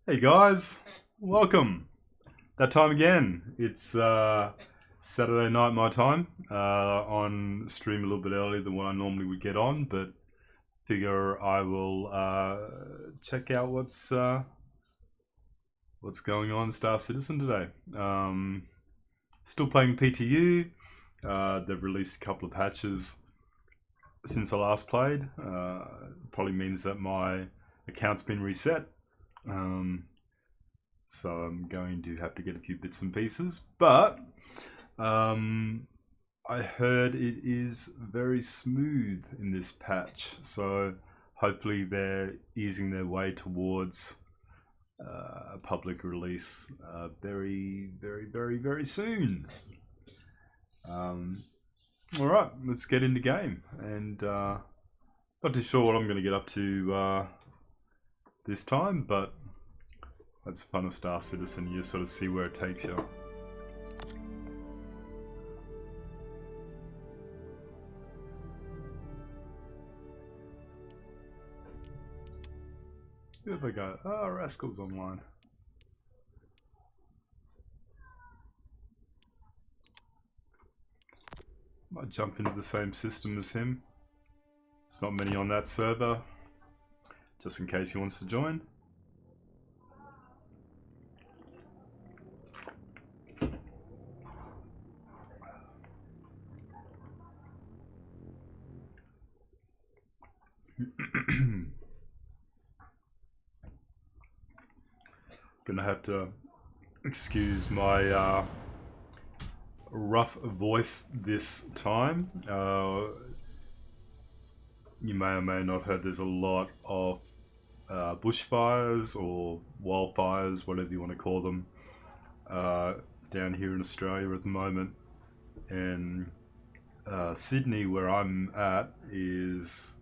Hey guys, welcome. That time again. It's Saturday night my time. On stream a little bit earlier than what I normally would get on, but figure I will check out what's going on in Star Citizen today. Still playing PTU. They've released a couple of patches since I last played. Probably means that my account's been reset. So I'm going to have to get a few bits and pieces, but I heard it is very smooth in this patch, so hopefully they're easing their way towards a public release very soon. All right, let's get into game, and not too sure what I'm going to get up to this time, but that's the fun of Star Citizen. You sort of see where it takes you. Who have I got? Oh, Rascal's online. Might jump into the same system as him. There's not many on that server, just in case he wants to join. Gonna have to excuse my rough voice this time. You may or may not have heard there's a lot of bushfires or wildfires, whatever you want to call them, down here in Australia at the moment. And Sydney, where I'm at, is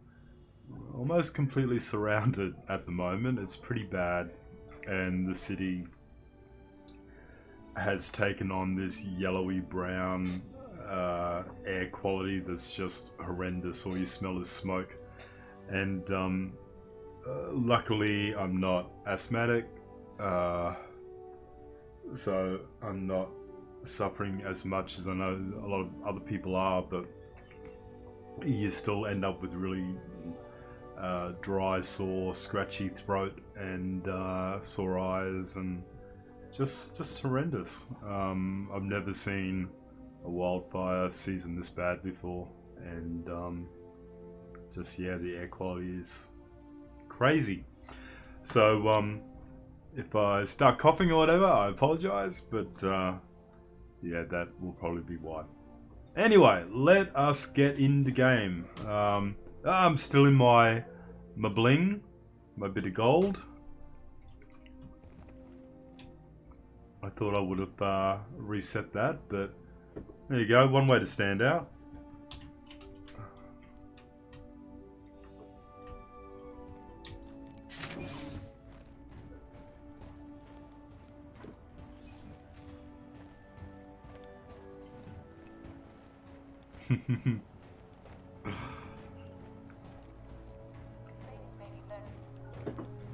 almost completely surrounded at the moment. It's pretty bad, and the city has taken on this yellowy brown air quality that's just horrendous. All you smell is smoke. And luckily I'm not asthmatic, so I'm not suffering as much as I know a lot of other people are, but you still end up with really dry, sore, scratchy throat and sore eyes, and just horrendous. I've never seen a wildfire season this bad before, and yeah, the air quality is crazy. So if I start coughing or whatever, I apologize, but yeah, that will probably be why. Anyway, let us get in the game. I'm still in my bling, my bit of gold. I thought I would have reset that, but there you go, one way to stand out.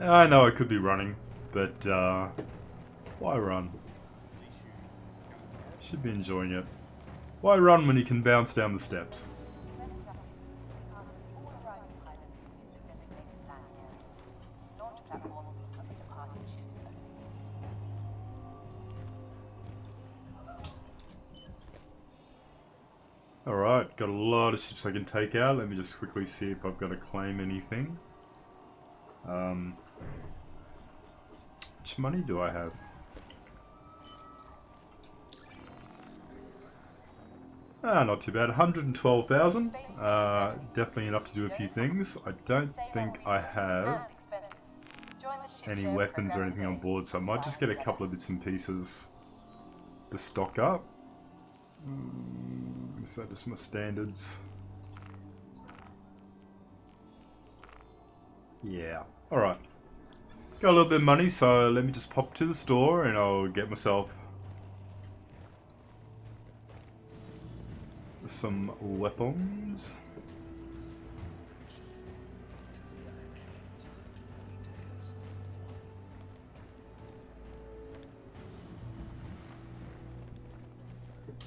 I know I could be running, but why run? Should be enjoying it. Why run when you can bounce down the steps? Alright, got a lot of ships I can take out. Let me just quickly see if I've got to claim anything. How much money do I have? Not too bad. 112,000. Definitely enough to do a few things. I don't think I have any weapons or anything on board, so I might just get a couple of bits and pieces to stock up. Is that just my standards? Yeah. Alright. Got a little bit of money, so let me just pop to the store and I'll get myself some weapons.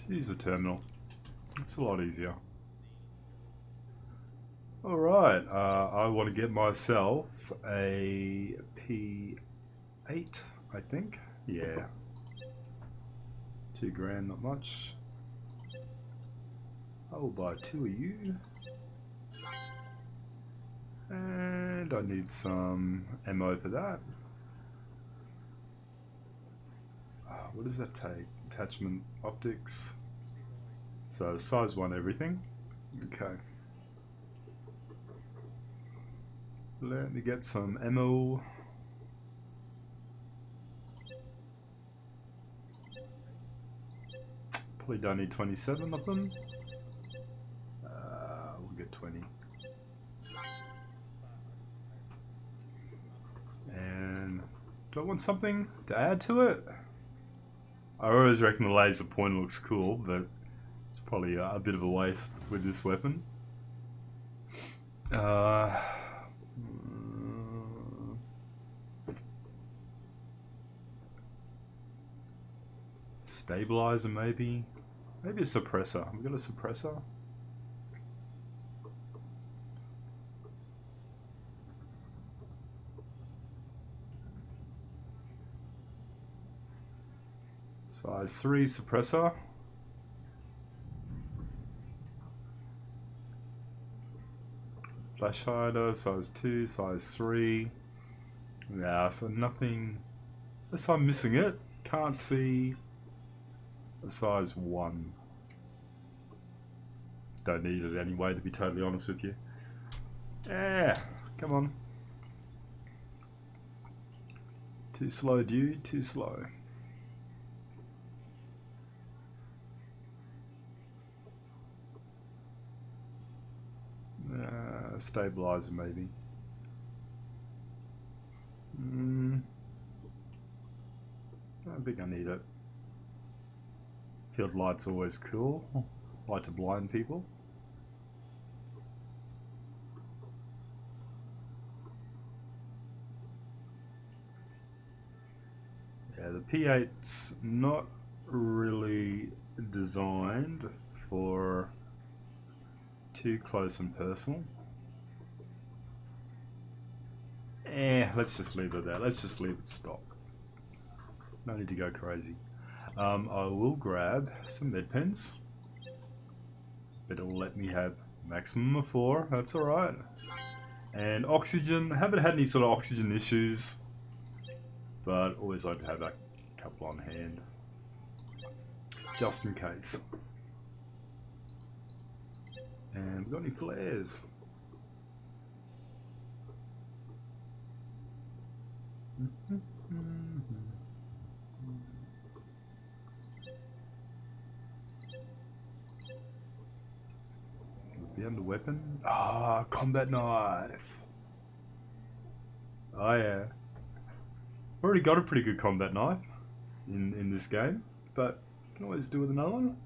Use a terminal. It's a lot easier. Alright, I want to get myself a P8, I think. Yeah. 2 grand, not much. I will buy 2 of you. And I need some ammo for that. What does that take? Attachment optics. So size 1 everything. Okay. Let me get some ammo. Probably don't need 27 of them. We'll get 20. And do I want something to add to it? I always reckon the laser pointer looks cool, but it's probably a bit of a waste with this weapon. Stabilizer maybe? Maybe a suppressor. We've got a suppressor. Size 3 suppressor. Flash hider, size 2, size 3. Yeah, so nothing. Unless I'm missing it. Can't see a size 1. Don't need it anyway, to be totally honest with you. Yeah, come on. Too slow, dude, too slow. Stabilizer maybe. I don't think I need it. Field light's always cool. Light to blind people. Yeah, the P8's not really designed for too close and personal. Let's just leave it there. Let's just leave it stock. No need to go crazy. I will grab some med pens. It'll let me have maximum of 4. That's alright. And oxygen. Haven't had any sort of oxygen issues, but always like to have a couple on hand, just in case. And we got any flares? Beyond the weapon? Ah, combat knife. Oh yeah. Already got a pretty good combat knife in this game, but can always do with another one.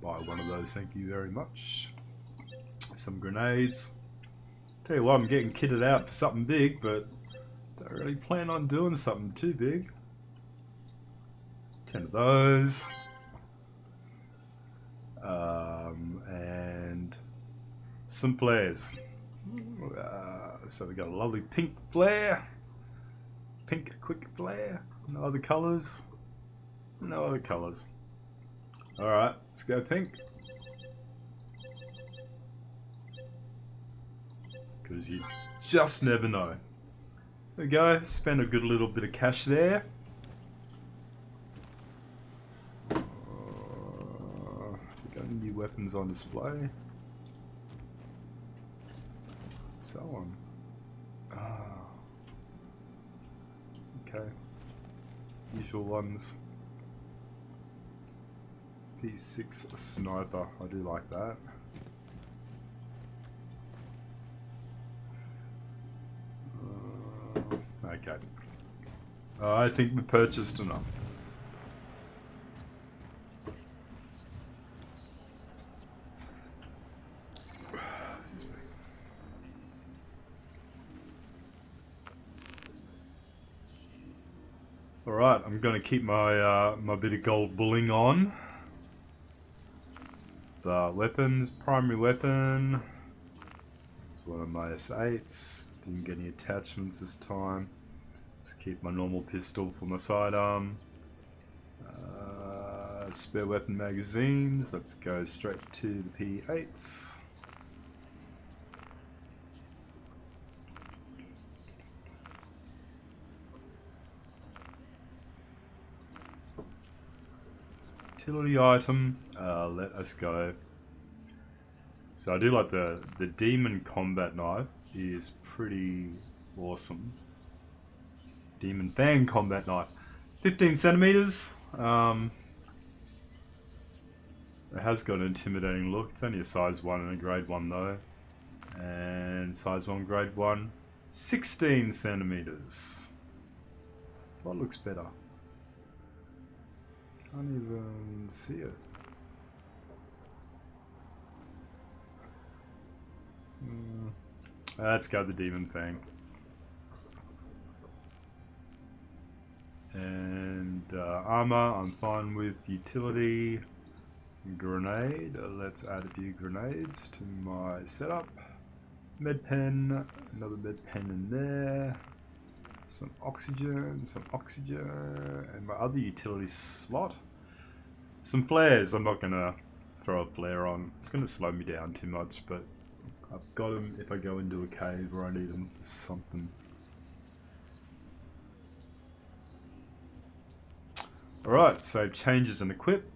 Buy one of those, thank you very much. Some grenades. Tell you what, I'm getting kitted out for something big, but don't really plan on doing something too big. 10 of those. And some flares. So we got a lovely pink flare. Pink quick flare. No other colours. No other colours. Alright, let's go pink. Because you just never know. There we go, spend a good little bit of cash there. Got any new weapons on display? So on. Okay. Usual ones. P6 sniper, I do like that. Okay. I think we purchased enough. Excuse me. Alright, I'm gonna keep my my bit of gold bulling on. The weapons, primary weapon. It's one of my S8s. Didn't get any attachments this time. Just keep my normal pistol for my sidearm. Spare weapon magazines. Let's go straight to the P8s. Utility item. Let us go. So I do like the demon combat knife is pretty awesome. Demon Fang combat knife. 15 centimeters. It has got an intimidating look. It's only a size 1 and a grade 1 though. And size 1 grade 1. 16 centimeters. What looks better? Can't even see it. Let's go the Demon Fang. And armor, I'm fine with utility. Grenade, let's add a few grenades to my setup. Med pen, another med pen in there. Some oxygen, and my other utility slot. Some flares, I'm not gonna throw a flare on. It's gonna slow me down too much, but I've got them if I go into a cave or I need them for something. Alright, so changes and equip.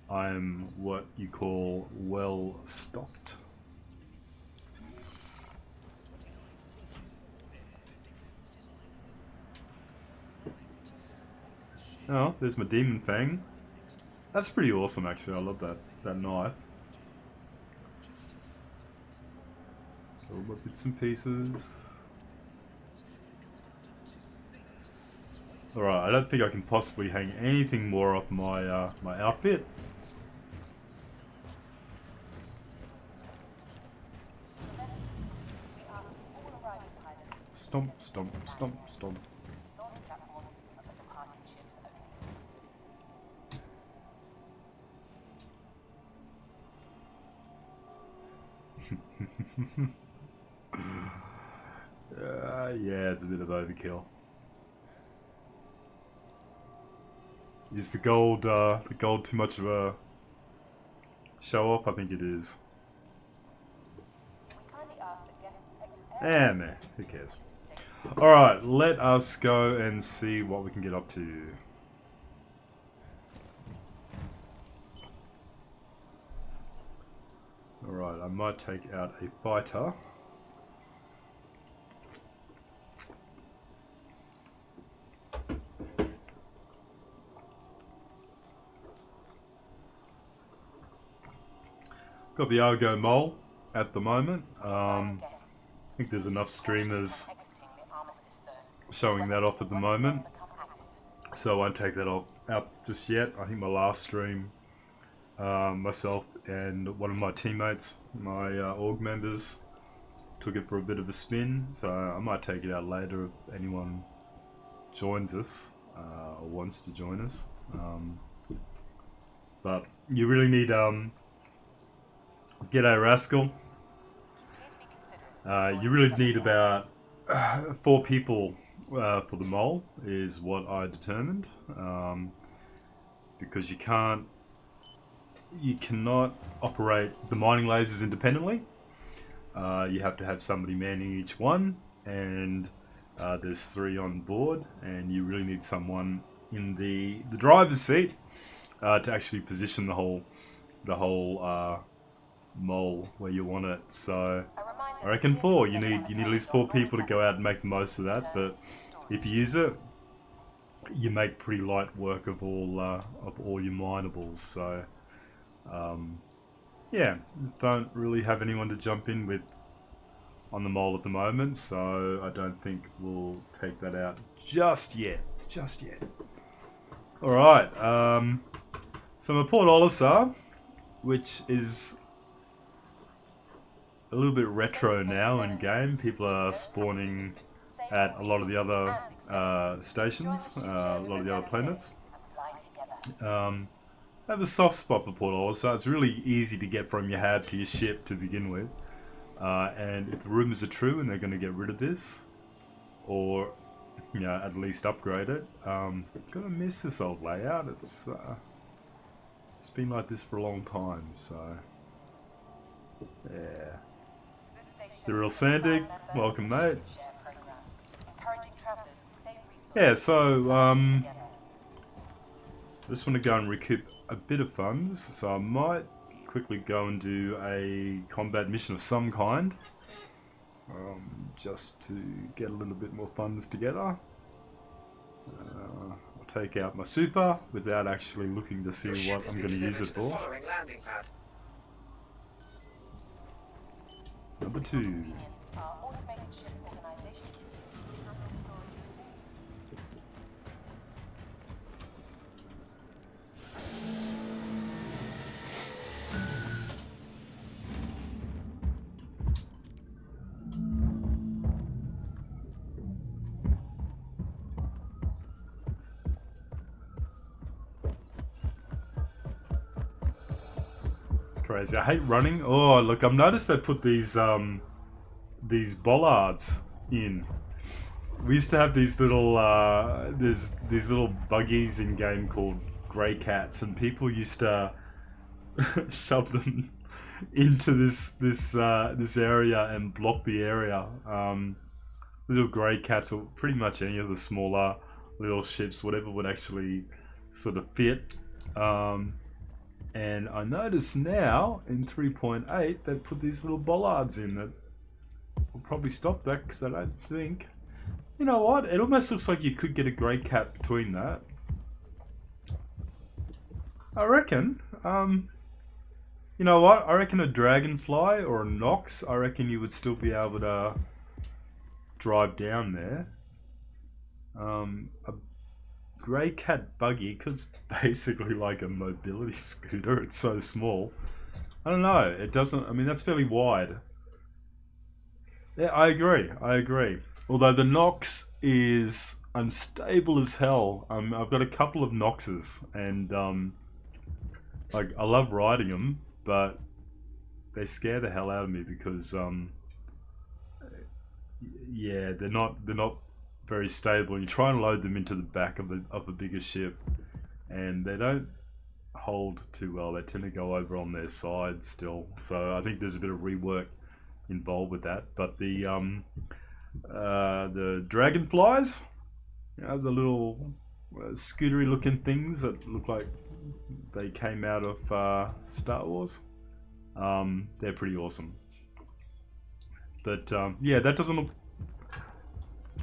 I am what you call well stocked. Oh, there's my Demon Fang. That's pretty awesome actually, I love that knife. All my bits and pieces. Alright, I don't think I can possibly hang anything more off my my outfit. Stomp, stomp, stomp, stomp. Yeah, it's a bit of overkill. Is the gold too much of a show off? I think it is. Nah, who cares? Alright, let us go and see what we can get up to. Alright, I might take out a fighter. Got the Argo Mole at the moment. I think there's enough streamers showing that off at the moment, so I won't take that out just yet. I think my last stream, myself and one of my teammates, my org members, took it for a bit of a spin, so I might take it out later if anyone joins us or wants to join us. But you really need G'day Rascal. You really need about 4 people for the mole, is what I determined, because you cannot operate the mining lasers independently. You have to have somebody manning each one, and there's 3 on board, and you really need someone in the driver's seat to actually position the whole mole where you want it. So I reckon 4. You need at least 4 people to go out and make the most of that. But if you use it, you make pretty light work of all your minables. So yeah, don't really have anyone to jump in with on the mole at the moment. So I don't think we'll take that out just yet. All right. So my Port Olisar, which is a little bit retro now in game. People are spawning at a lot of the other stations, a lot of the other planets. I have a soft spot for portals, so it's really easy to get from your hab to your ship to begin with. And if the rumors are true and they're going to get rid of this, or at least upgrade it, gonna miss this old layout. It's been like this for a long time, so yeah. The real Sandig, welcome mate. Yeah, so just want to go and recoup a bit of funds, so I might quickly go and do a combat mission of some kind, just to get a little bit more funds together. I'll take out my super without actually looking to see what I'm going to use it for. Number 2. Crazy. I hate running. Oh, look! I've noticed they put these bollards in. We used to have these little there's these little buggies in game called grey cats, and people used to shove them into this area and block the area. Little grey cats, or pretty much any of the smaller little ships, whatever would actually sort of fit. And I notice now in 3.8 they've put these little bollards in that will probably stop that, because I don't think... You know what? It almost looks like you could get a grey cat between that. I reckon. You know what? I reckon a dragonfly or a Nox, I reckon you would still be able to drive down there. A grey cat buggy, because basically like a mobility scooter, it's so small. I don't know, it doesn't, I mean that's fairly wide. Yeah, I agree. Although the Nox is unstable as hell. I've got a couple of Noxes, and like I love riding them, but they scare the hell out of me because yeah, they're not very stable. You try and load them into the back of a bigger ship, and they don't hold too well. They tend to go over on their side still. So I think there's a bit of rework involved with that. But the dragonflies, the little scootery looking things that look like they came out of Star Wars, they're pretty awesome. But yeah, that doesn't look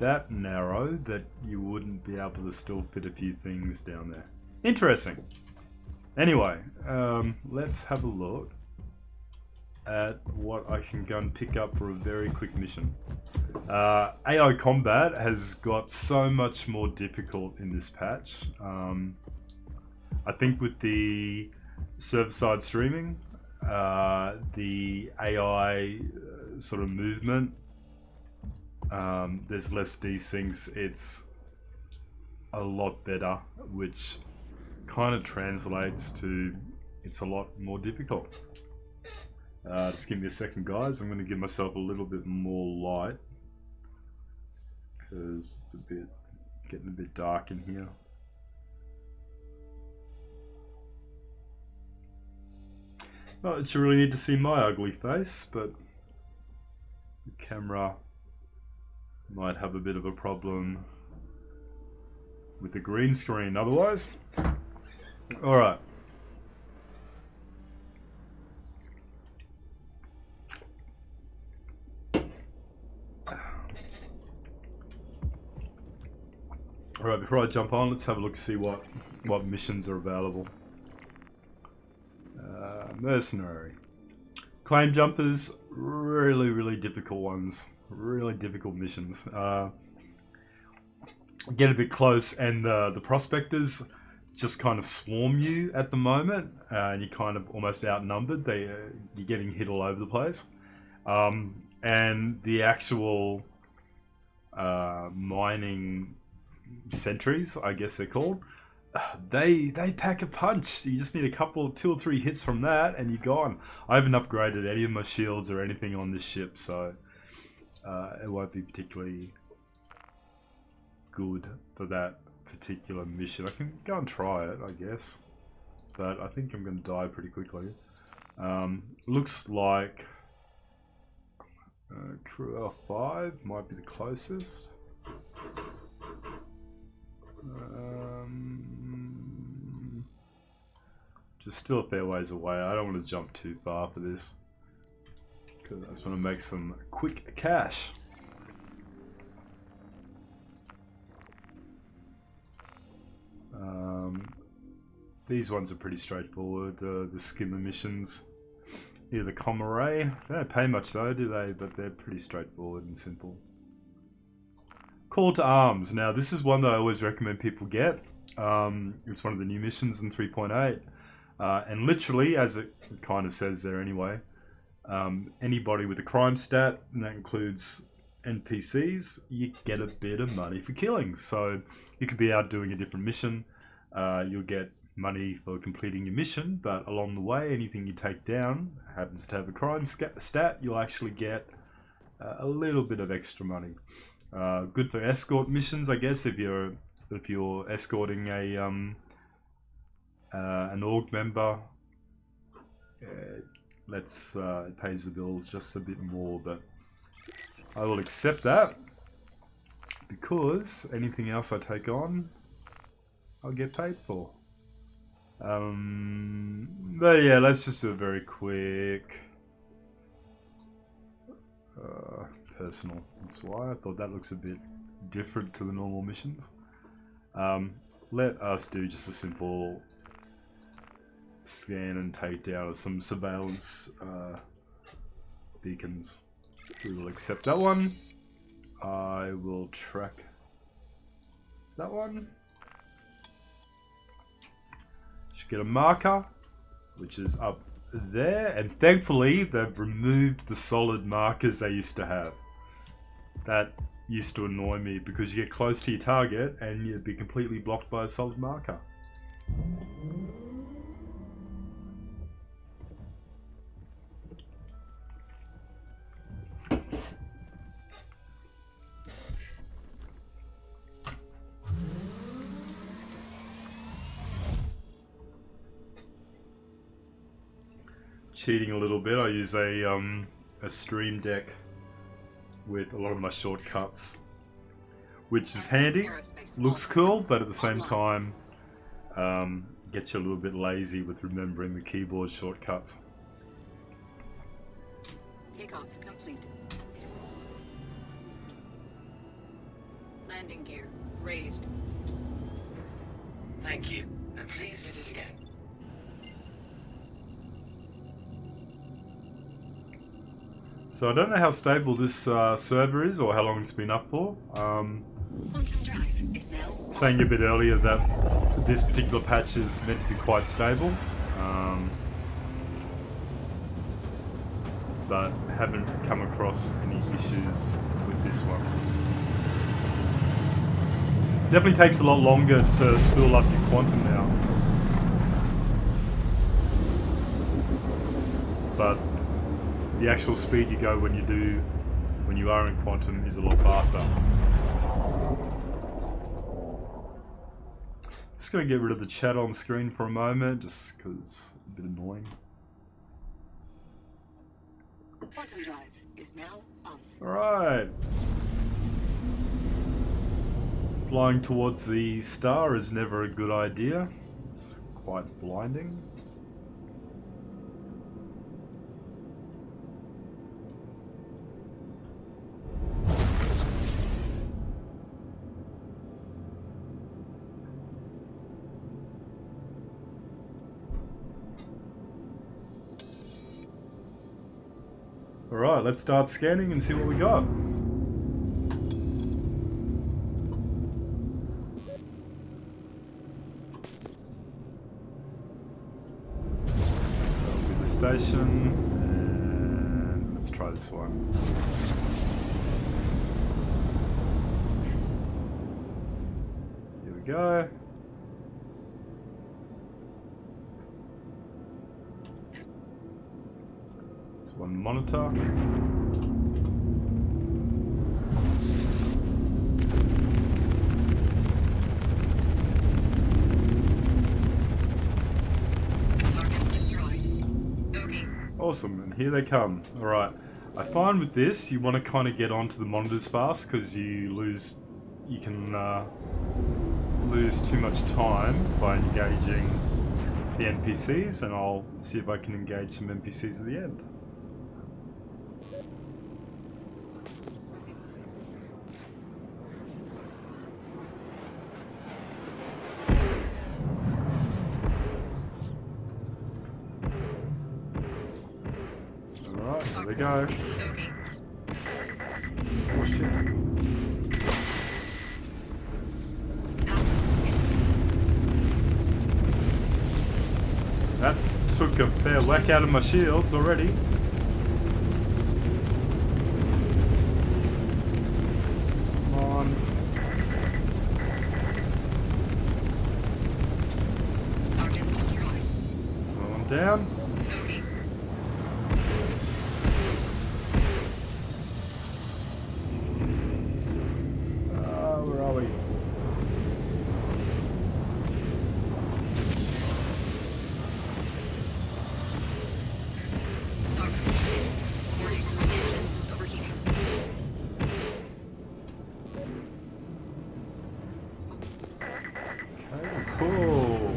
that narrow that you wouldn't be able to still fit a few things down there. Interesting. Anyway, let's have a look at what I can go and pick up for a very quick mission. AI combat has got so much more difficult in this patch. I think with the server-side streaming, the AI sort of movement, there's less desyncs, it's a lot better, which kind of translates to it's a lot more difficult. Just give me a second, guys. I'm going to give myself a little bit more light because it's getting a bit dark in here. Not that you really need to see my ugly face, but the camera might have a bit of a problem with the green screen otherwise. Alright. Alright, before I jump on, let's have a look to see what missions are available. Mercenary. Claim jumpers, really difficult ones. Really difficult missions. Get a bit close, and the prospectors just kind of swarm you at the moment, and you're kind of almost outnumbered. You're getting hit all over the place. And the actual mining sentries, I guess they're called. They pack a punch. You just need a couple, 2 or 3 hits from that, and you're gone. I haven't upgraded any of my shields or anything on this ship, so it won't be particularly good for that particular mission. I can go and try it, I guess, but I think I'm going to die pretty quickly. Looks like Crew R5 might be the closest. Just still a fair ways away. I don't want to jump too far for this, because I just want to make some quick cash. These ones are pretty straightforward, the skimmer missions. Yeah, the com array, they don't pay much though, do they? But they're pretty straightforward and simple. Call to Arms. Now this is one that I always recommend people get. It's one of the new missions in 3.8. And literally, as it kind of says there anyway, anybody with a crime stat, and that includes NPCs, you get a bit of money for killing. So you could be out doing a different mission, you'll get money for completing your mission, but along the way, anything you take down happens to have a crime stat, you'll actually get a little bit of extra money. Good for escort missions, I guess, if you're escorting a an org member. It pays the bills just a bit more, but I will accept that, because anything else I take on, I'll get paid for. But yeah, let's just do a very quick personal. That's why I thought that looks a bit different to the normal missions. Let us do just a simple scan and take down some surveillance beacons. We will accept that one. I will track that one. Should get a marker, which is up there, and thankfully they've removed the solid markers they used to have. That used to annoy me, because you get close to your target and you'd be completely blocked by a solid marker. Cheating a little bit, I use a stream deck with a lot of my shortcuts, which is handy, looks cool, but at the same time gets you a little bit lazy with remembering the keyboard shortcuts. Takeoff complete. Landing gear raised. Thank you, and please visit again. So I don't know how stable this server is, or how long it's been up for. Saying a bit earlier that this particular patch is meant to be quite stable, but haven't come across any issues with this one. Definitely takes a lot longer to spool up your quantum now, but the actual speed you go when you are in quantum is a lot faster. Just gonna get rid of the chat on screen for a moment, just because it's a bit annoying. Quantum drive is now off. Alright. Flying towards the star is never a good idea. It's quite blinding. Alright, let's start scanning and see what we got. That'll be the station, and let's try this one. go. It's one monitor. Target destroyed. Okay. Awesome, and here they come. Alright, I find with this, you want to kind of get onto the monitors fast because you can lose too much time by engaging the NPCs, and I'll see if I can engage some NPCs at the end. Alright, here we go. Okay. Oh shit. That took a fair whack out of my shields already. Come on. Target destroyed. Well, I'm down. Okay. Where are we? Target. Warning. Engines overheating. Okay, cool.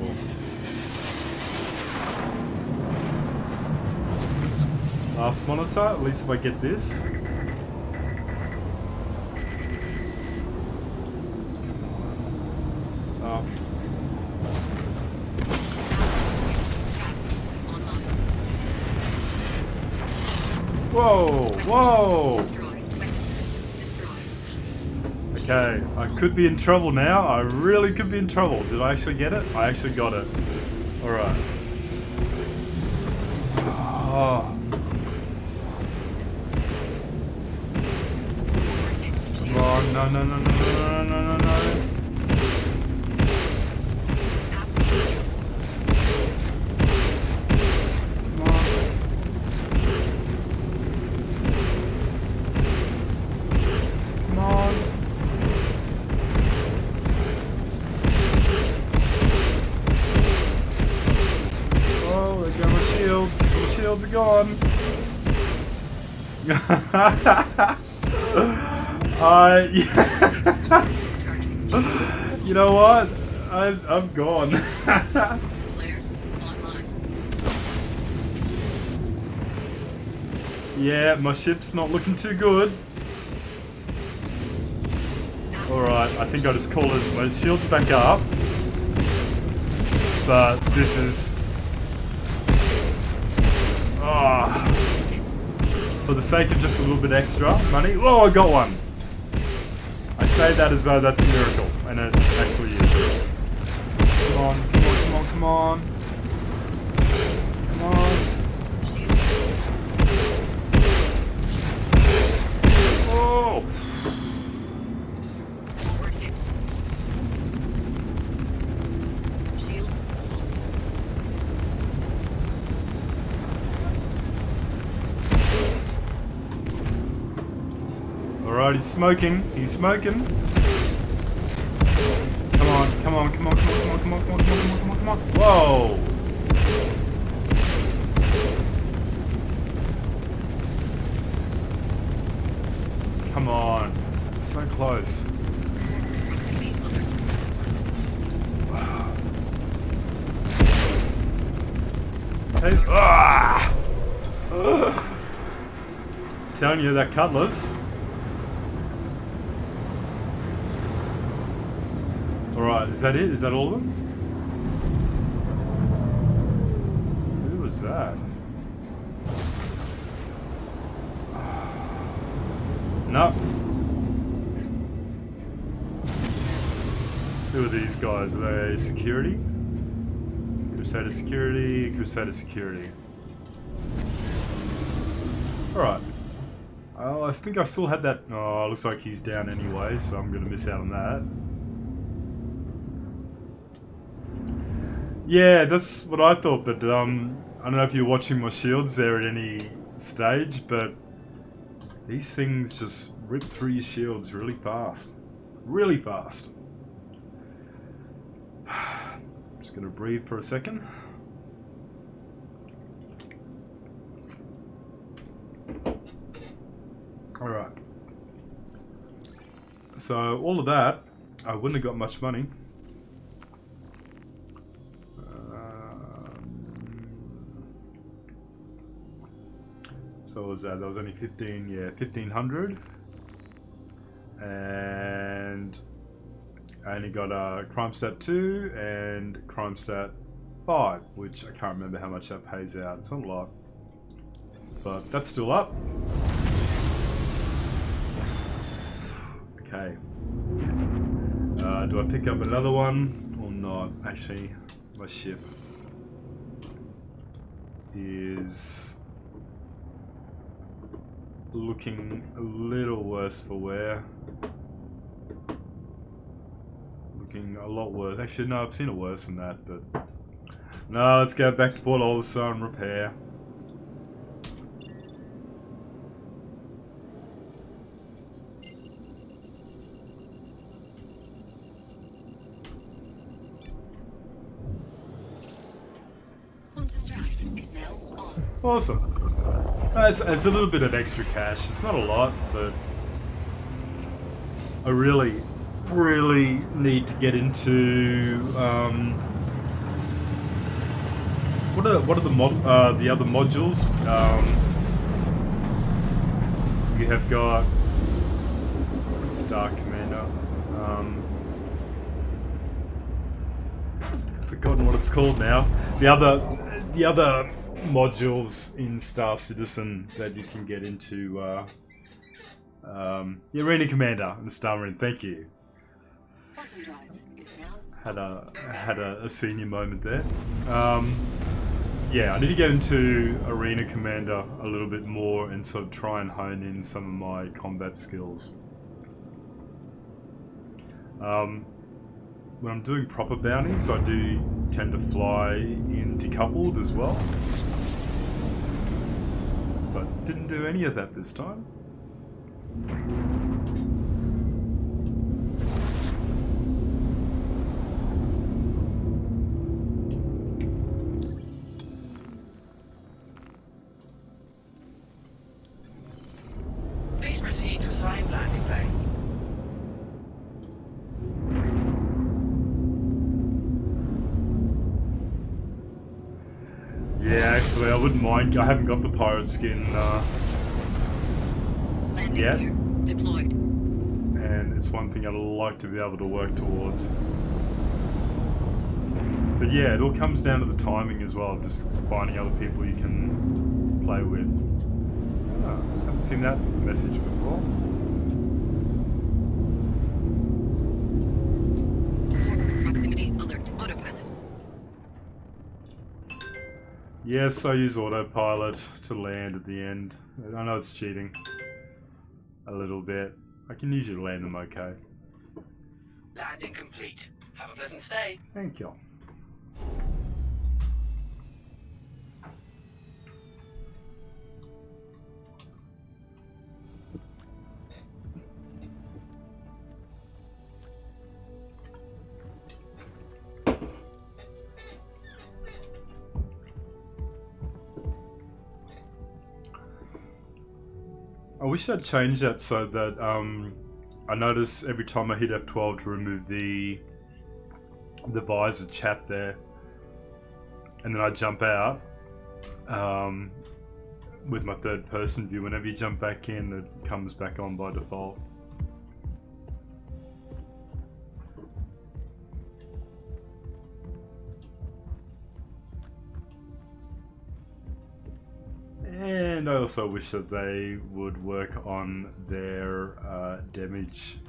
Last monitor, at least if I get this. Oh. Online. Whoa! Whoa! Destroyed. Destroyed. Okay, I could be in trouble now. I really could be in trouble. Did I actually get it? I actually got it. Alright. Oh. Come on, no, no, no, no, no, no, no, no. Come on. Come on. Oh, there go my shields. My shields are gone. You know what? I'm gone. Flare. Online. Yeah, my ship's not looking too good. Alright, I think I just called it. My shield's back up. But this is... Ah. For the sake of just a little bit extra money. Oh, I got one! I say that as though that's a miracle, and it actually is. Come on, come on, come on, come on. Come on. Oh! Forward hit. Shields. Alright, he's smoking. He's smoking. Come on, come on, come on, come on, come on, come on, come on, come on, come on, come on. Whoa! Come on. So close. Hey, ah! Telling you that cutlass. Alright, is that it? Is that all of them? Who was that? No. Who are these guys? Are they security? Crusader security, Crusader security. Alright. I think I still had that. Oh, looks like he's down anyway, so I'm gonna miss out on that. Yeah, that's what I thought, but I don't know if you're watching my shields there at any stage, but these things just rip through your shields really fast. Really fast. Just gonna breathe for a second. Alright. So, all of that, I wouldn't have got much money. So what was that? That was only 15, yeah, 1500. And I only got Crime Stat 2 and Crime Stat 5, which I can't remember how much that pays out. It's not a lot. But that's still up. Okay. Do I pick up another one or not? Actually, my ship is looking a little worse for wear. Looking a lot worse. Actually, no, I've seen it worse than that, but no, let's go back to Port Olisar and repair. Quantum drive is now on. Awesome. It's a little bit of extra cash. It's not a lot, but I really need to get into what are the other modules? You have got Star Commander. Forgotten what it's called now. The other modules in Star Citizen that you can get into. The Arena Commander and Star Marine. Thank you. Quantum drive is now Had a senior moment there. Yeah, I need to get into Arena Commander a little bit more and sort of try and hone in some of my combat skills. When I'm doing proper bounties, I do tend to fly in decoupled as well. But didn't do any of that this time. Please proceed to assigned landing bay. Yeah, actually, I wouldn't mind. I haven't got the pirate skin landing yet, gear deployed. and it's one thing I'd like to be able to work towards. But yeah, it all comes down to the timing as well, just finding other people you can play with. Oh, haven't seen that message before. Forward proximity alert. Autopilot. Yes, I use autopilot to land at the end. I know it's cheating. A little bit. I can usually land them okay. Landing complete. Have a pleasant stay. Thank you. I wish I'd change that so that I notice every time I hit F12 to remove the visor chat there, and then I jump out with my third person view. Whenever you jump back in, it comes back on by default. And I also wish that they would work on their damage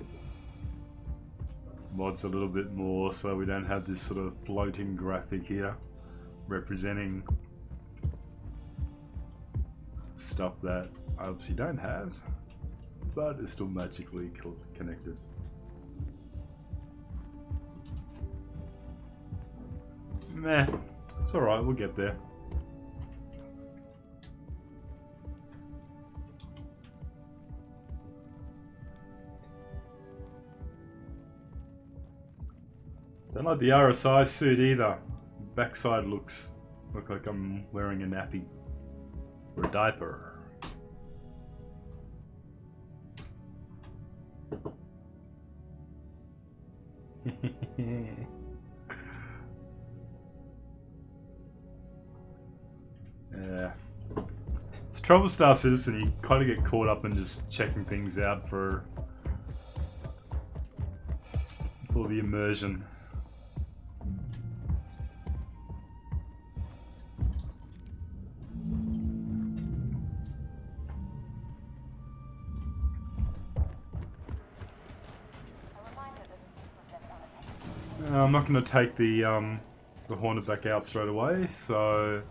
mods a little bit more, so we don't have this sort of floating graphic here representing stuff that I obviously don't have, but is still magically connected. Meh. It's alright, we'll get there. Don't like the RSI suit either. Backside looks like I'm wearing a nappy or a diaper. Yeah. It's trouble Star Citizen, you kind of get caught up in just checking things out for the immersion. I'm not going to take the Hornet back out straight away, so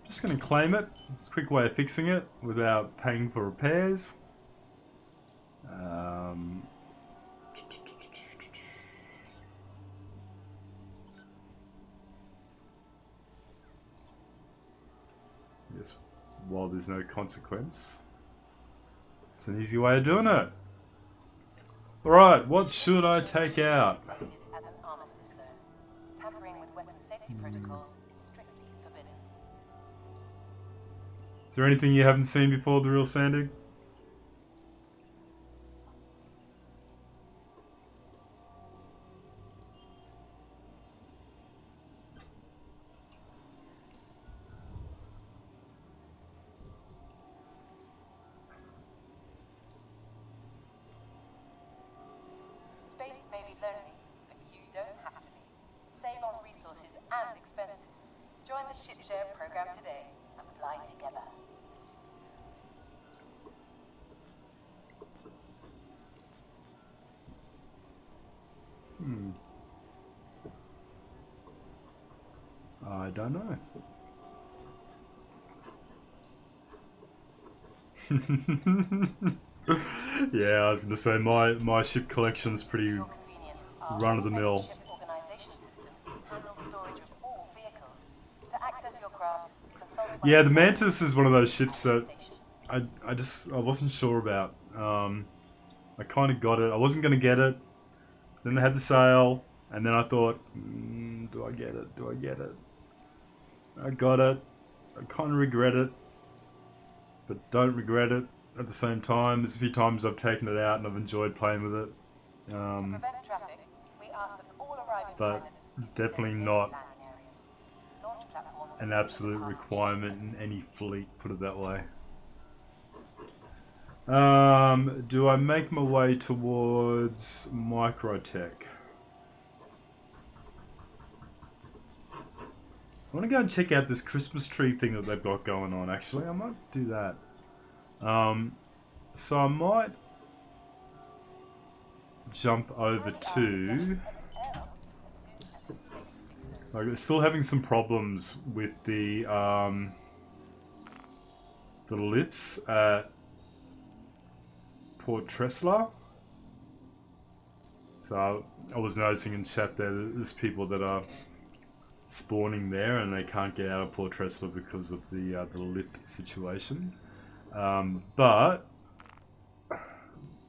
just going to claim it. It's a quick way of fixing it without paying for repairs. Yes, while there's no consequence. It's an easy way of doing it. Alright, what should I take out? Is there anything you haven't seen before, the real Sandig? Space may be lonely, but you don't have to be. Save on resources and expenses. Join the ship share program today and fly together. I don't know. Yeah, I was gonna say my ship collection's pretty run of the mill. Yeah, the Mantis is one of those ships that I wasn't sure about. I kind of got it. I wasn't gonna get it. Then they had the sale, and then I thought, do I get it? Do I get it? I got it. I kind of regret it, but don't regret it at the same time. There's a few times I've taken it out and I've enjoyed playing with it. But definitely not an absolute requirement in any fleet, put it that way. Do I make my way towards Microtech? I want to go and check out this Christmas tree thing that they've got going on, actually. I might do that. So I might jump over to... I'm still having some problems with the lifts at Port Tressler. So I was noticing in chat there's people that are spawning there and they can't get out of Port Tressler because of the lift situation. But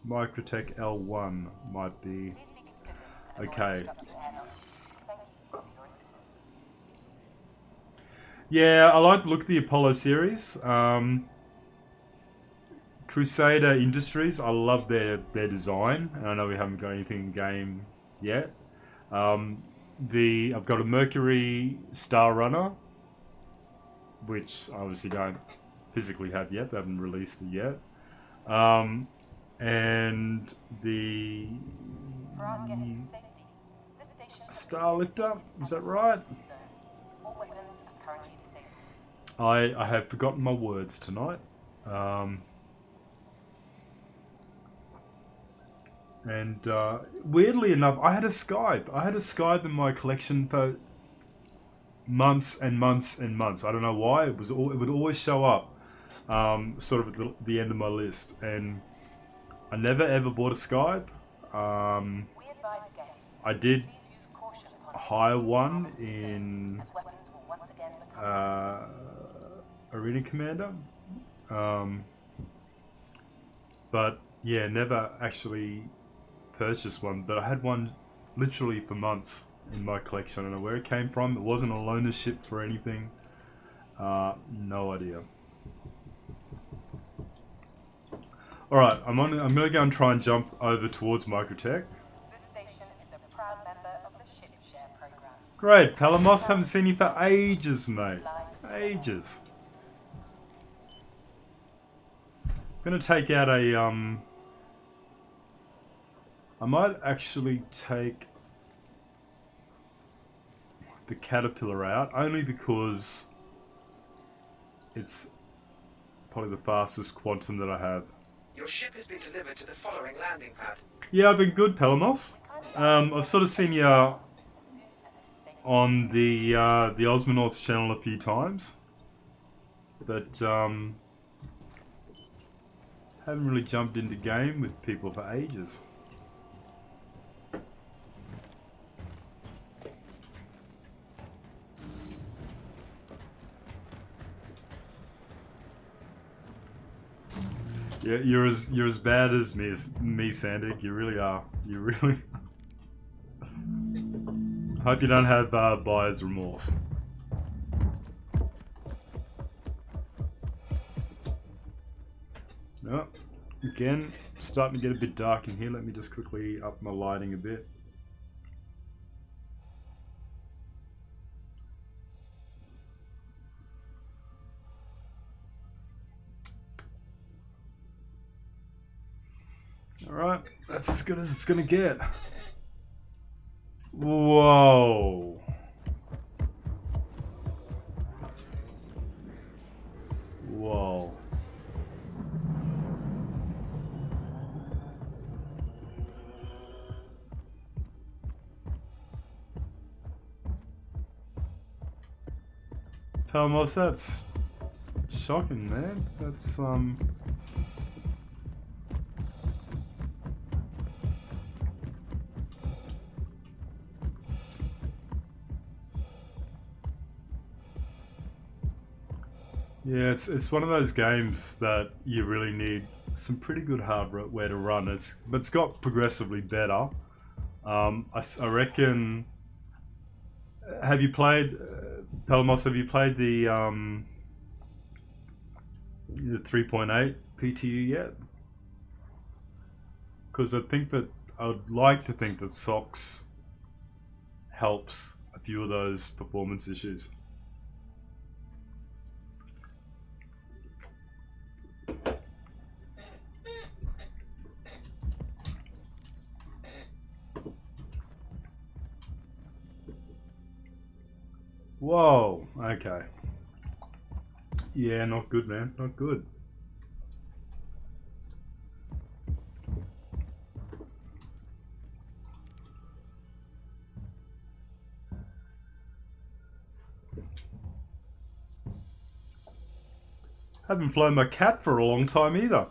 Microtech L1 might be okay. Yeah, I like the look of the Apollo series. Crusader Industries, I love their design. I know we haven't got anything in game yet. I've got a Mercury Star Runner, which I obviously don't physically have yet. They haven't released it yet. And the Starlifter, is that right? I have forgotten my words tonight. And weirdly enough, I had a Skype. I had a Skype in my collection for months and months and months. I don't know why. It would always show up, sort of at the end of my list, and I never ever bought a Skype. I did hire one in as weapons will once again become Arena Commander. But yeah, never actually purchased one. But I had one literally for months in my collection. I don't know where it came from. It wasn't a loaner ship for anything. No idea. Alright, I'm gonna go and try and jump over towards Microtech. This station is a proud member of the Ship Share program. Great, Palamos, haven't seen you for ages, mate. Ages. Gonna take out a I might actually take the Caterpillar out, only because it's probably the fastest quantum that I have. Your ship has been delivered to the following landing pad. Yeah, I've been good, Palamos. I've sort of seen you on the Osmonauts channel a few times, but haven't really jumped into game with people for ages. Yeah, you're as bad as me, Sandic. You really are. You really. Hope you don't have buyer's remorse. No, again, starting to get a bit dark in here. Let me just quickly up my lighting a bit. Alright, that's as good as it's gonna get. Whoa. Whoa. Palmos, that's shocking, man. That's yeah, it's one of those games that you really need some pretty good hardware to run. It's got progressively better. I reckon. Have you played, Palamos? Have you played the 3.8 PTU yet? Because I would like to think that SOX helps a few of those performance issues. Whoa, okay. Yeah, not good, man. Not good. Haven't flown my cat for a long time either.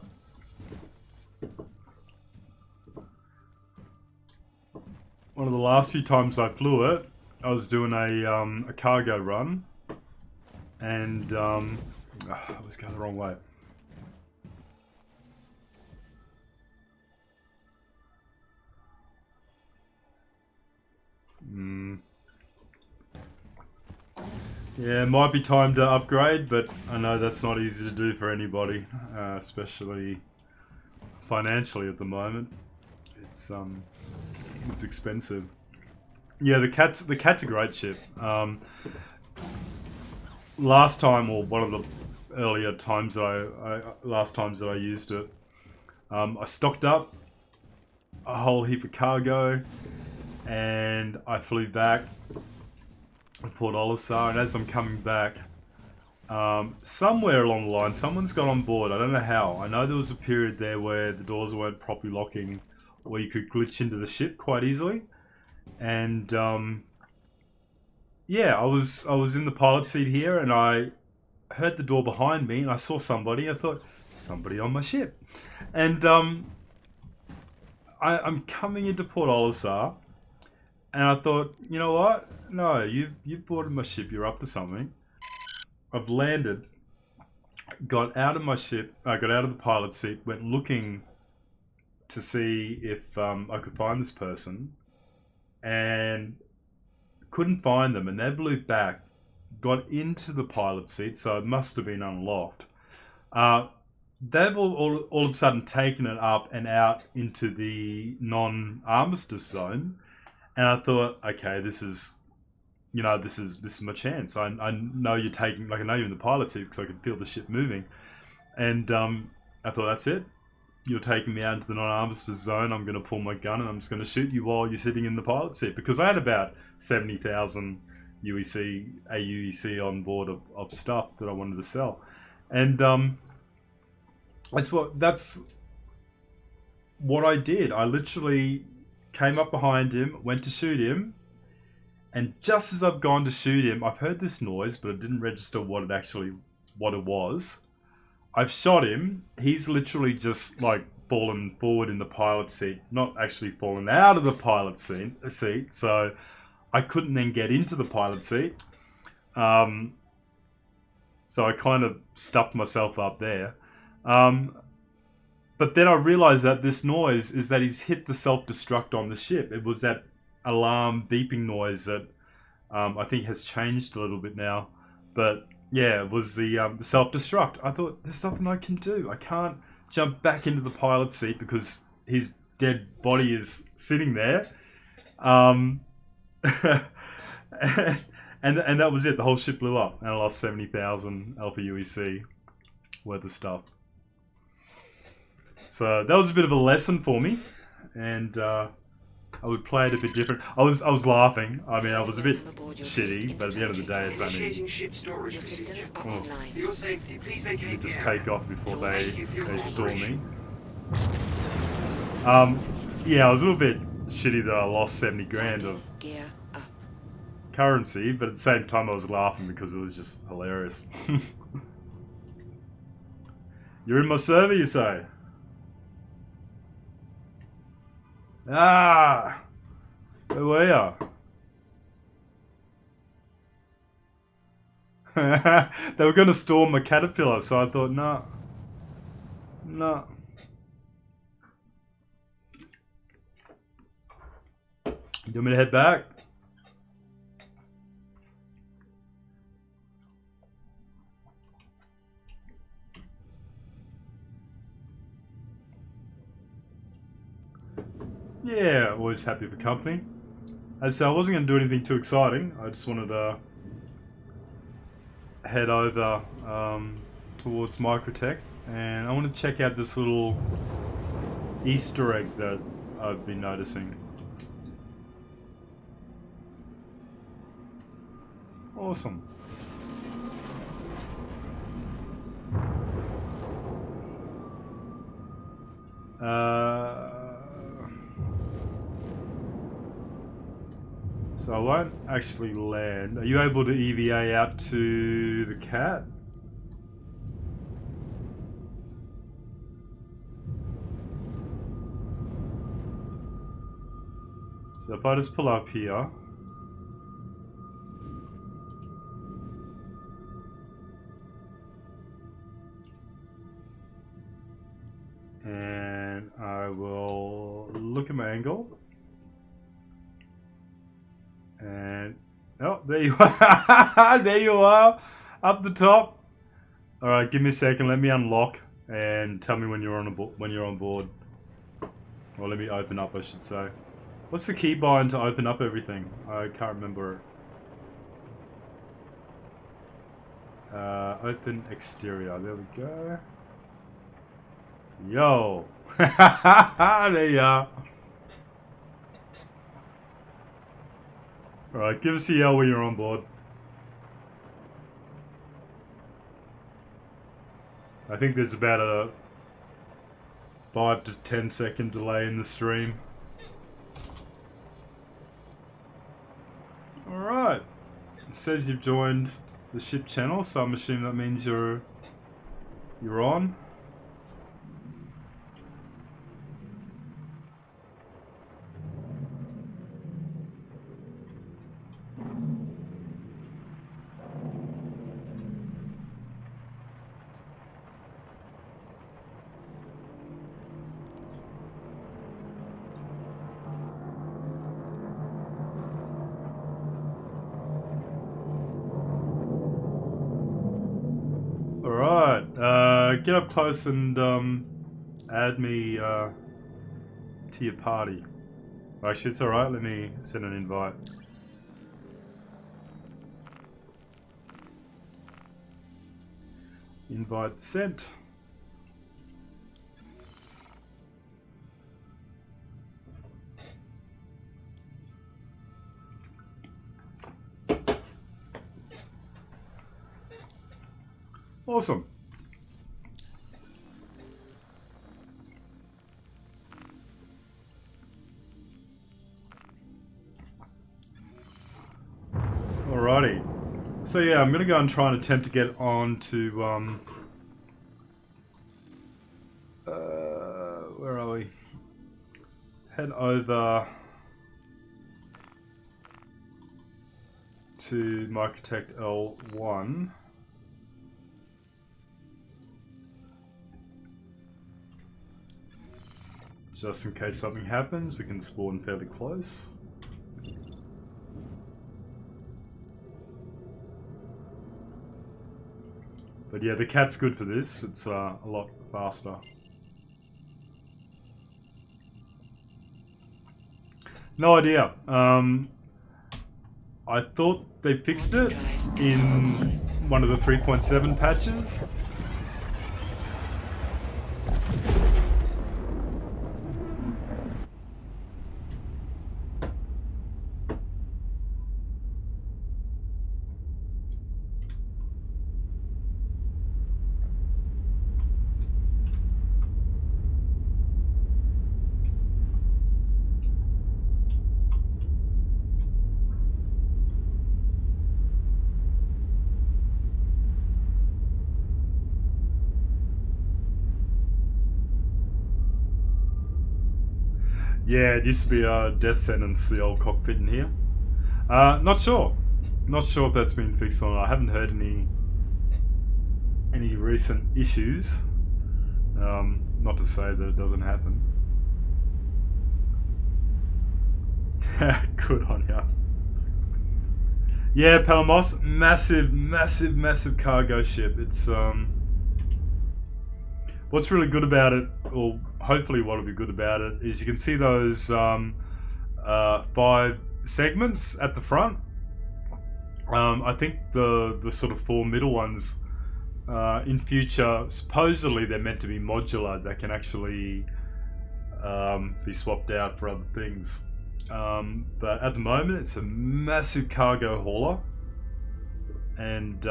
One of the last few times I flew it, I was doing a cargo run, and I was going the wrong way. Yeah, it might be time to upgrade, but I know that's not easy to do for anybody, especially financially at the moment. It's expensive. Yeah, the cat's a great ship. Last time, or one of the earlier times that last times that I used it, I stocked up a whole heap of cargo, and I flew back to Port Olisar. And as I'm coming back, somewhere along the line, someone's got on board. I don't know how. I know there was a period there where the doors weren't properly locking, where you could glitch into the ship quite easily. And yeah, I was in the pilot seat here, and I heard the door behind me, and I saw somebody. I thought, somebody on my ship. And I'm coming into Port Olisar, And I thought, you know what? No, you've boarded my ship. You're up to something. I've landed, got out of my ship. I got out of the pilot seat, went looking to see if I could find this person, and couldn't find them. And they blew back, got into the pilot seat, so it must have been unlocked. They've all of a sudden taken it up and out into the non-armistice zone. And I thought, okay, this is my chance. I know you're taking, like, I know you're in the pilot seat because I could feel the ship moving. And I thought, that's it. You're taking me out into the non-armistice zone. I'm going to pull my gun and I'm just going to shoot you while you're sitting in the pilot seat. Because I had about 70,000 AUEC on board of stuff that I wanted to sell. And that's what I did. I literally came up behind him, went to shoot him, and just as I've gone to shoot him, I've heard this noise, but it didn't register what it was. I've shot him. He's literally just like fallen forward in the pilot seat, not actually fallen out of the pilot seat. So I couldn't then get into the pilot seat. So I kind of stuffed myself up there. But then I realized that this noise is that he's hit the self-destruct on the ship. It was that alarm beeping noise that I think has changed a little bit now. But yeah, it was the self-destruct. I thought, there's nothing I can do. I can't jump back into the pilot seat because his dead body is sitting there. And that was it. The whole ship blew up and I lost 70,000 Alpha UEC worth of stuff. So that was a bit of a lesson for me, and I would play it a bit different. I was laughing. I mean, I was a bit shitty, but at the end of the day, it's only. Initiating ship storage procedure. Oh, For your safety, please let me vacate just the area. take off before We'll rescue they for your storm me. cooperation. Yeah, I was a little bit shitty that I lost 70 grand of Gear up. currency, but at the same time, I was laughing because it was just hilarious. You're in my server, you say? Ah! Where were ya? They were going to storm my caterpillar, so I thought, nah. Nah. You want me to head back? Yeah, always happy for company. As I said, I wasn't going to do anything too exciting. I just wanted to head over towards Microtech, and I want to check out this little Easter egg that I've been noticing. Awesome. So I won't actually land. Are you able to EVA out to the cat? So if I just pull up here. And I will look at my angle. And oh, there you are. There you are, up the top. All right, give me a second. Let me unlock and tell me when you're on board. Or let me open up, I should say. What's the keybind to open up everything? I can't remember. Open exterior. There we go. Yo. There you are. Alright, give us a yell when you're on board. I think there's about a 5 to 10 second delay in the stream. Alright. It says you've joined the ship channel, so I'm assuming that means you're on. get up close and add me to your party. Actually, it's alright, let me send an invite. Invite sent. Awesome. Alrighty. So yeah, I'm gonna go and try and attempt to get on to where are we? Head over to Microtech L1. Just in case something happens, we can spawn fairly close. But yeah, the cat's good for this. It's a lot faster. No idea. I thought they fixed it in one of the 3.7 patches. Yeah, it used to be a death sentence, the old cockpit in here. Not sure. Not sure if that's been fixed or not. I haven't heard any recent issues. Not to say that it doesn't happen. Good on ya. Yeah, Palamos, massive cargo ship. It's what's really good about it, or hopefully what'll be good about it, is you can see those 5 segments at the front. I think the sort of 4 middle ones in future, supposedly they're meant to be modular. They can actually be swapped out for other things. But at the moment it's a massive cargo hauler, and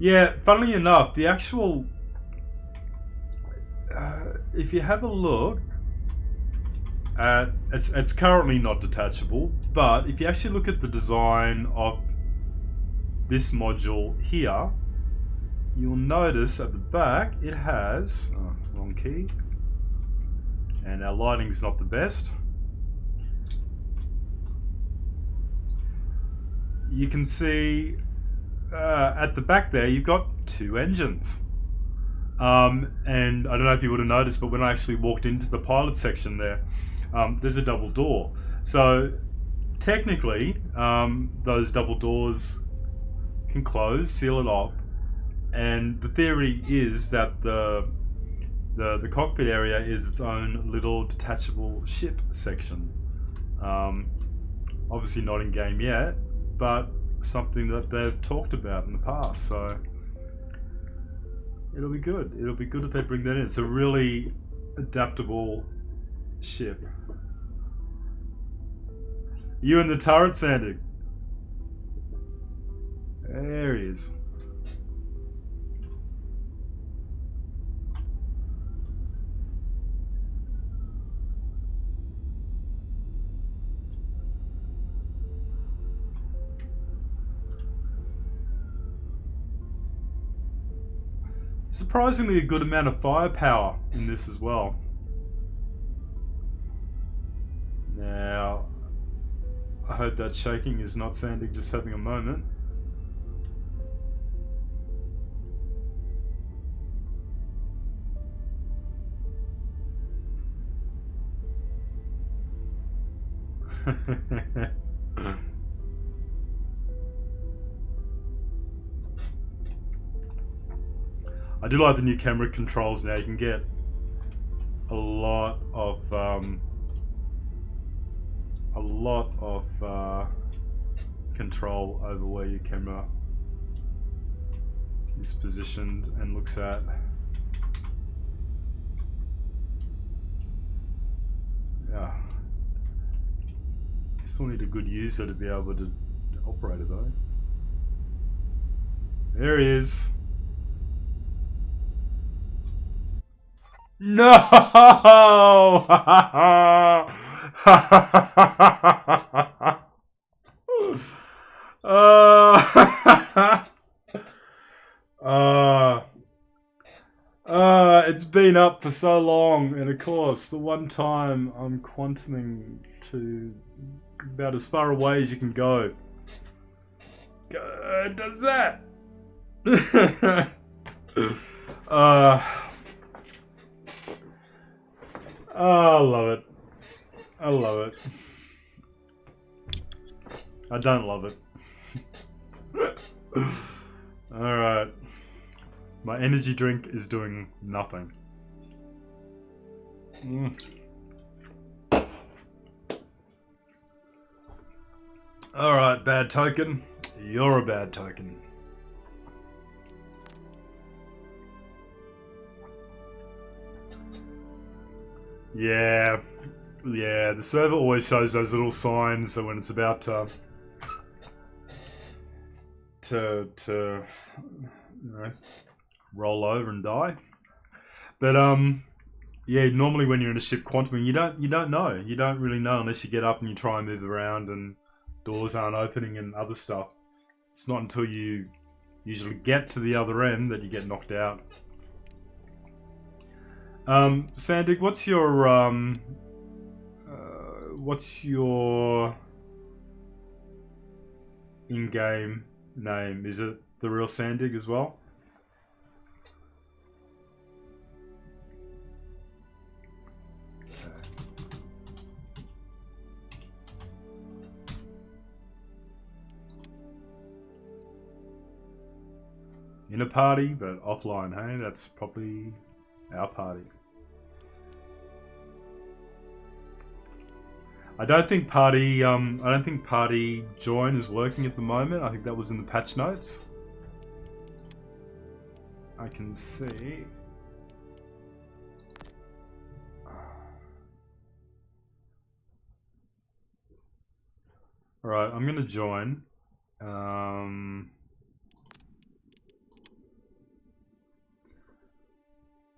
yeah, funnily enough, the actual if you have a look at it's currently not detachable, but if you actually look at the design of this module here, you'll notice at the back it has wrong key, and our lighting's not the best. You can see at the back there you've got 2 engines, and I don't know if you would have noticed, but when I actually walked into the pilot section there, there's a double door. So technically those double doors can close, seal it off, and the theory is that the cockpit area is its own little detachable ship section. Obviously not in game yet, but something that they've talked about in the past, so it'll be good. It'll be good if they bring that in. It's a really adaptable ship. You in the turret, Sandy? There he is. Surprisingly a good amount of firepower in this as well. Now, I hope that shaking is not Sandy just having a moment. I do like the new camera controls now. You can get a lot of control over where your camera is positioned and looks at. Yeah. You still need a good user to be able to operate it though. There he is. No! It's been up for so long, and of course, the one time I'm quantuming to about as far away as you can go. It does that. I love it. I love it. I don't love it. Alright. My energy drink is doing nothing. Alright, bad token. You're a bad token. Yeah. Yeah, the server always shows those little signs so when it's about to you know, roll over and die. But yeah, normally when you're in a ship quantuming, you don't know. You don't really know unless you get up and you try and move around and doors aren't opening and other stuff. It's not until you usually get to the other end that you get knocked out. Sandig, what's your in-game name? Is it the real Sandig as well? In a party, but offline, hey? That's probably our party. I don't think party join is working at the moment. I think that was in the patch notes. I can see. Alright, I'm gonna join.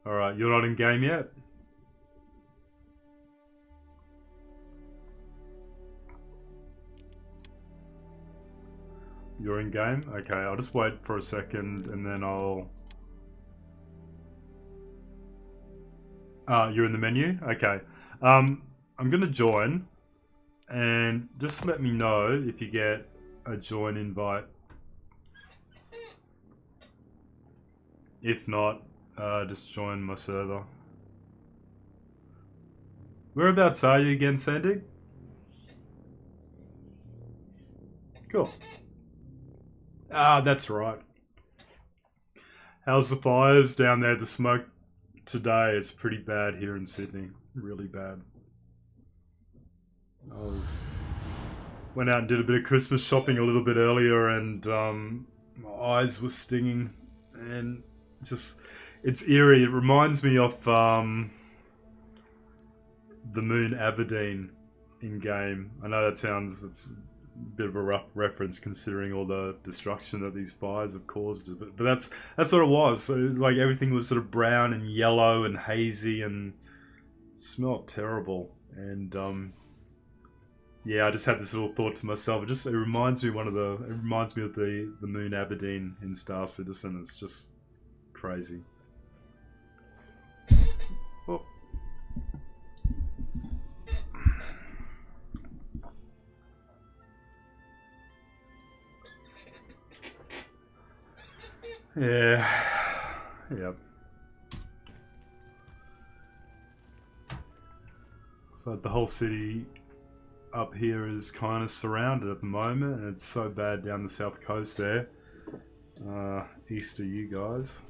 Alright, you're not in game yet? You're in game? Okay, I'll just wait for a second and then I'll... you're in the menu? Okay. I'm gonna join and just let me know if you get a join invite. If not, just join my server. Whereabouts are you again, Sandy? Cool. Ah, that's right. How's the fires down there? The smoke today is pretty bad here in Sydney. Really bad. Went out and did a bit of Christmas shopping a little bit earlier and my eyes were stinging and just, it's eerie. It reminds me of the Moon Aberdeen in game. I know that's a bit of a rough reference considering all the destruction that these fires have caused, but that's what it was. So it was like everything was sort of brown and yellow and hazy and smelled terrible. And yeah, I just had this little thought to myself. It reminds me of the Moon Aberdeen in Star Citizen. It's just crazy. Oh. Yeah. Yep. So the whole city up here is kind of surrounded at the moment, and it's so bad down the south coast there. East of you guys.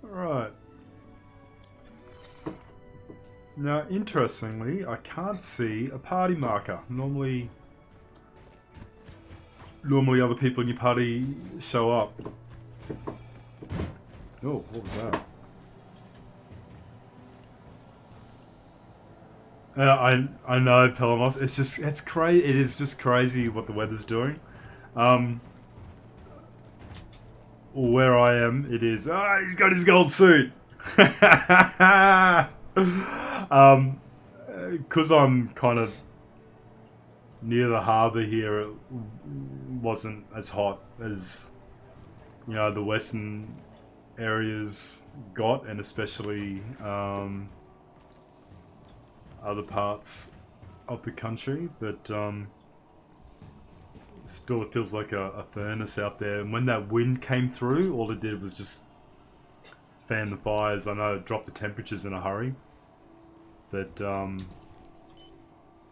Alright. Now, interestingly, I can't see a party marker. Normally other people in your party show up. Oh, what was that? I know, Pelamos. It's crazy. It is just crazy what the weather's doing. Where I am, it is. Ah, he's got his gold suit. Because I'm kind of near the harbour here, it wasn't as hot as, you know, the western areas got, and especially other parts of the country, but still it feels like a furnace out there. And when that wind came through, all it did was just fan the fires. I know it dropped the temperatures in a hurry, but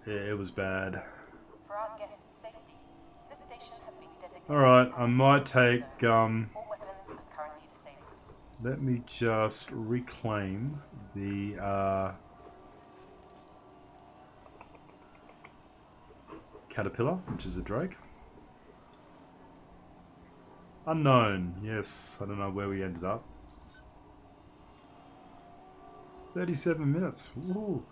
it was bad. For our guests' safety, this station has been designated. Alright, I might take All weapons are currently disabled. let me just reclaim the caterpillar, which is a drake. Unknown, yes, I don't know where we ended up. 37 minutes, woo.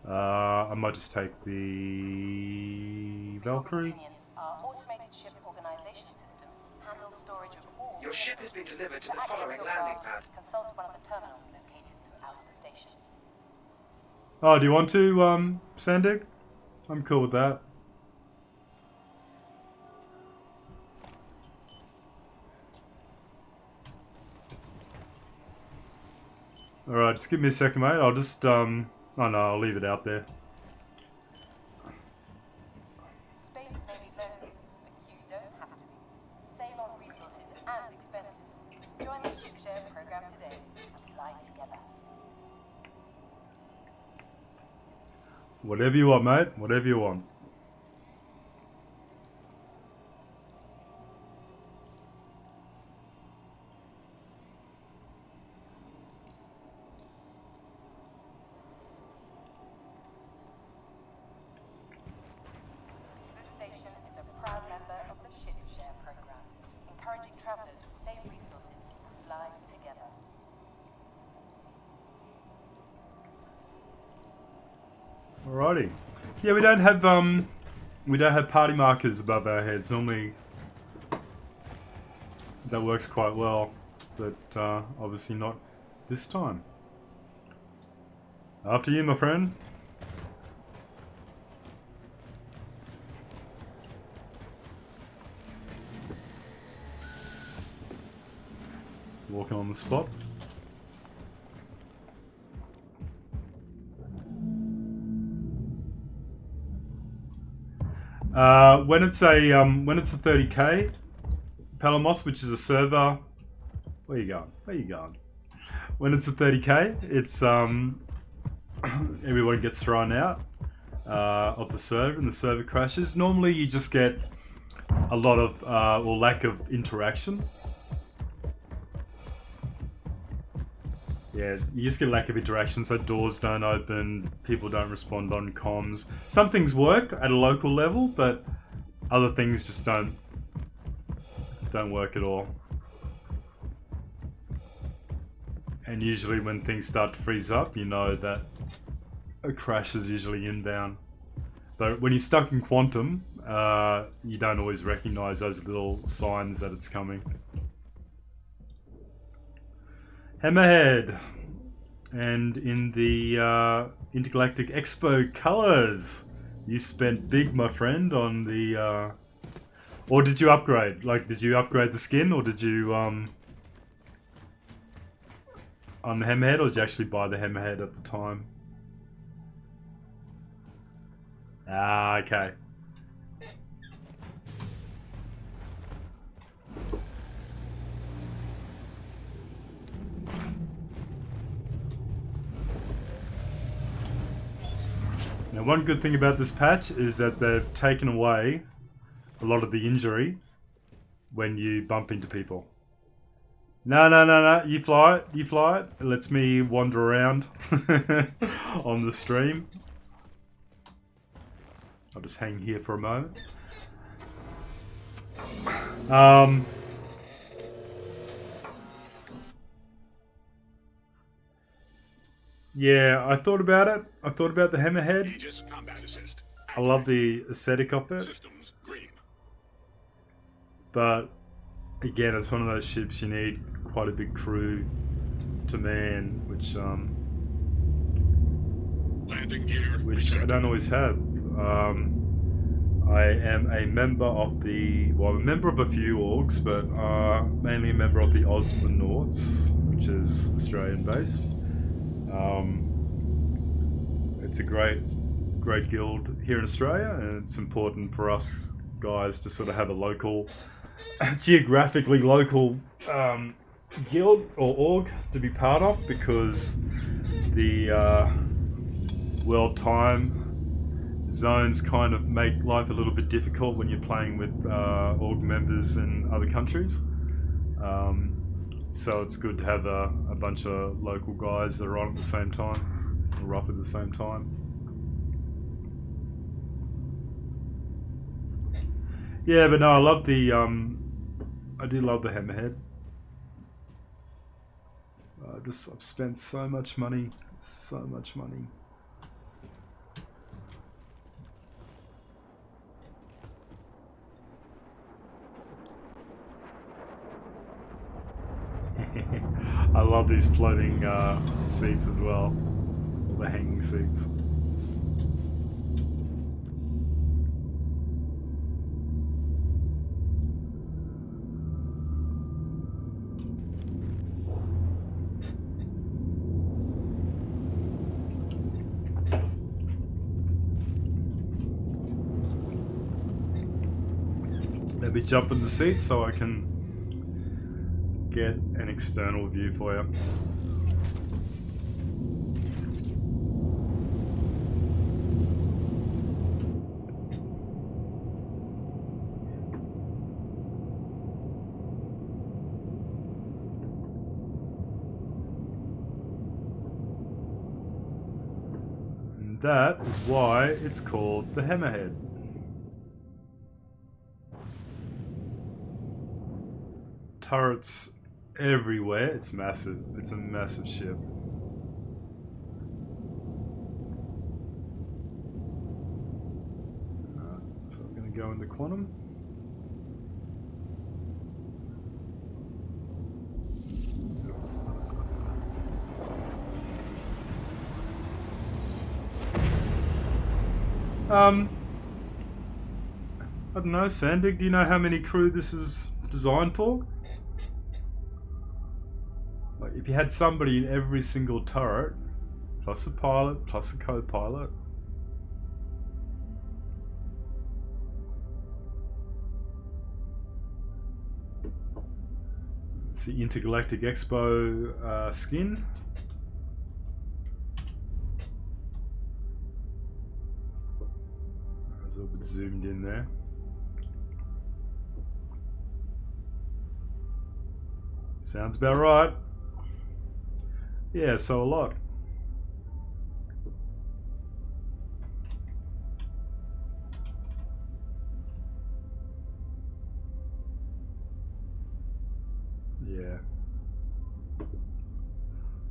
I might just take the Valkyrie. Our automated ship organization system handles storage of all. Your ship has been delivered to the access following your landing craft, pad. consult one of the terminals located throughout the station. Oh, do you want to, Sandig? I'm cool with that. Alright, just give me a second, mate. I'll just, oh no, I'll leave it out there. Space may be lonely, but you don't have to be. Save on resources and expenses. Join the ship share program today and fly together. Whatever you want, mate. Whatever you want. This station is a proud member of the ship share program, encouraging travelers to save resources and fly together. Alrighty. Yeah, we don't have party markers above our heads. Normally that works quite well, but obviously not this time. After you, my friend. Walking on the spot. When it's a 30k Palamos, which is a server. Where you going? Where you going? When it's a 30k, it's everyone gets thrown out of the server, and the server crashes. Normally, you just get a lot of or lack of interaction. Yeah, you just get a lack of interaction, so doors don't open, people don't respond on comms. Some things work at a local level, but other things just don't work at all. And usually when things start to freeze up, you know that a crash is usually inbound. But when you're stuck in quantum, you don't always recognize those little signs that it's coming. Hammerhead, and in the Intergalactic Expo colors, you spent big, my friend, on the. Or did you upgrade? Like, did you upgrade the skin, or did you on the Hammerhead, or did you actually buy the Hammerhead at the time? Ah, okay. Now, one good thing about this patch is that they've taken away a lot of the injury when you bump into people. No, no, no, no. You fly it. You fly it. It lets me wander around on the stream. I'll just hang here for a moment. Yeah, I thought about it. I thought about the Hammerhead. Aegis combat assist. I love the aesthetic of it. Systems green. But again, it's one of those ships you need quite a big crew to man, which Landing gear. I reset. don't always have. I am a member of I'm a member of a few orgs, but mainly a member of the Osmonauts, which is Australian based. It's a great guild here in Australia, and it's important for us guys to sort of have a local, geographically local guild or org to be part of, because the world time zones kind of make life a little bit difficult when you're playing with org members in other countries. So it's good to have a bunch of local guys that are on at the same time, or rough at the same time. Yeah, but no, I love the I do love the Hammerhead. I've spent so much money, so much money. I love these floating seats as well, or the hanging seats. Let me jump in the seat so I can get an external view for you. And that is why it's called the Hammerhead. Turrets everywhere. It's massive. It's a massive ship. So I'm going to go into quantum. I don't know, Sandig, do you know how many crew this is designed for? Like, if you had somebody in every single turret, plus a pilot, plus a co-pilot. It's the Intergalactic Expo skin. I was a little bit zoomed in there. Sounds about right. Yeah, so a lot. Yeah.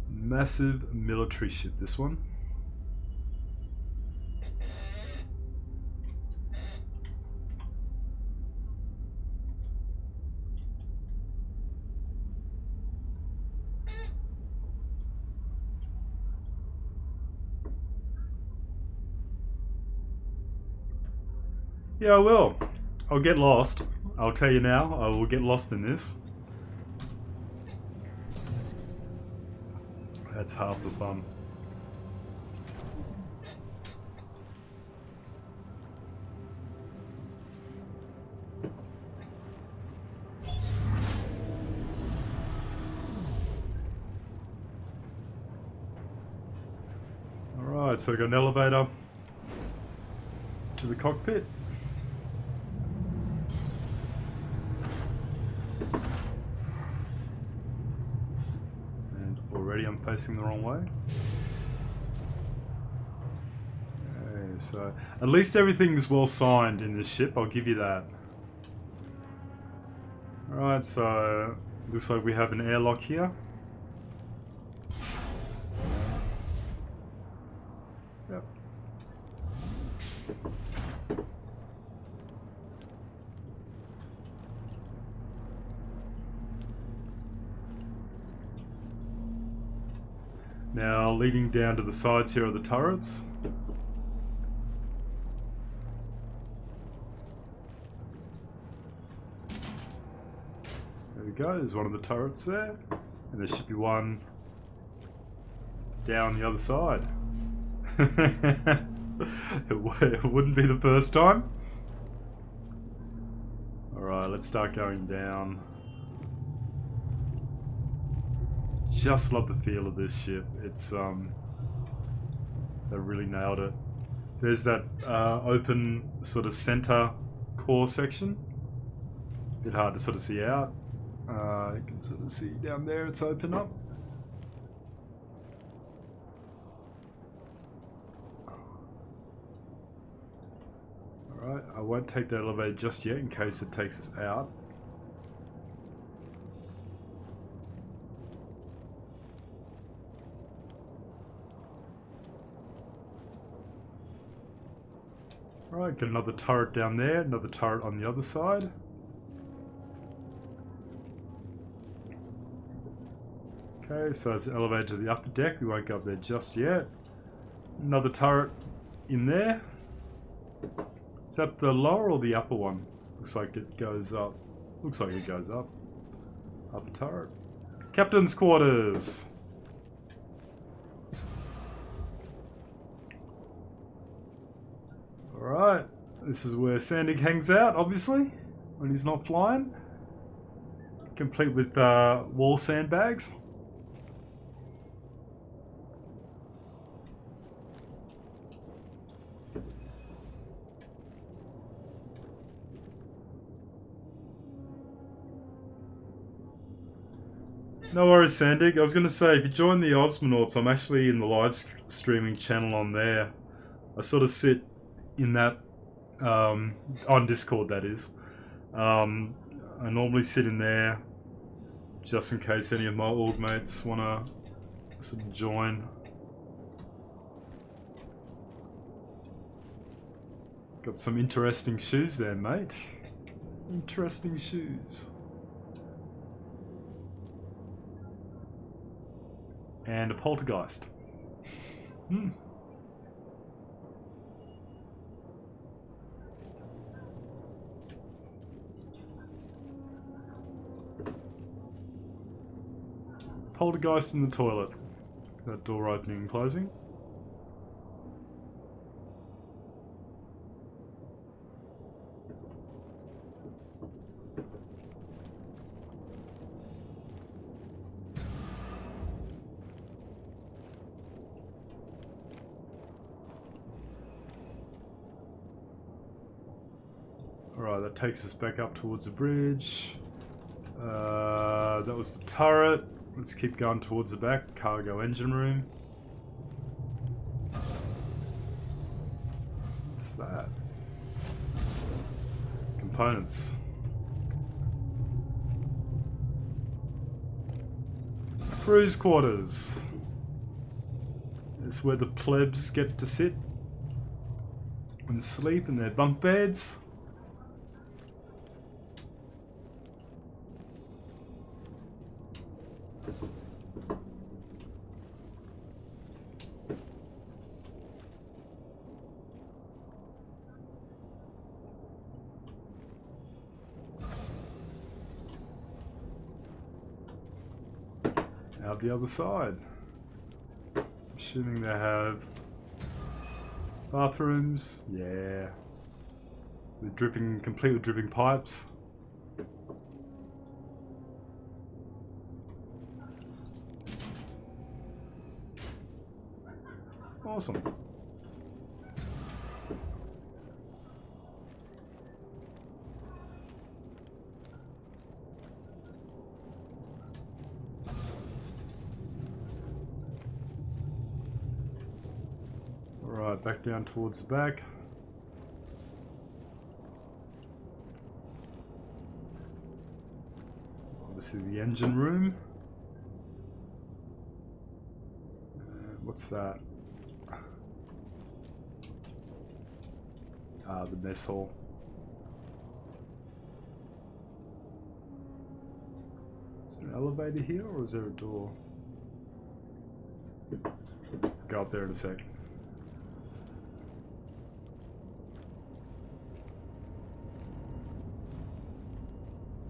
Massive military ship, this one. Yeah, I will. I'll get lost. I'll tell you now, I will get lost in this. That's half the fun. Alright, so we've got an elevator. to the cockpit. And already I'm facing the wrong way. Okay, so at least everything's well signed in this ship, I'll give you that. Alright, so looks like we have an airlock here. Yep. Now leading down to the sides here are the turrets. There we go, there's one of the turrets there. And there should be one down the other side. It wouldn't be the first time. Alright, let's start going down. Just love the feel of this ship. It's they really nailed it. There's that open sort of center core section. A bit hard to sort of see out. You can sort of see down there it's open up. Alright, I won't take that elevator just yet in case it takes us out. Alright, got another turret down there, another turret on the other side. Okay, so it's an elevator to the upper deck, we won't go up there just yet. Another turret in there. Is that the lower or the upper one? Looks like it goes up. Looks like it goes up. Upper turret. Captain's quarters! Alright, this is where Sandig hangs out, obviously, when he's not flying. Complete with wall sandbags. No worries, Sandig. I was going to say, if you join the Osmonauts, I'm actually in the live streaming channel on there. I sort of sit in that, on Discord that is. I normally sit in there, just in case any of my org mates want to sort of join. Got some interesting shoes there, mate. Interesting shoes. And a poltergeist. Poltergeist in the toilet. That door opening and closing. Alright, that takes us back up towards the bridge. That was the turret. Let's keep going towards the back. Cargo engine room. What's that? Components. Crew's quarters. This is where the plebs get to sit and sleep in their bunk beds. Out the other side. Assuming they have bathrooms. Yeah. With dripping, complete with dripping pipes. Awesome. Right, back down towards the back. Obviously the engine room. What's that? Ah, the mess hall. Is there an elevator here or is there a door? Go up there in a sec.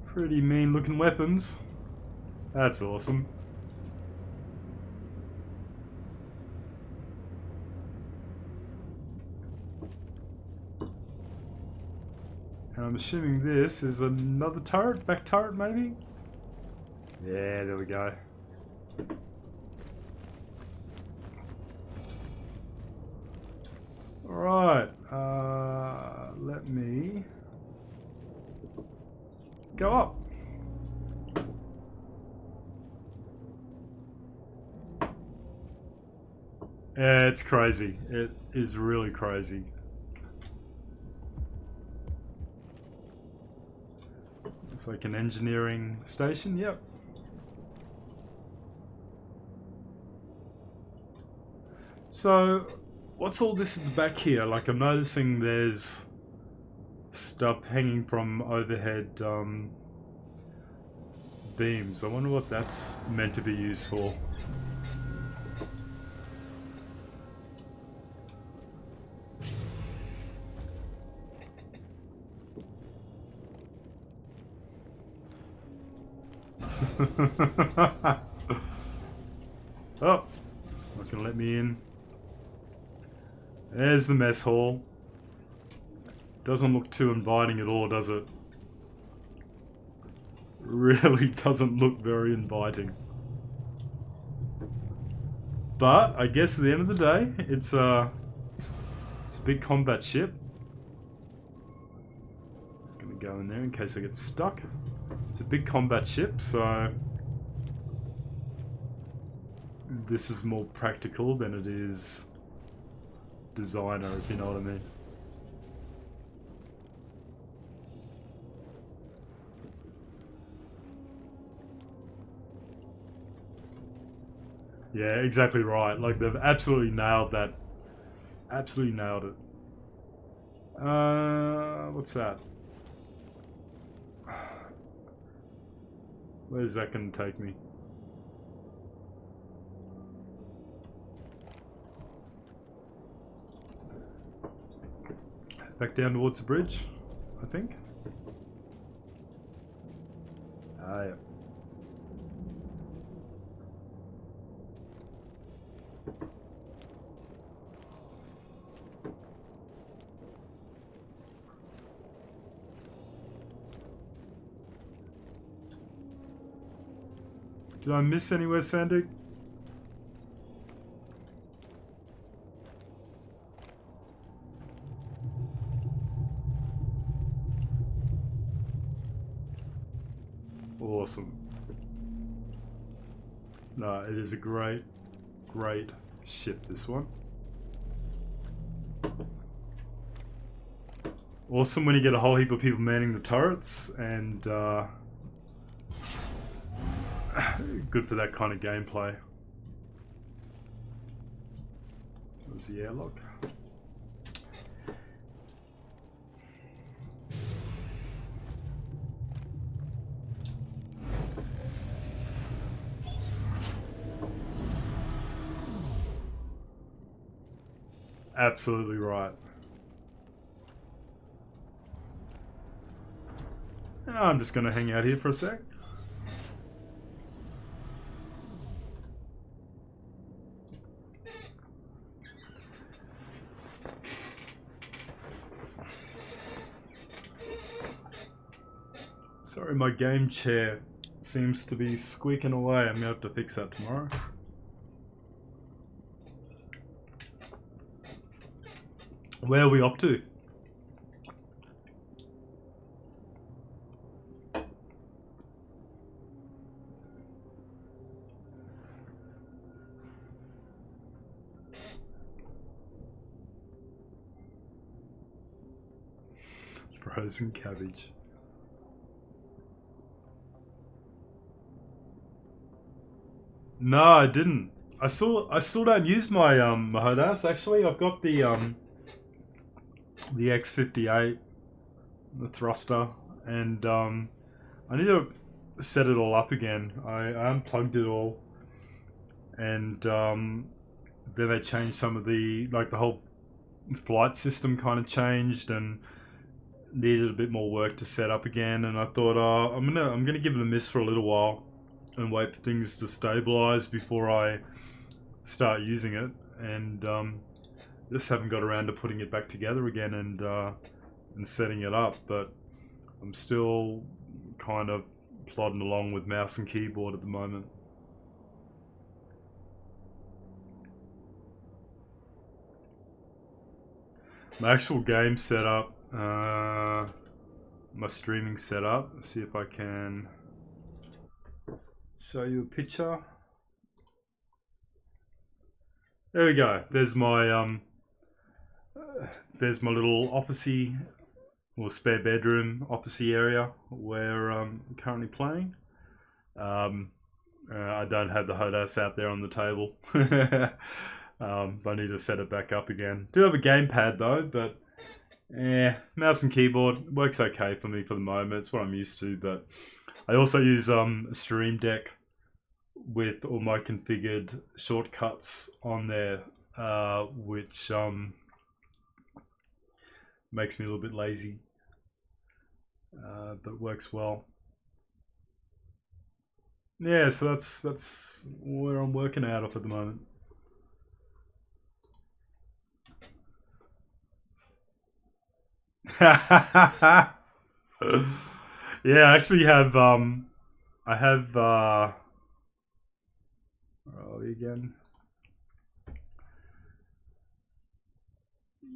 Pretty mean looking weapons. That's awesome. And I'm assuming this is another turret, back turret maybe? Yeah, there we go. Alright, let me go up. Yeah, it's crazy. It is really crazy. It's like an engineering station, yep. So, what's all this at the back here? Like, I'm noticing there's stuff hanging from overhead beams. I wonder what that's meant to be used for. Oh, not gonna let me in. There's the mess hall. Doesn't look too inviting at all, does it? Really doesn't look very inviting. But I guess at the end of the day, it's a big combat ship. Gonna go in there in case I get stuck. It's a big combat ship, so this is more practical than it is designer, if you know what I mean. Yeah, exactly right. Like, they've absolutely nailed that. Absolutely nailed it. What's that? Where's that gonna take me? Back down towards the bridge, I think. Ah, yeah. Did I miss anywhere, Sandy? Awesome. No, it is a great, great ship, this one. Awesome when you get a whole heap of people manning the turrets, and good for that kind of gameplay. There's the airlock. Absolutely right. I'm just going to hang out here for a sec. Sorry, my game chair seems to be squeaking away. I'm going to have to fix that tomorrow. Where are we up to? Frozen cabbage. No, I didn't. I still don't use my my HODAS. Actually, I've got the X58, the thruster, and I need to set it all up again. I unplugged it all, and then they changed some of the whole flight system kind of changed and needed a bit more work to set up again. And I thought, I'm gonna give it a miss for a little while and wait for things to stabilize before I start using it. And just haven't got around to putting it back together again and setting it up. But I'm still kind of plodding along with mouse and keyboard at the moment. My actual game setup, my streaming setup. Let's see if I can show you a picture. There we go. There's my little officey or spare bedroom officey area where I'm currently playing. I don't have the HODAS out there on the table. I need to set it back up again. Do have a gamepad though, but mouse and keyboard works okay for me for the moment. It's what I'm used to. But I also use a Stream Deck with all my configured shortcuts on there, which makes me a little bit lazy, but works well. Yeah, so that's where I'm working out of at the moment. Yeah, I actually have I have where are we again?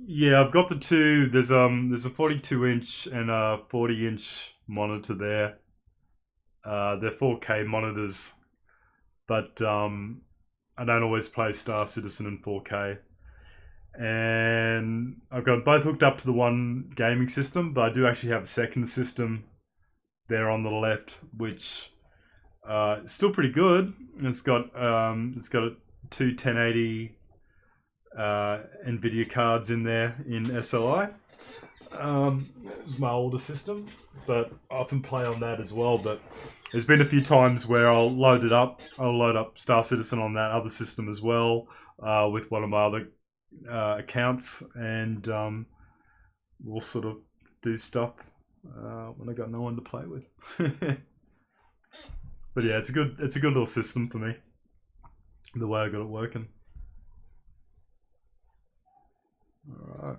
Yeah, I've got the two. There's a 42-inch and a 40-inch monitor there. They're 4K monitors, but I don't always play Star Citizen in 4K. And I've got both hooked up to the one gaming system, but I do actually have a second system there on the left, which is still pretty good. It's got two 1080 NVIDIA cards in there in SLI. It's my older system, but I often play on that as well. But there's been a few times where I'll load up Star Citizen on that other system as well, with one of my other accounts, and we'll sort of do stuff when I got no one to play with. But yeah, it's a good little system for me, the way I got it working. All right.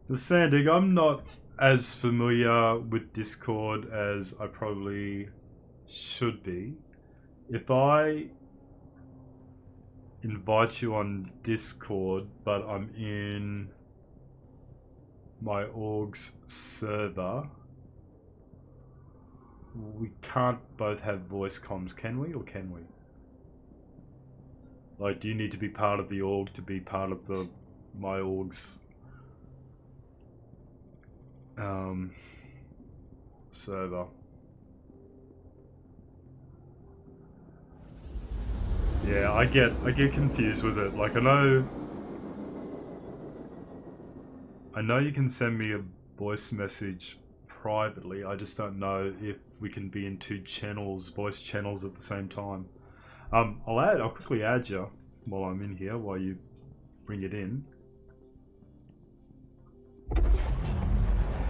The Sandig, I'm not as familiar with Discord as I probably should be. If I invite you on Discord, but I'm in my org's server, we can't both have voice comms, can we? Or can we? Like, do you need to be part of the org to be part of the my org's server? Yeah, I get confused with it. Like, I know you can send me a voice message privately. I just don't know if we can be in two channels, voice channels at the same time. I'll quickly add you while I'm in here, while you bring it in.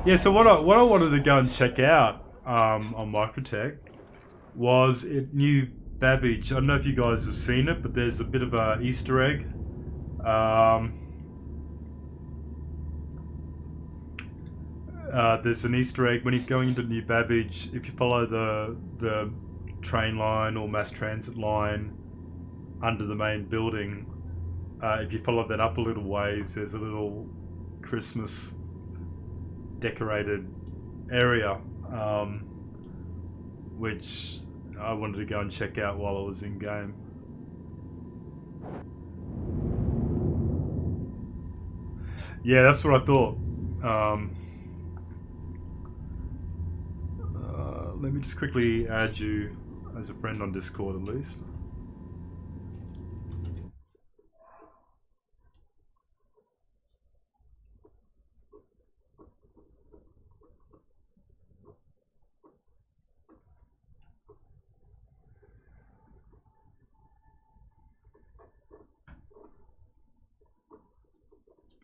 Yeah, so what I wanted to go and check out on Microtech was new Babbage. I don't know if you guys have seen it, but there's a bit of a Easter egg. There's an Easter egg when you're going into New Babbage. If you follow the train line or mass transit line under the main building, if you follow that up a little ways, there's a little Christmas decorated area, which I wanted to go and check out while I was in game. Yeah, that's what I thought. Let me just quickly add you as a friend on Discord at least.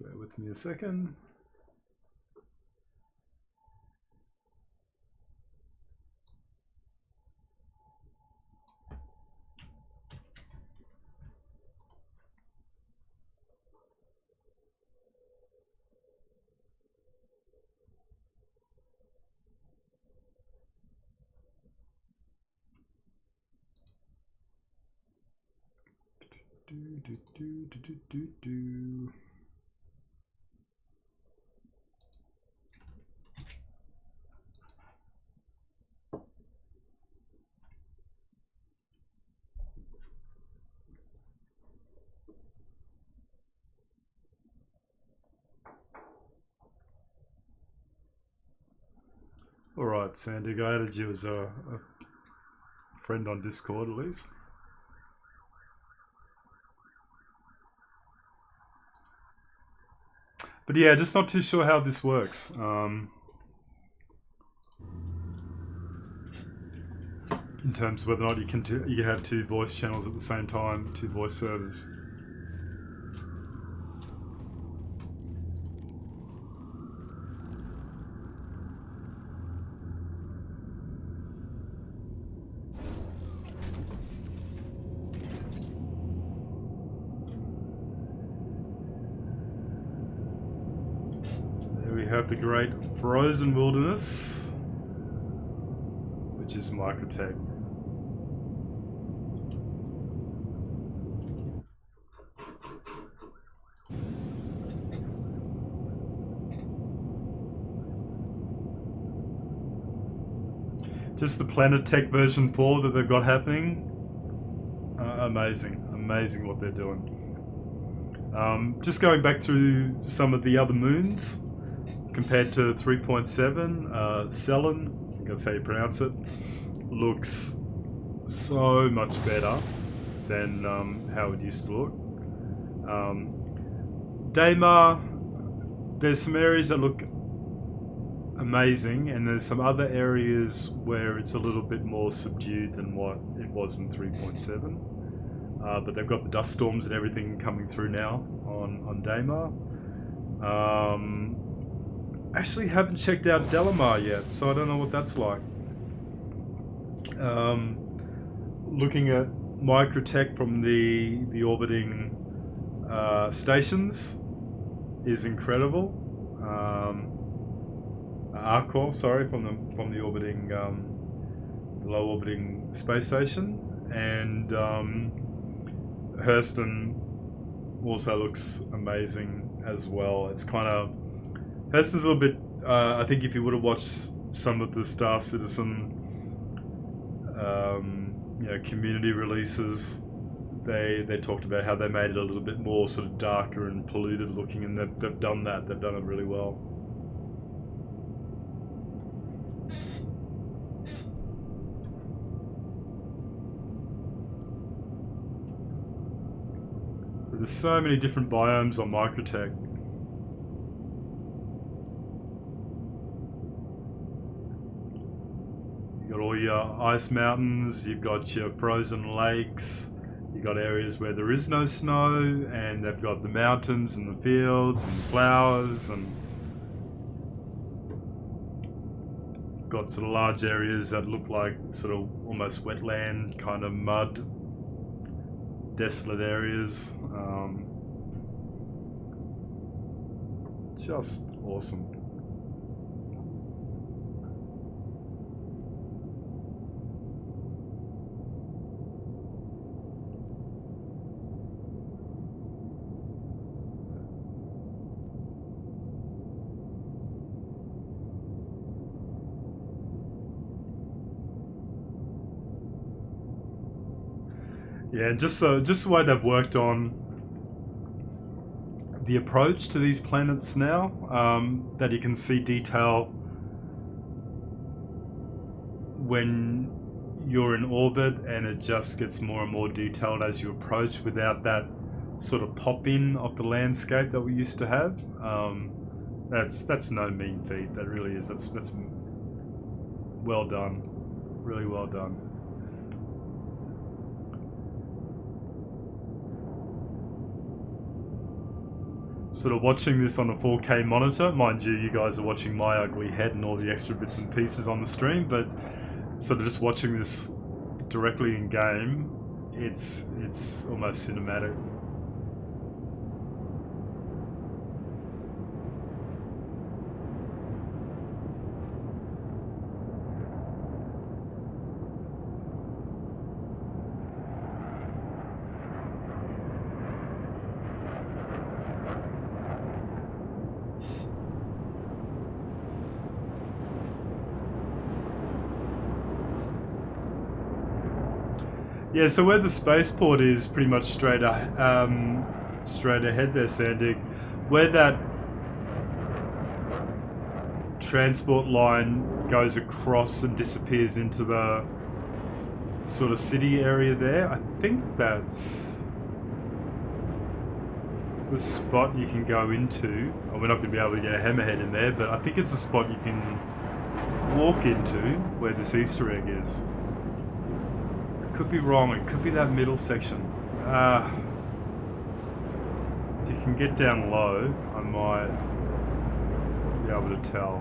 Bear with me a second. Do. Alright, Sandig, I added you as a friend on Discord at least. But yeah, just not too sure how this works. In terms of whether or not you can have two voice channels at the same time, two voice servers. There we have the great frozen wilderness, which is Microtech. Just the Planet Tech version 4 that they've got happening. Amazing what they're doing. Just going back through some of the other moons compared to 3.7, Selen, I think that's how you pronounce it, looks so much better than how it used to look. Daymar, there's some areas that look amazing, and there's some other areas where it's a little bit more subdued than what it was in 3.7. But they've got the dust storms and everything coming through now on Daymar. Actually haven't checked out Delamar yet, so I don't know what that's like. Looking at Microtech from the orbiting stations is incredible. Arcor, sorry, from the orbiting, the low orbiting space station, and Hurston also looks amazing as well. It's kind of, Hurston's a little bit. I think if you would have watched some of the Star Citizen, community releases, they talked about how they made it a little bit more sort of darker and polluted looking, and they've done that. They've done it really well. There's so many different biomes on Microtech. You've got all your ice mountains, you've got your frozen lakes, you've got areas where there is no snow, and they've got the mountains and the fields and the flowers, and got sort of large areas that look like sort of almost wetland, kind of mud, desolate areas. Just awesome. Yeah, and just the way they've worked on the approach to these planets now, that you can see detail when you're in orbit, and it just gets more and more detailed as you approach without that sort of pop-in of the landscape that we used to have. That's no mean feat. That really is. That's well done. Really well done. Sort of watching this on a 4K monitor. Mind you, you guys are watching my ugly head and all the extra bits and pieces on the stream, but sort of just watching this directly in game, it's almost cinematic. Yeah, so where the spaceport is pretty much straight ahead there, Sandig. Where that transport line goes across and disappears into the sort of city area there, I think that's the spot you can go into. Oh, we're not going to be able to get a hammerhead in there, but I think it's the spot you can walk into where this Easter egg is. Could be wrong, it could be that middle section. If you can get down low, I might be able to tell.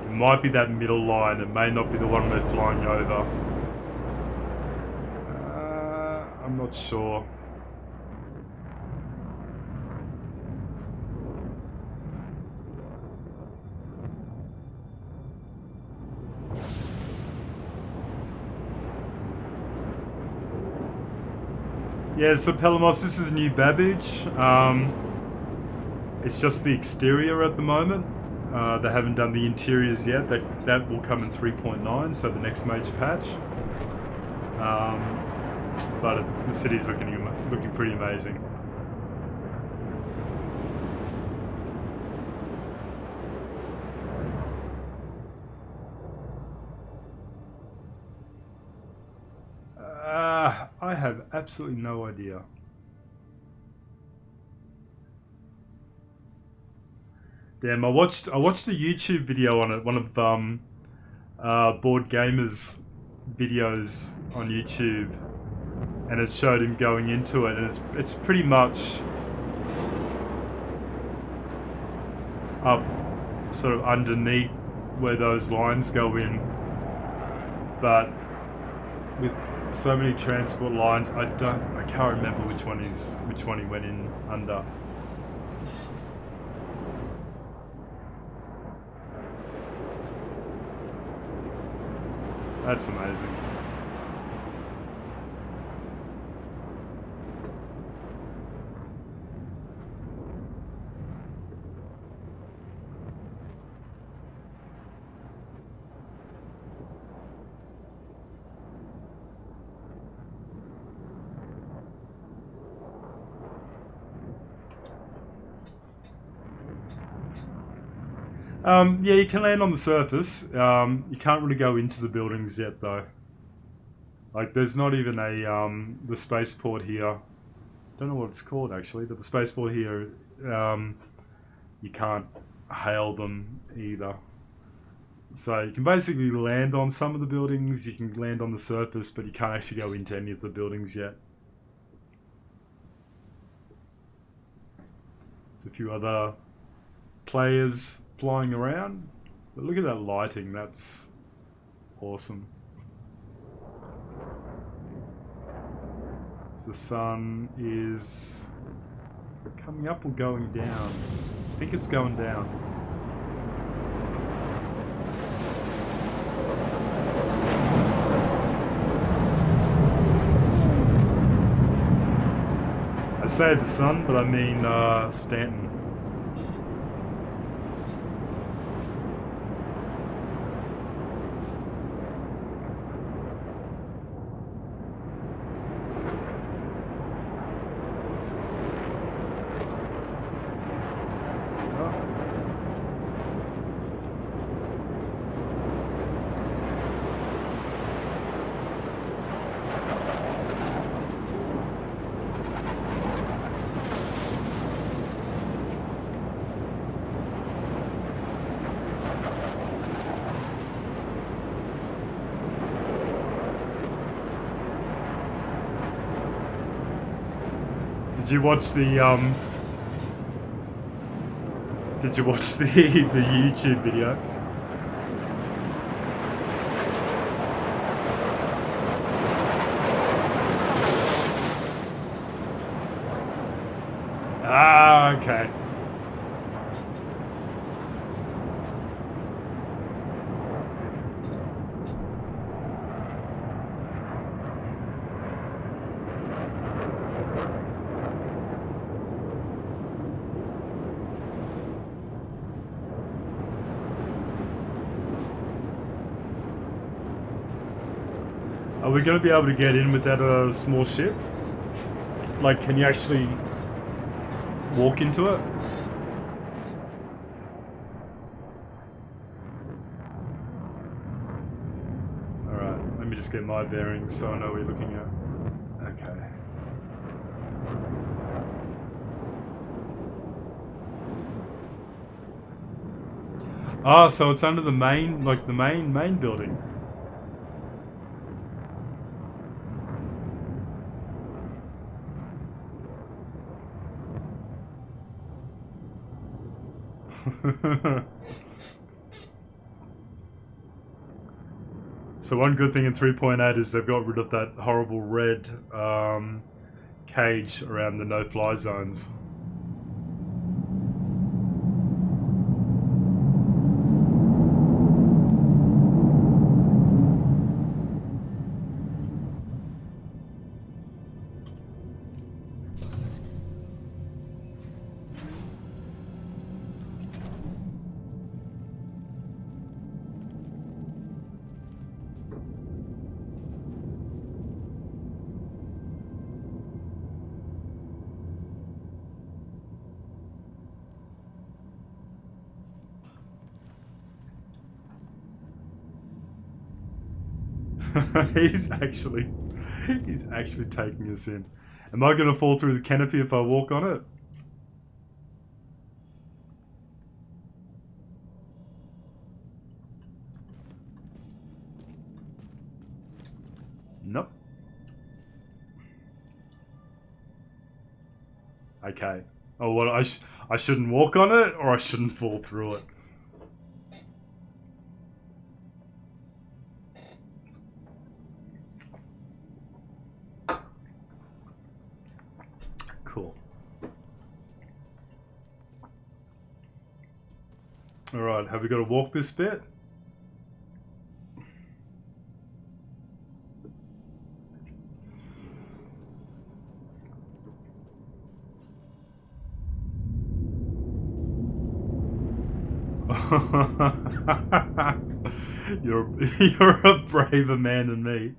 It might be that middle line, it may not be the one we're flying over. I'm not sure. Yeah, so Pelamos, this is New Babbage. It's just the exterior at the moment. They haven't done the interiors yet. That will come in 3.9, so the next major patch. But the city's looking pretty amazing. I have absolutely no idea. Damn, I watched a YouTube video on it, one of Board Gamer's videos on YouTube, and it showed him going into it, and it's pretty much up sort of underneath where those lines go in, but with so many transport lines, I can't remember which one he went in under. That's amazing. Yeah, you can land on the surface. You can't really go into the buildings yet, though. Like, there's not even the spaceport here. Don't know what it's called, actually, but the spaceport here, you can't hail them either. So you can basically land on some of the buildings, you can land on the surface, but you can't actually go into any of the buildings yet. There's a few other players flying around, but look at that lighting, that's awesome. So the sun is coming up or going down? I think it's going down. As say the son, but I mean Stanton. Did you watch the Did you watch the YouTube video? Ah, okay. Are we going to be able to get in with that small ship? Like, can you actually walk into it? Alright, let me just get my bearings so I know what we're looking at. Okay. Ah, so it's under the main, like the main building. So one good thing in 3.8 is they've got rid of that horrible red cage around the no-fly zones. he's actually taking us in. Am I going to fall through the canopy if I walk on it? Nope. Okay. Oh, well, I shouldn't walk on it, or I shouldn't fall through it. Cool. Alright, have we got to walk this bit? You're a braver man than me.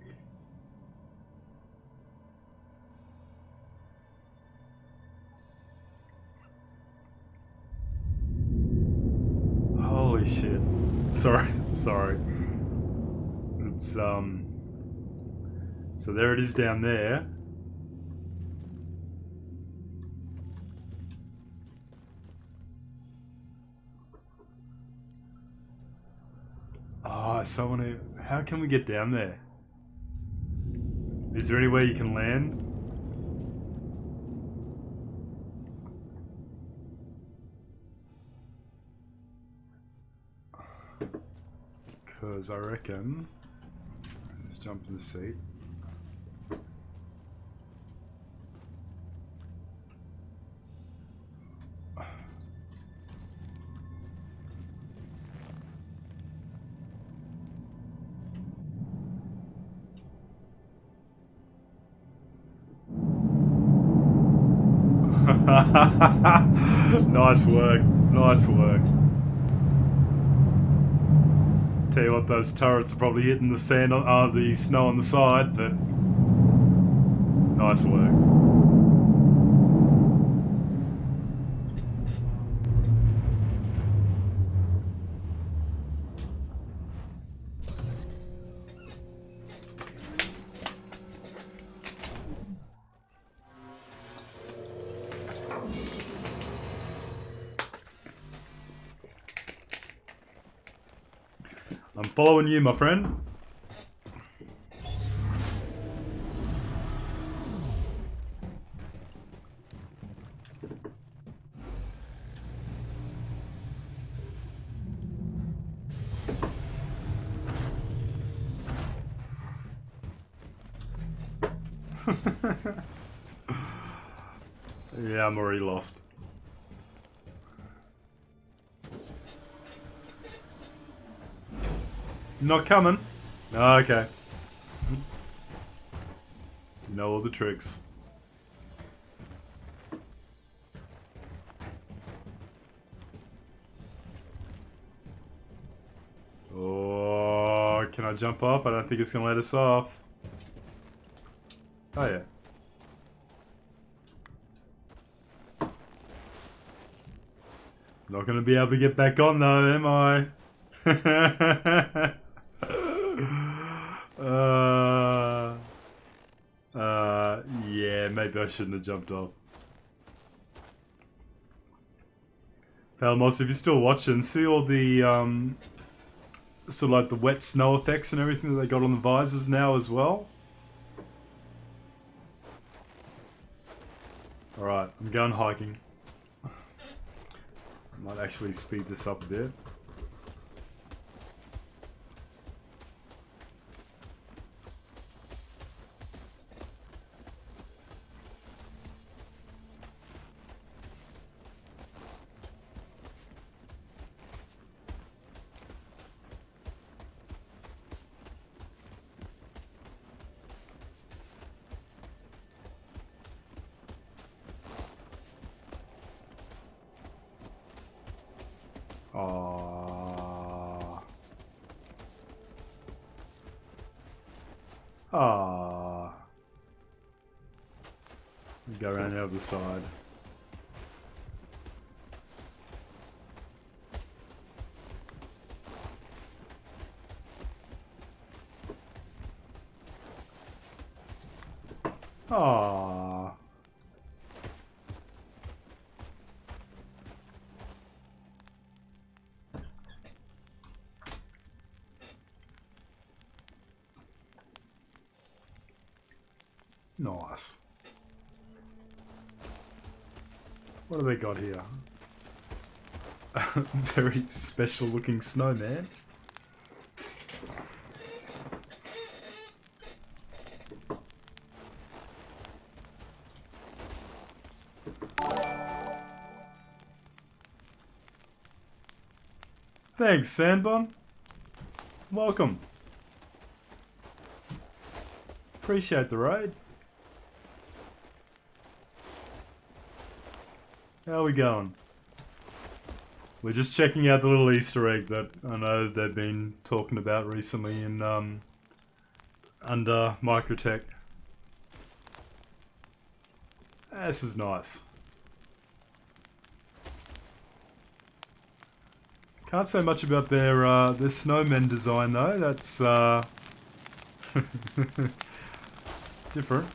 Holy shit. Sorry. It's so there it is down there. Oh, how can we get down there? Is there any way you can land? Because I reckon... Let's jump in the seat. Nice work. Nice work. Tell you what, those turrets are probably hitting the sand on the snow on the side, but nice work. I'm following you, my friend. Yeah, I'm already lost. Not coming? Okay. You know all the tricks. Oh, can I jump up? I don't think it's gonna let us off. Oh yeah. Not gonna be able to get back on though, am I? Yeah, maybe I shouldn't have jumped off. Palamos, if you're still watching, see all the, sort of like the wet snow effects and everything that they got on the visors now as well? Alright, I'm going hiking. I might actually speed this up a bit. Aww. Aww. Go around the other side. Aww. Nice. What have they got here? Very special looking snowman. Thanks, Sandbon. Welcome. Appreciate the raid. How are we going? We're just checking out the little Easter egg that I know they've been talking about recently in under Microtech. This is nice. Can't say much about their snowmen design though. That's different.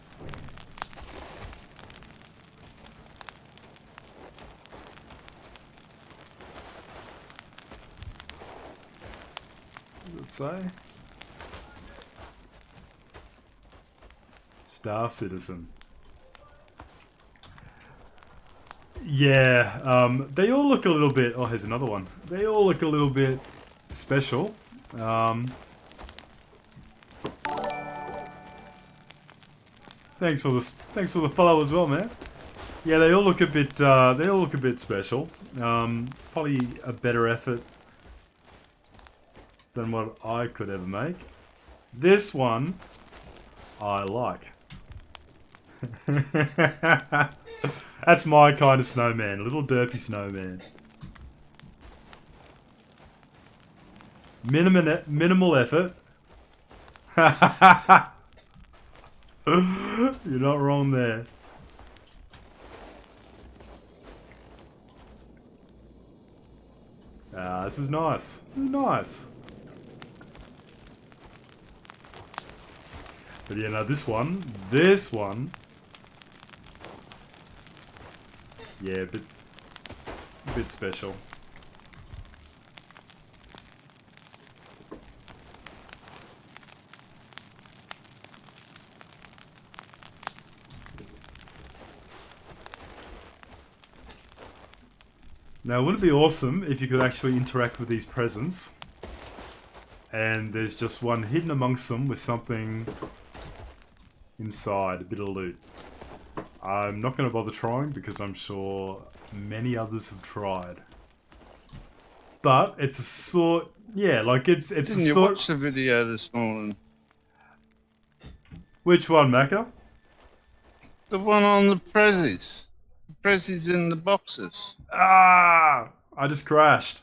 Say Star Citizen. Yeah, they all look a little bit. Oh, here's another one. They all look a little bit special. Thanks for the follow as well, man. Yeah, they all look a bit. They all look a bit special. Probably a better effort than what I could ever make. This one, I like. That's my kind of snowman. Little derpy snowman. Minimal effort. You're not wrong there. This is nice. This is nice. But yeah, no, this one. Yeah, a bit special. Now, wouldn't it be awesome if you could actually interact with these presents? And there's just one hidden amongst them with something inside, a bit of loot. I'm not going to bother trying because I'm sure many others have tried. But it's a sort... Yeah, like it's Didn't a you sort... watch the video this morning? Which one, Macca? The one on the prezzies. The prezzies in the boxes. Ah! I just crashed.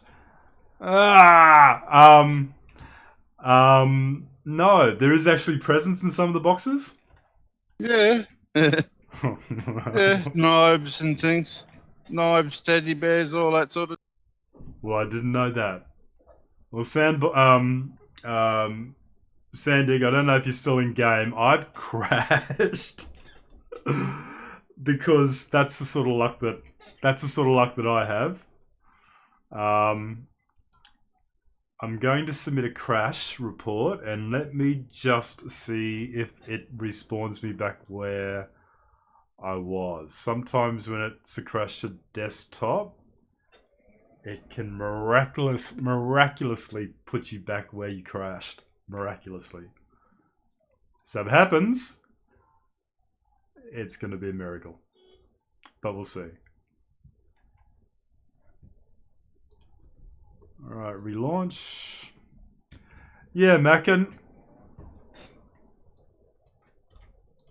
No, there is actually presents in some of the boxes. Yeah. Yeah, knives and things. Knives, teddy bears, all that sort of... Well, I didn't know that. Well, Sandig, I don't know if you're still in game. I've crashed because that's the sort of luck that I have. I'm going to submit a crash report and let me just see if it respawns me back where I was. Sometimes when it's a crash to desktop, it can miraculously put you back where you crashed. Miraculously. So if it happens, it's going to be a miracle. But we'll see. Alright, relaunch. Yeah, Mackin.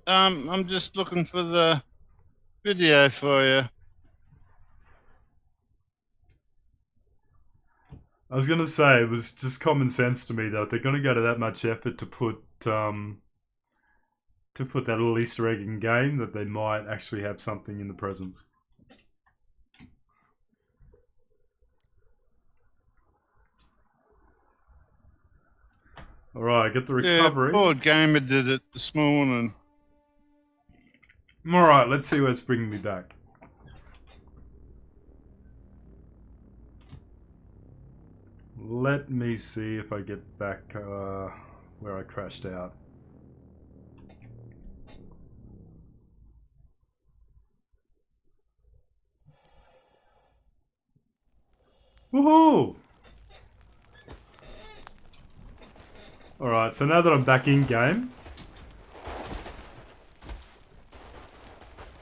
I'm just looking for the video for you. I was going to say, it was just common sense to me that if they're going to go to that much effort to put that little Easter egg in game, that they might actually have something in the presents. Alright, get the recovery. Yeah, Board Gamer did it this morning. Alright, let's see where it's bringing me back. Let me see if I get back where I crashed out. Woohoo! Alright, so now that I'm back in game,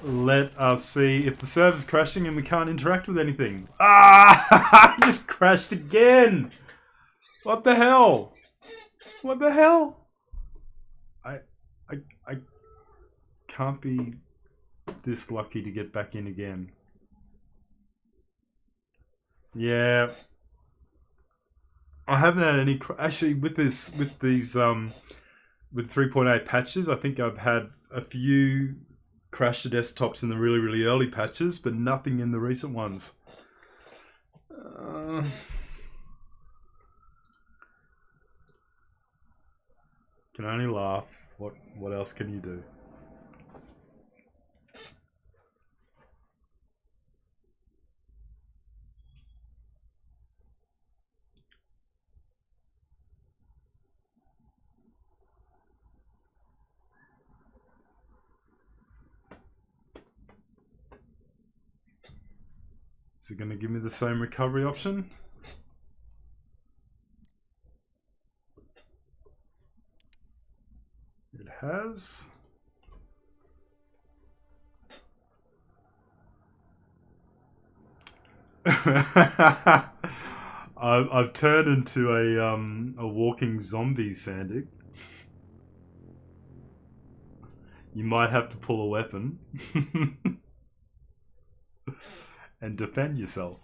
let us see if the server's crashing and we can't interact with anything. Ah! I just crashed again! What the hell? What the hell? I can't be this lucky to get back in again. Yeah. I haven't had any actually with these with 3.8 patches. I think I've had a few crash to desktops in the really early patches, but nothing in the recent ones. Can only laugh. What else can you do? Is it going to give me the same recovery option? It has. I've turned into a walking zombie, Sandig. You might have to pull a weapon. and defend yourself.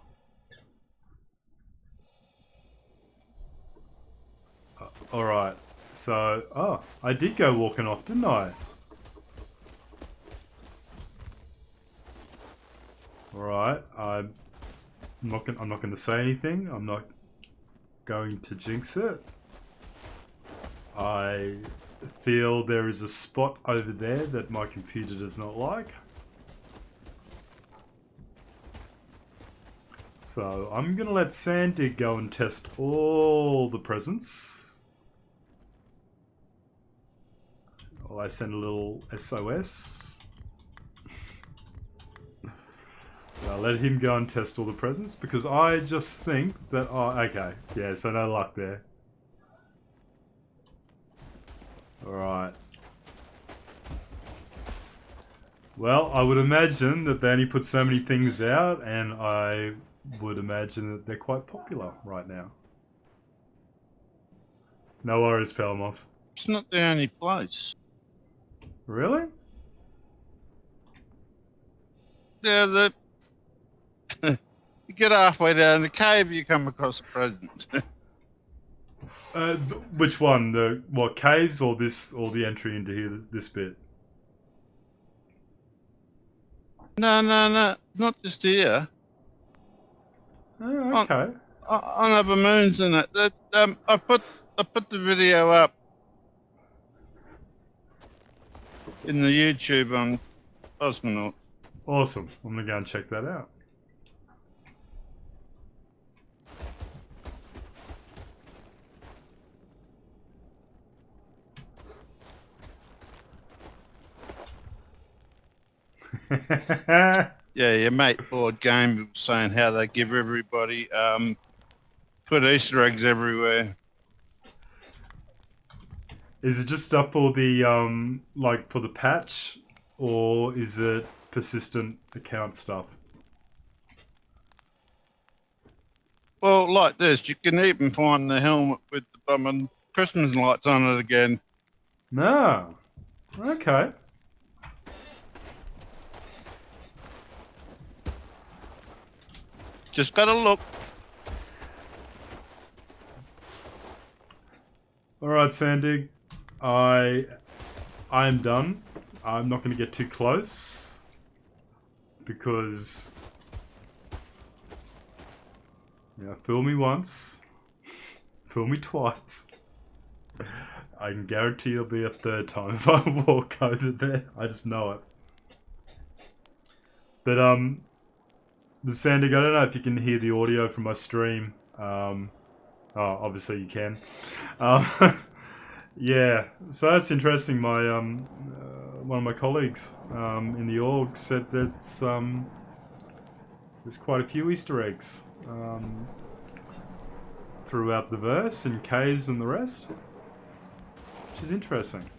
Alright, so... I did go walking off, didn't I? Alright, I'm not gonna say anything. I'm not going to jinx it. I feel there is a spot over there that my computer does not like. So I'm gonna let Sandy go and test all the presents. Well, I send a little SOS. I'll let him go and test all the presents because I just think that... Oh, okay. Yeah, so no luck there. Alright. Well, I would imagine that they only put so many things out, and I would imagine that they're quite popular right now. No worries, Palmos. It's not the only place. Really? Yeah, you get halfway down the cave, you come across a present. Which one? The what, caves or this, or the entry into here? This bit? No, not just here. Oh, okay. On other moons and that. I put the video up in the YouTube on Cosmonaut. Awesome. I'm gonna go and check that out. Yeah, your mate Board Game was saying how they give everybody put Easter eggs everywhere. Is it just stuff for the like for the patch, or is it persistent account stuff? Well, like this, you can even find the helmet with the bumming Christmas lights on it again. No. Okay. Just gotta look. Alright, Sandig. I am done. I'm not going to get too close. Because... yeah, fool me once. Fool me twice. I can guarantee it'll be a third time if I walk over there. I just know it. But, Sandig, I don't know if you can hear the audio from my stream. Oh, obviously you can. Yeah, so that's interesting. My one of my colleagues in the org said that there's quite a few Easter eggs throughout the verse, and caves and the rest, which is interesting.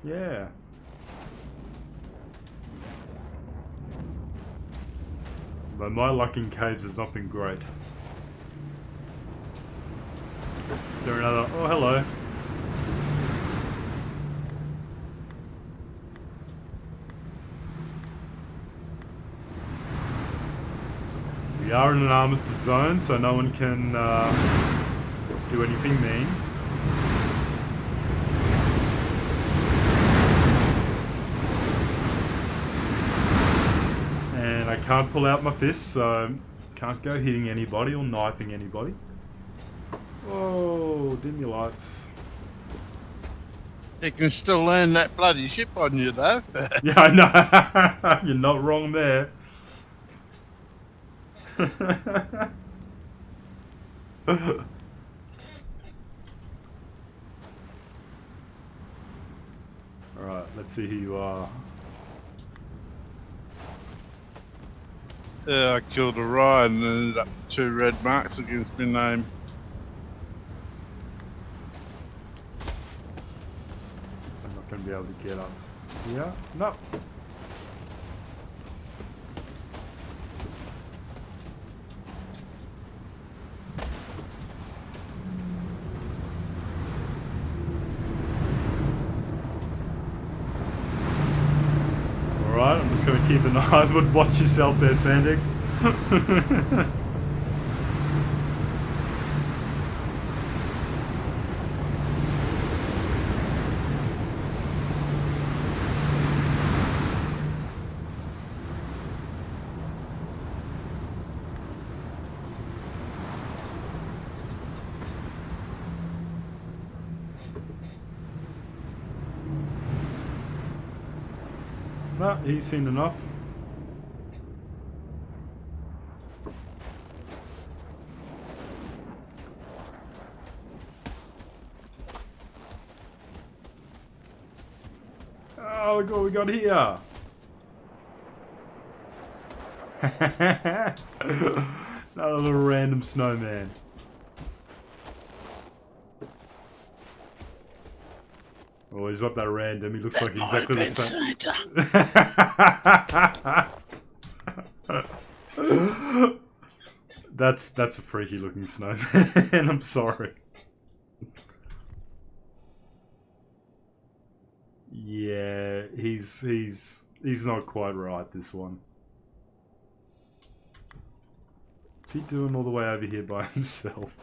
Yeah. But my luck in caves has not been great. Is there another? Oh, hello. We are in an armistice zone, so no one can do anything mean. And I can't pull out my fists, so can't go hitting anybody or knifing anybody. Oh, dim your lights. You can still land that bloody ship on you, though. Yeah, I know. You're not wrong there. Alright, let's see who you are. Yeah, I killed a ride and ended up with 2 red marks against my name. I'm not going to be able to get up. Yeah? No. Alright, I'm just gonna keep an eye. Would watch yourself there, Sandy. No, he's seen enough. Oh, look what we got here. Another little random snowman. Oh, he's not that random. He looks like exactly the same. That's a freaky looking snowman. I'm sorry. Yeah, he's not quite right, this one. What's he doing all the way over here by himself?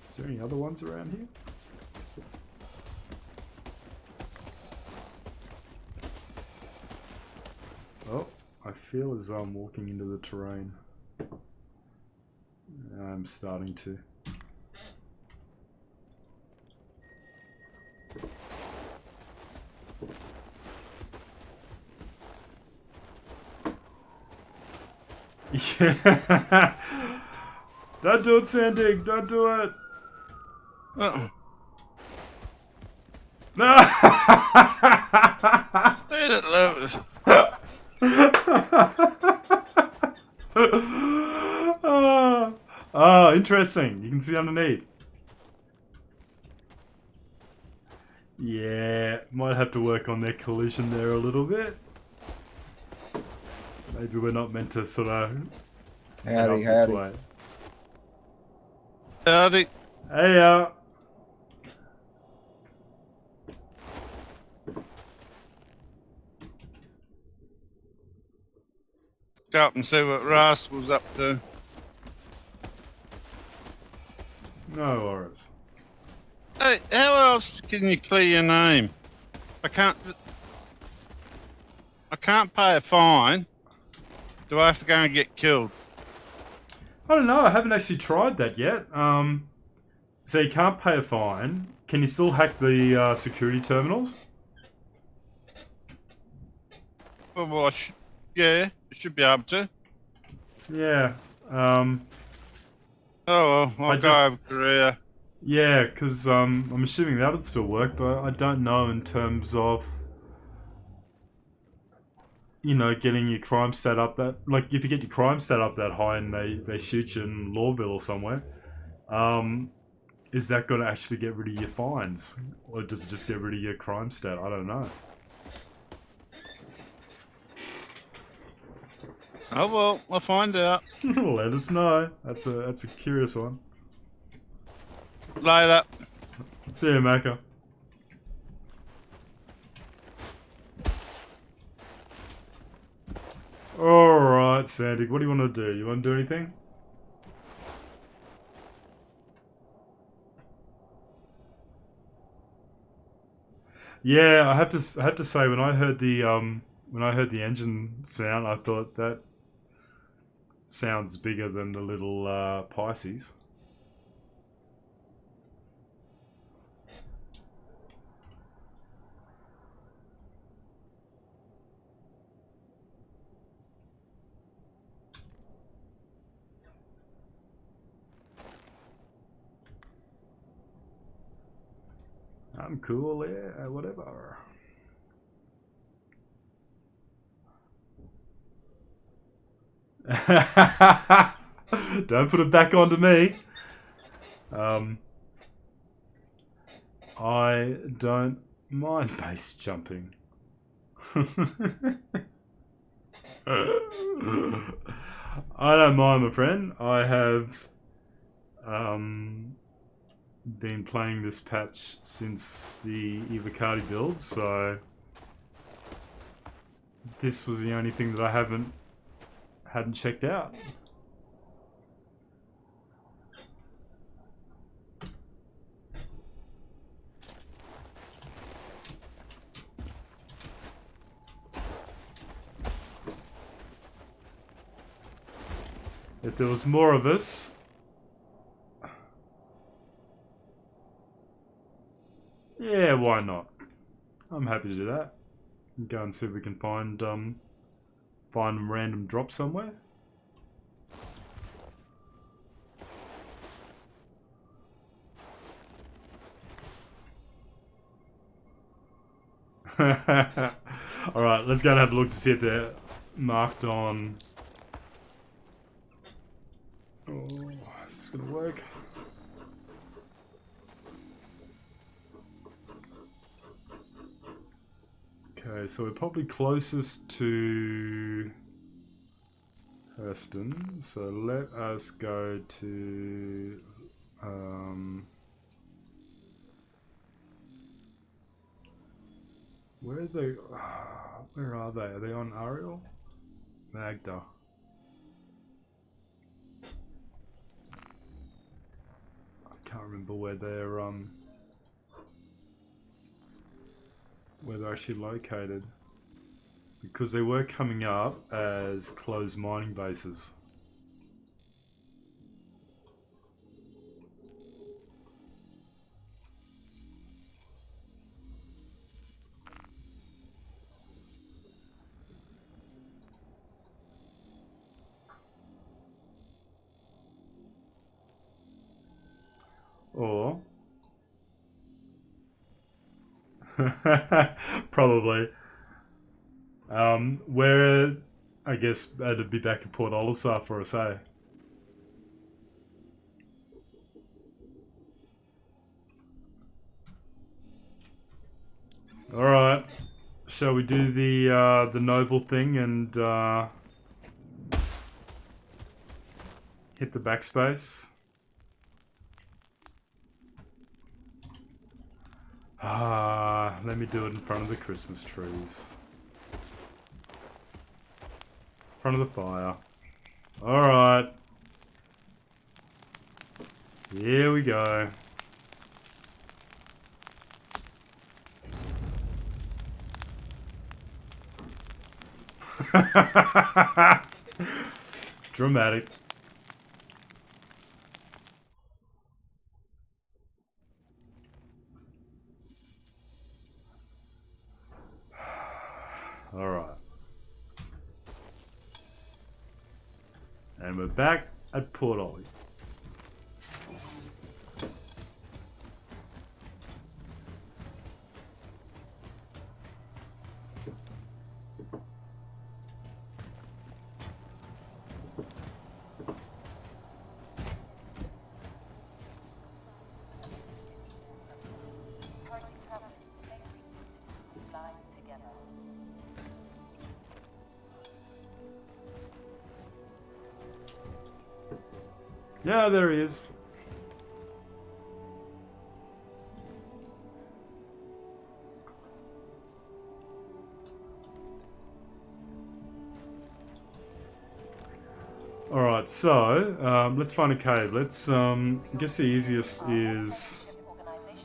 Is there any other ones around here? Oh, I feel as though I'm walking into the terrain. I'm starting to. Yeah. Don't do it, Sandy. Don't do it. No. Let it love. Oh, interesting. You can see underneath. Yeah, might have to work on their collision there a little bit. Maybe we're not meant to sort of head up this way. Howdy. Hey, Go up and see what Ross was up to. no worries. Hey, how else can you clear your name? I can't pay a fine. Do I have to go and get killed? I don't know. I haven't actually tried that yet. So you can't pay a fine. Can you still hack the security terminals? Well, yeah, you should be able to. Yeah. Oh well, I'll go over Korea. Yeah, because I'm assuming that would still work, but I don't know in terms of, you know, getting your crime stat up that, like, if you get your crime stat up that high and they shoot you in Lawville or somewhere, is that going to actually get rid of your fines? Or does it just get rid of your crime stat? I don't know. Oh well, I'll find out. Let us know. That's a curious one. Later. See you, Macca. Alright, Sandy, what do you want to do? You want to do anything? Yeah, I have to say when I heard the engine sound, I thought that sounds bigger than the little Pisces. I'm cool, yeah, whatever. Don't put it back onto me. I don't mind base jumping. I don't mind, my friend. I have been playing this patch since the Evocati build, so this was the only thing that I hadn't checked out. If there was more of us, yeah, why not? I'm happy to do that. Go and see if we can find a random drop somewhere. Alright, let's go and have a look to see if they're marked on. Oh, is this gonna work? Okay, so we're probably closest to Hurston, so let us go to where are they? Where are they? Are they on Ariel? Magda. I can't remember where they're actually located, because they were coming up as closed mining bases. Or probably. Where I guess it'd be back at Port Olisar for us, eh? Alright. Shall we do the noble thing and hit the backspace? Let me do it in front of the Christmas trees. In front of the fire. Alright. Here we go. Dramatic. Alright. And we're back at Port Ollie. Yeah, there he is. Alright, so, let's find a cave. Let's, I guess the easiest is...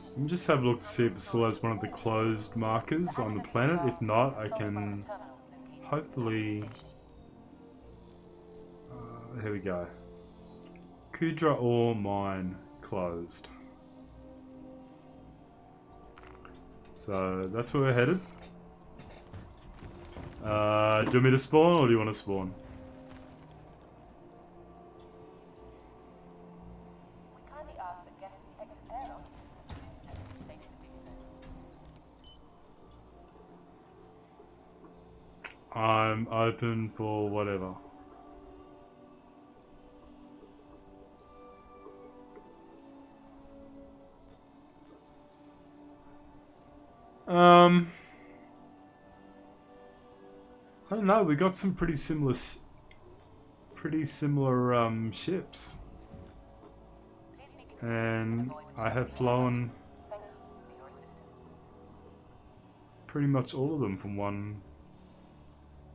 Let me just have a look to see if it still has one of the closed markers on the planet. If not, I can hopefully... here we go. Kudra ore mine closed. So that's where we're headed. Do you want me to spawn or do you want to spawn? I'm open for whatever. I don't know, we got some pretty similar ships. And I have flown pretty much all of them from one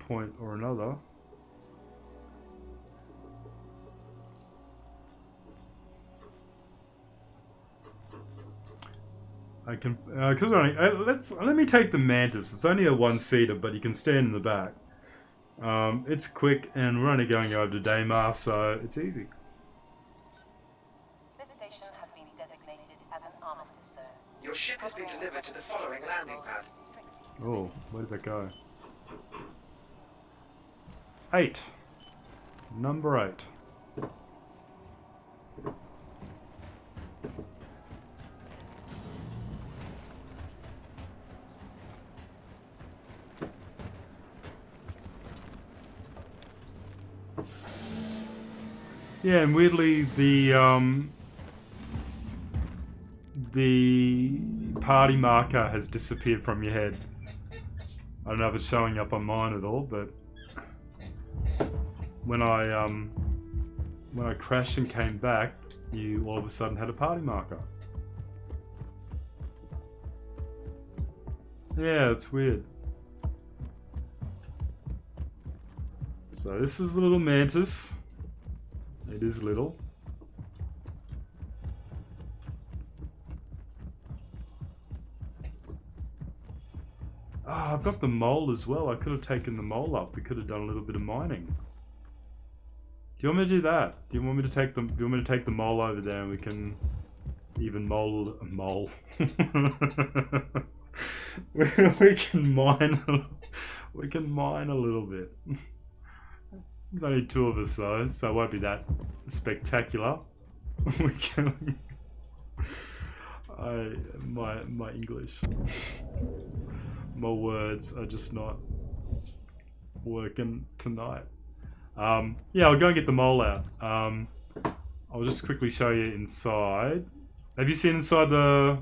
point or another. I can, cause let me take the Mantis. It's only a one-seater, but you can stand in the back. It's quick, and we're only going over to Daymar, so it's easy. This station has been designated as an armistice zone. Your ship has been delivered to the following landing pad. Oh, where did that go? 8. Number 8. Yeah, and weirdly the party marker has disappeared from your head. I don't know if it's showing up on mine at all, but when I crashed and came back, you all of a sudden had a party marker. Yeah, it's weird. So this is the little Mantis. It is little. Ah, I've got the mole as well. I could have taken the mole up. We could have done a little bit of mining. Do you want me to do that? Do you want me to take the? Do you want me to take the mole over there, and we can even mole a mole? we can mine. We can mine a little bit. There's only 2 of us though, so it won't be that spectacular. We can. My English, my words are just not working tonight. Yeah, I'll go and get the mole out. I'll just quickly show you inside. Have you seen inside the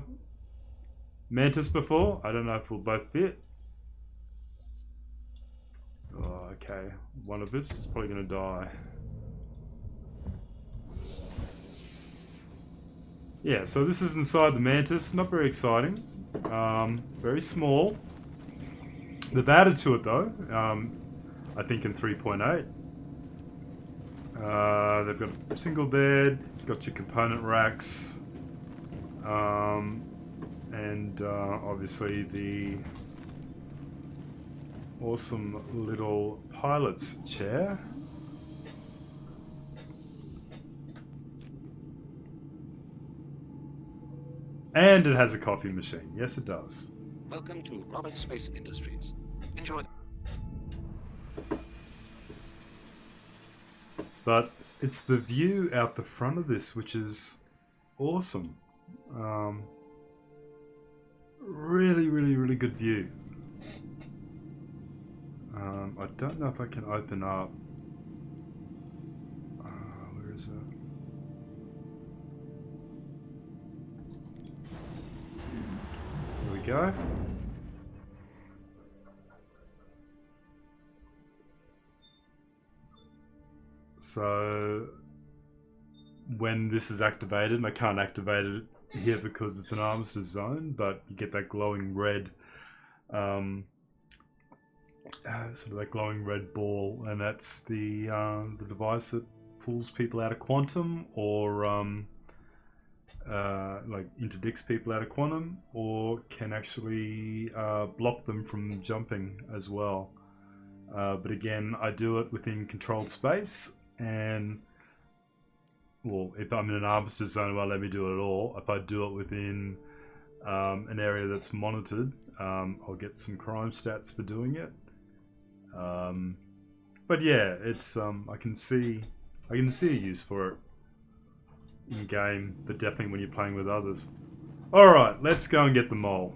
Mantis before? I don't know if we'll both fit. Oh, okay. One of us is probably going to die. Yeah, so this is inside the Mantis. Not very exciting. Very small. They've added to it though. I think in 3.8. They've got a single bed, got your component racks, and obviously the awesome little pilot's chair. And it has a coffee machine. Yes, it does. Welcome to Robert Space Industries. Enjoy. But it's the view out the front of this which is awesome. Really, really, really good view. I don't know if I can open up. Where is it? There we go. So when this is activated, and I can't activate it here because it's an armistice zone, but you get that glowing red, sort of that glowing red ball, and that's the device that pulls people out of quantum, or like interdicts people out of quantum, or can actually block them from jumping as well. But again, I do it within controlled space, and well, if I'm in an armistice zone, it won't let me do it at all. If I do it within an area that's monitored, I'll get some crime stats for doing it. But yeah, it's I can see a use for it in game, but definitely when you're playing with others. All right, let's go and get the mole.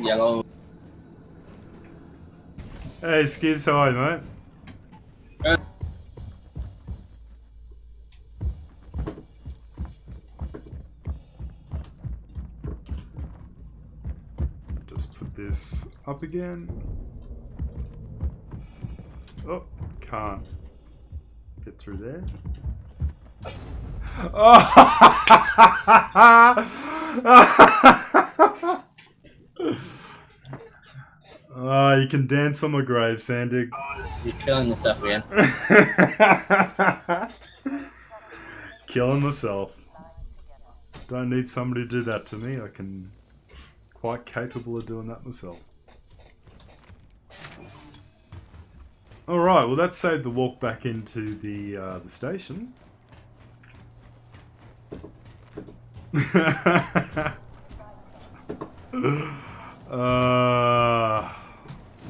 Yellow. Hey Skiz, how are you, mate? Just put this up again. Oh, can't get through there. You can dance on my grave, Sandig. You're killing yourself again. Killing myself. Don't need somebody to do that to me. I can quite capable of doing that myself. All right. Well, that saved the walk back into the station.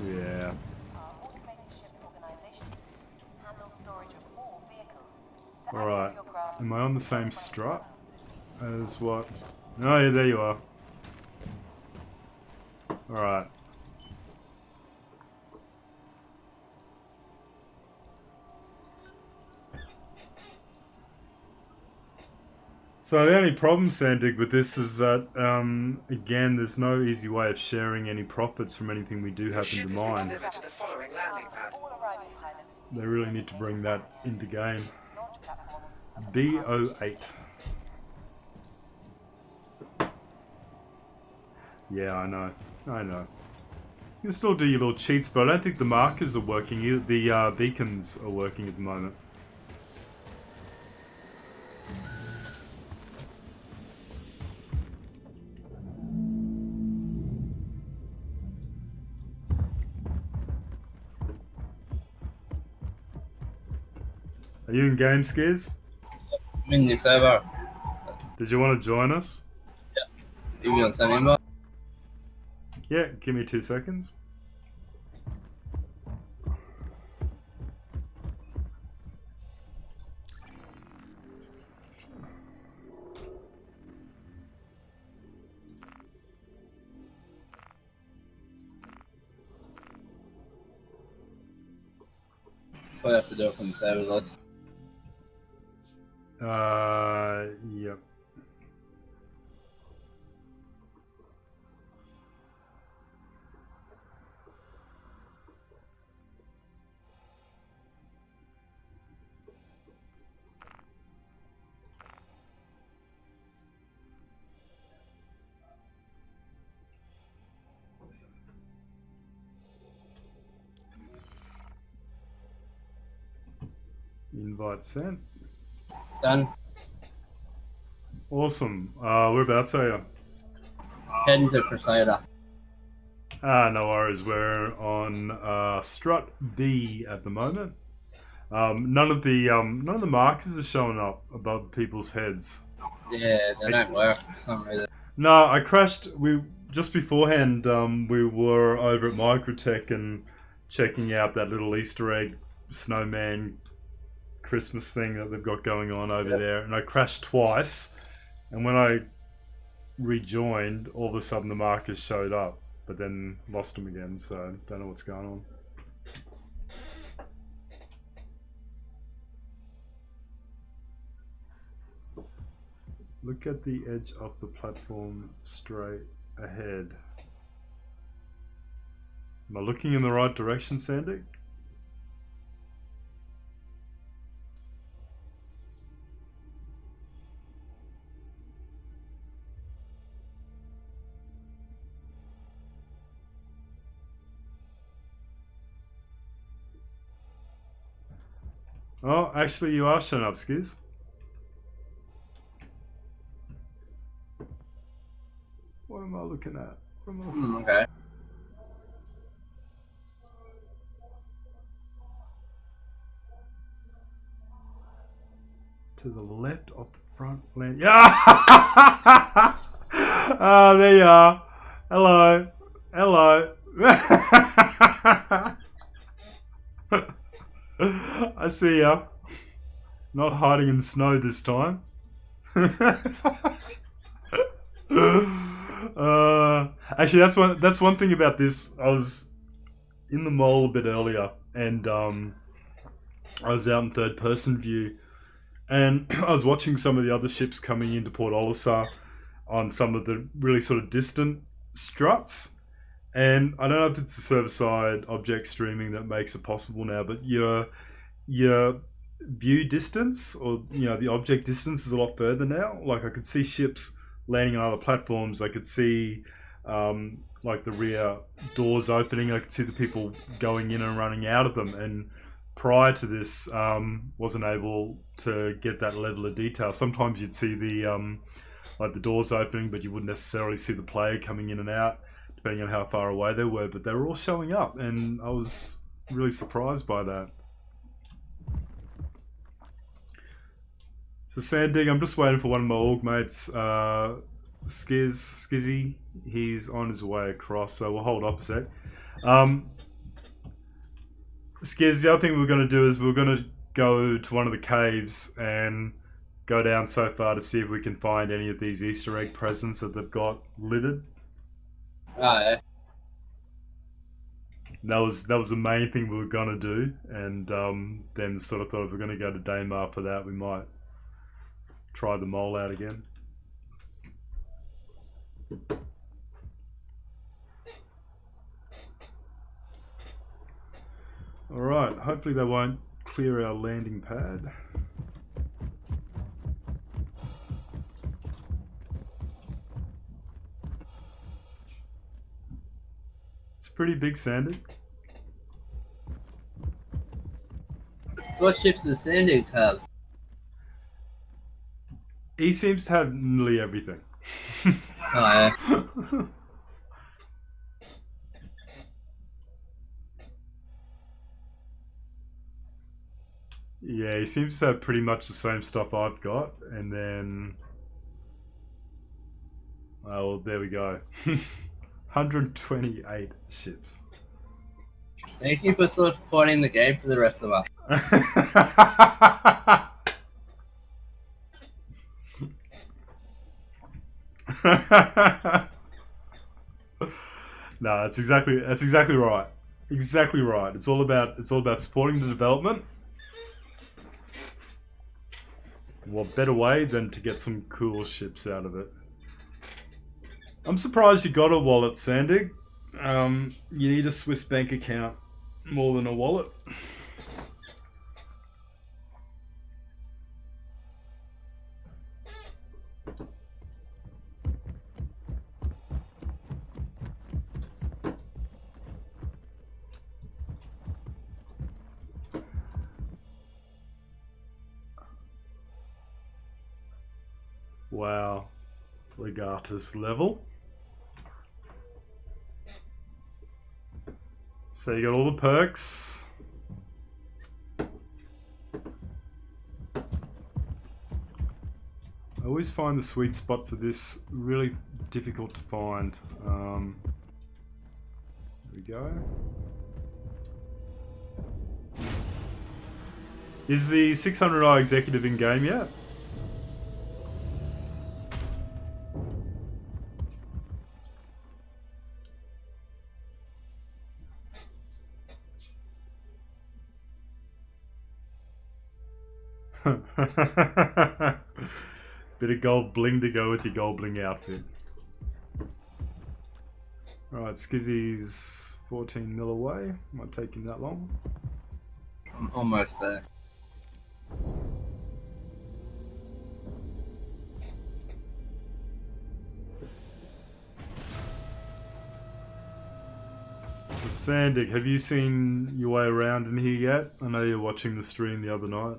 Yeah. Alright. Am I on the same strut as what? Oh yeah, there you are. Alright. So the only problem, Sandig, with this is that, again, there's no easy way of sharing any profits from anything we do happen to mine. Delivered to the following landing pad. They really need to bring that into game. B08. Yeah, I know. I know. You can still do your little cheats, but I don't think the markers are working either. The beacons are working at the moment. Are you in game, Skiz? I'm in the server. Did you want to join us? If you on same invite. Yeah, give me 2 seconds. We'll have to do it from the server list. Yep. Invite sent. Done. Awesome. Whereabouts are you? Heading to Crusader. No worries. We're on strut B at the moment. None of the markers are showing up above people's heads. Yeah, they don't work for some reason. No, I crashed. We just beforehand. We were over at Microtech and checking out that little Easter egg snowman Christmas thing that they've got going on over there, and I crashed twice. And when I rejoined, all of a sudden the markers showed up, but then lost them again. So I don't know what's going on. Look at the edge of the platform straight ahead. Am I looking in the right direction, Sandy? Oh, actually you are showing up, Skiz. What am I looking at? What am I looking at? Okay. To the left of the front land. Yeah! Oh, there you are. Hello. Hello. I see ya. Not hiding in snow this time. Actually, that's one thing about this. I was in the mall a bit earlier, and I was out in third person view, and I was watching some of the other ships coming into Port Olisar on some of the really sort of distant struts. And I don't know if it's the server-side object streaming that makes it possible now, but your view distance, or the object distance is a lot further now. Like I could see ships landing on other platforms. I could see like the rear doors opening. I could see the people going in and running out of them. And prior to this, wasn't able to get that level of detail. Sometimes you'd see the like the doors opening, but you wouldn't necessarily see the player coming in and out, depending on how far away they were. But they were all showing up, and I was really surprised by that. So Sandig, I'm just waiting for one of my org mates, Skizzy. He's on his way across, so we'll hold up a sec. Skiz, the other thing we're going to do is we're going to go to one of the caves and go down so far to see if we can find any of these Easter egg presents that they've got littered. Oh, yeah. That was the main thing we were going to do, and then sort of thought if we're going to go to Daymar for that, we might try the mole out again. Alright, hopefully they won't clear our landing pad. It's pretty big, Sandy. So what ships does Shenanigans have? He seems to have nearly everything. Oh, yeah. Yeah, he seems to have pretty much the same stuff I've got, and then... Oh, well, there we go. 128 ships. Thank you for supporting the game for the rest of us. No, that's exactly right. Exactly right. It's all about supporting the development. What better way than to get some cool ships out of it? I'm surprised you got a wallet, Sandig. You need a Swiss bank account more than a wallet. Wow. Legatus level. So you got all the perks. I always find the sweet spot for this really difficult to find. There we go. Is the 600i executive in game yet? Bit of gold bling to go with your gold bling outfit. Alright, Skizzy's 14 mil away. Might take him that long. I'm almost there. So Sandig, have you seen your way around in here yet? I know you're watching the stream the other night.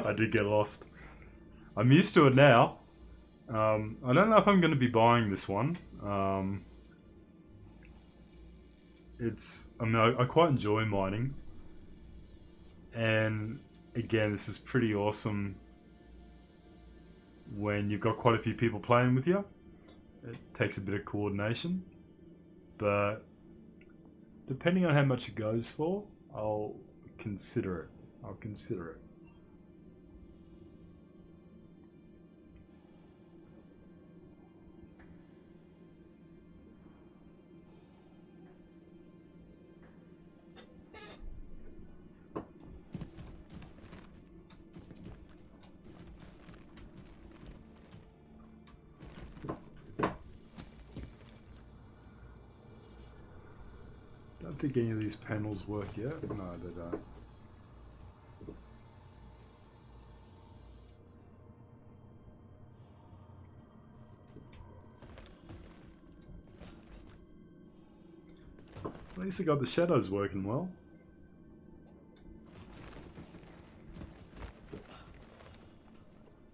I did get lost. I'm used to it now. I don't know if I'm going to be buying this one. I quite enjoy mining. And again, this is pretty awesome when you've got quite a few people playing with you. It takes a bit of coordination. But depending on how much it goes for, I'll consider it. I'll consider it. Don't think any of these panels work yet. No, they don't. At least I got the shadows working well.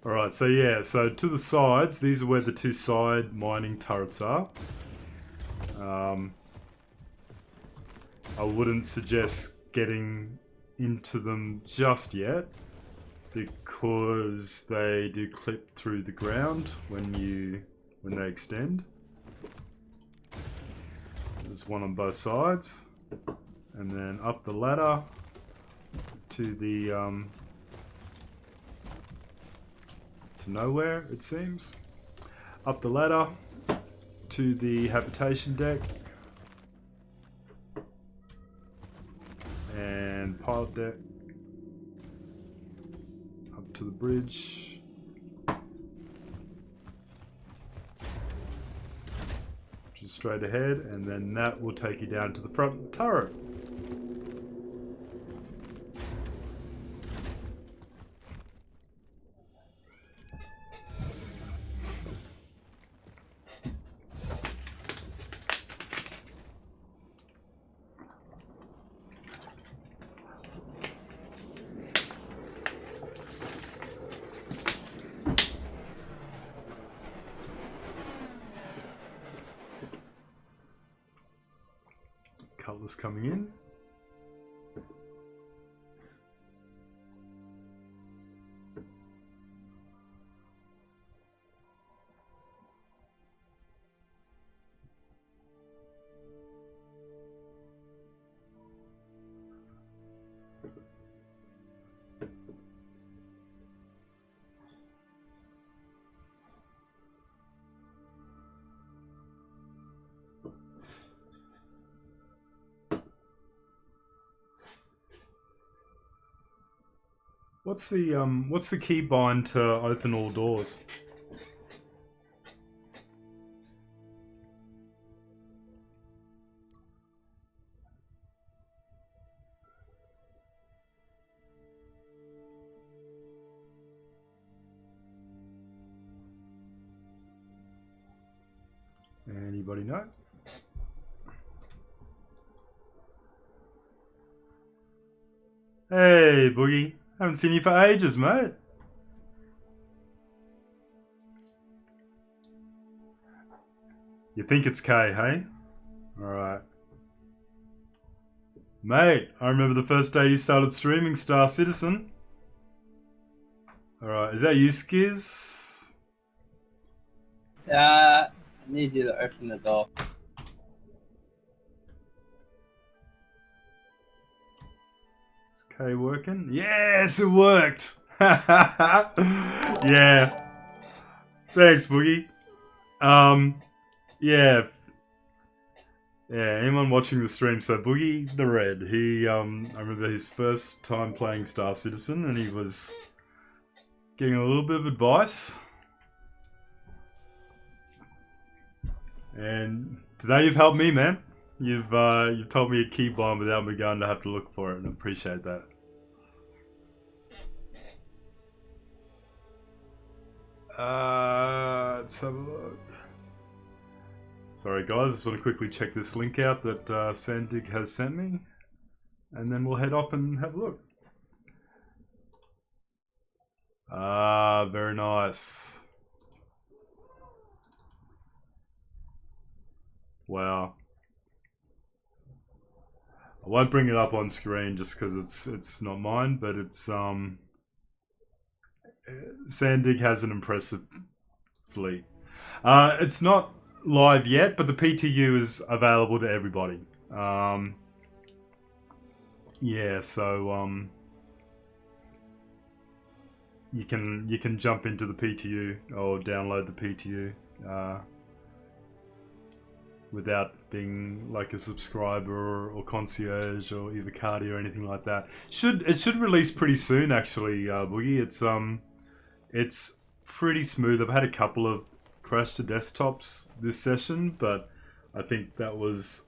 Alright, so yeah, so to the sides, these are where the two side mining turrets are. I wouldn't suggest getting into them just yet because they do clip through the ground when they extend. There's one on both sides, and then up the ladder to the to nowhere, it seems. Up the ladder to the habitation deck and pilot deck. Up to the bridge. Which is straight ahead, and then that will take you down to the front turret. Colours coming in. What's the key bind to open all doors? Anybody know? Hey, Boogie. Haven't seen you for ages, mate. You think it's K, hey? Alright. Mate, I remember the first day you started streaming Star Citizen. Alright, is that you, Skiz? I need you to open the door. Is K working? Yes, it worked! Yeah. Thanks, Boogie. Yeah. Yeah, anyone watching the stream, so Boogie the Red, he, I remember his first time playing Star Citizen and he was getting a little bit of advice. And today you've helped me, man. You've told me a key bind without me going to have to look for it, and I appreciate that. Let's have a look. Sorry guys, I just want to quickly check this link out that Sandig has sent me, and then we'll head off and have a look. Very nice. Wow. I won't bring it up on screen just because it's not mine, but it's Sandig has an impressive fleet. It's not live yet, but the PTU is available to everybody. Yeah, so you can jump into the PTU or download the PTU without being like a subscriber or concierge or Evocati or anything like that. It should release pretty soon, actually, Boogie. It's pretty smooth. I've had a couple of crash to desktops this session, but I think that was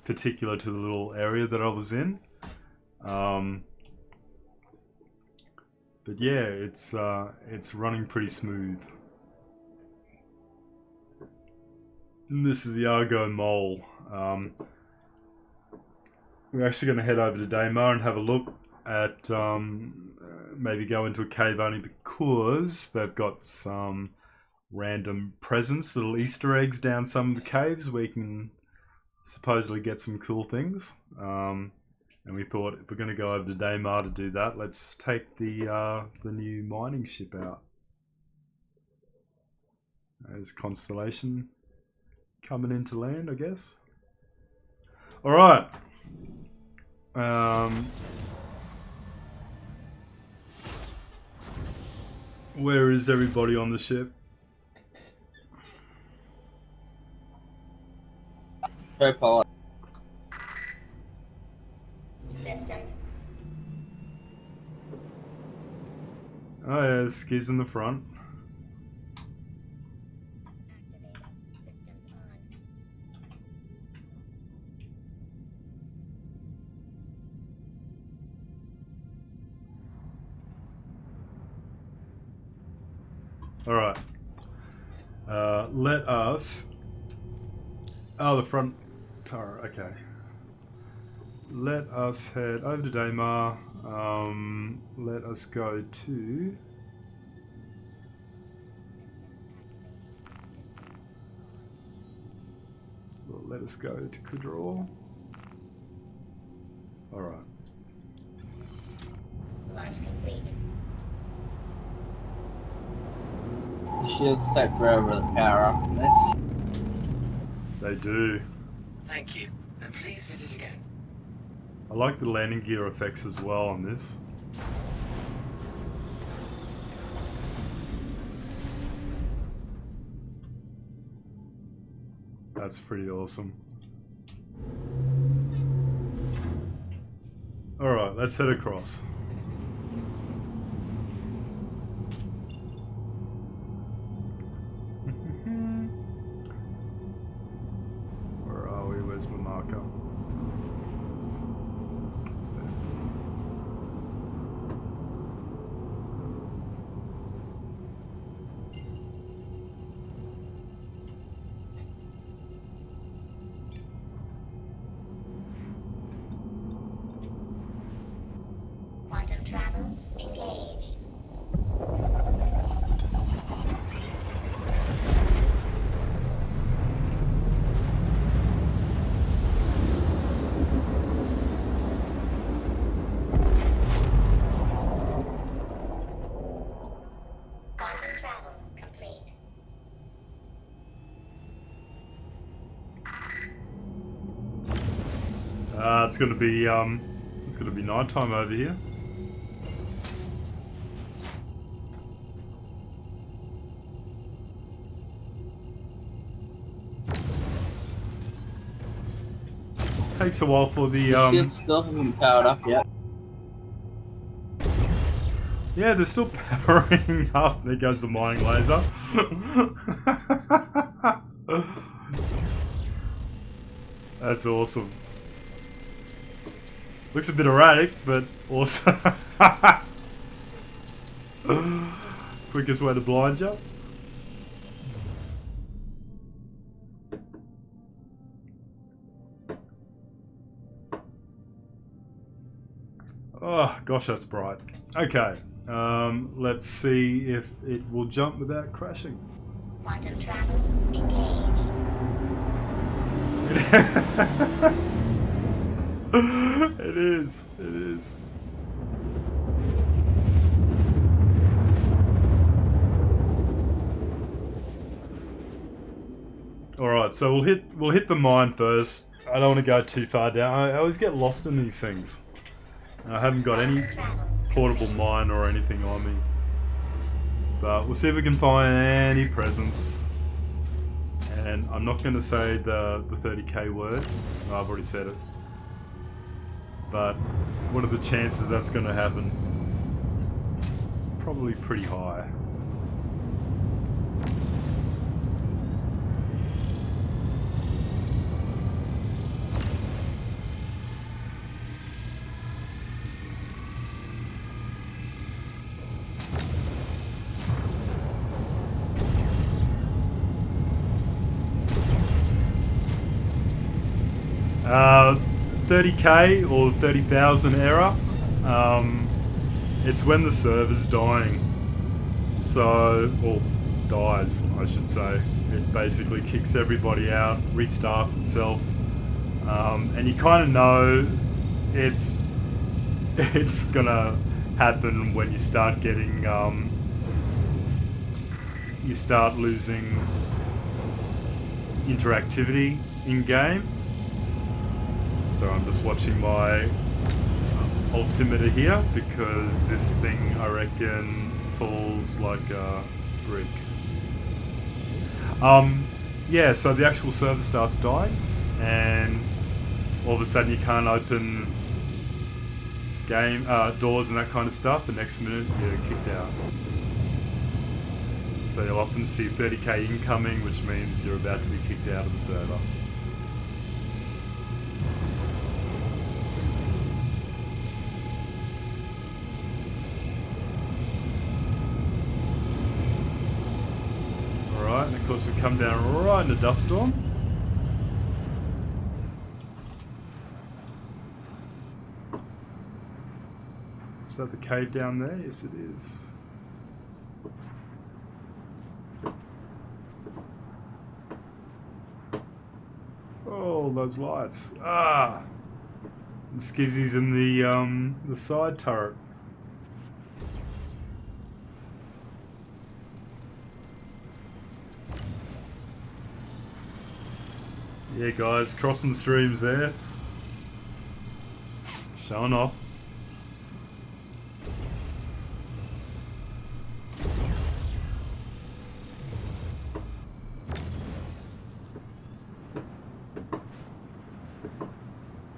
particular to the little area that I was in. But yeah, it's running pretty smooth. And this is the Argo Mole. We're actually going to head over to Daymar and have a look at maybe go into a cave only because they've got some random presents, little Easter eggs down some of the caves where you can supposedly get some cool things. And we thought if we're going to go over to Daymar to do that, let's take the new mining ship out. There's Constellation coming into land, I guess. All right. Where is everybody on the ship? Purple. Systems. Oh yeah, there's skis in the front. Alright. Let us... Oh, the front turret, okay. Let us head over to Daymar. Let us go to... Well, let us go to Kudrol. Alright. Launch complete. The shields take forever to power up in this. They do. Thank you, and please visit again. I like the landing gear effects as well on this. That's pretty awesome. Alright, let's head across. Where are we? Where's my marker? Quantum travel engaged. Quantum travel complete. It's gonna be nighttime over here. Takes a while for the Shields still haven't been powered up yet. yeah, they're still powering up. There goes the mining laser. That's awesome. Looks a bit erratic, but awesome. Quickest way to blind you. Oh gosh, that's bright. Okay, let's see if it will jump without crashing. Quantum travel engaged. It is. It is. All right, so we'll hit the mine first. I don't want to go too far down. I always get lost in these things. I haven't got any portable mine or anything on me. But we'll see if we can find any presents. And I'm not going to say the 30k word. No, I've already said it. But what are the chances that's going to happen? Probably pretty high. 30k or 30,000 error. It's when the server's dying. So, or dies, I should say. It basically kicks everybody out, restarts itself, and you kind of know it's gonna happen when you start getting you start losing interactivity in game. So I'm just watching my altimeter here because this thing I reckon falls like a brick. Yeah, so the actual server starts dying and all of a sudden you can't open game doors and that kind of stuff. The next minute you're kicked out. So you'll often see 30k incoming, which means you're about to be kicked out of the server. Alright, and of course we come down right in a dust storm. Is that the cave down there? Yes, it is. Oh, those lights. Ah! And Skizzy's in the side turret. Yeah, guys, crossing streams there. Showing off.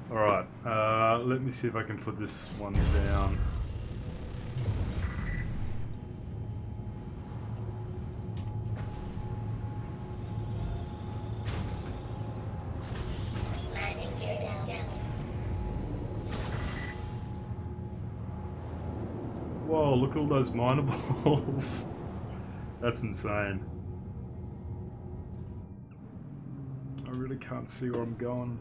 Alright, let me see if I can put this one down. Whoa, look at all those miner balls. That's insane. I really can't see where I'm going.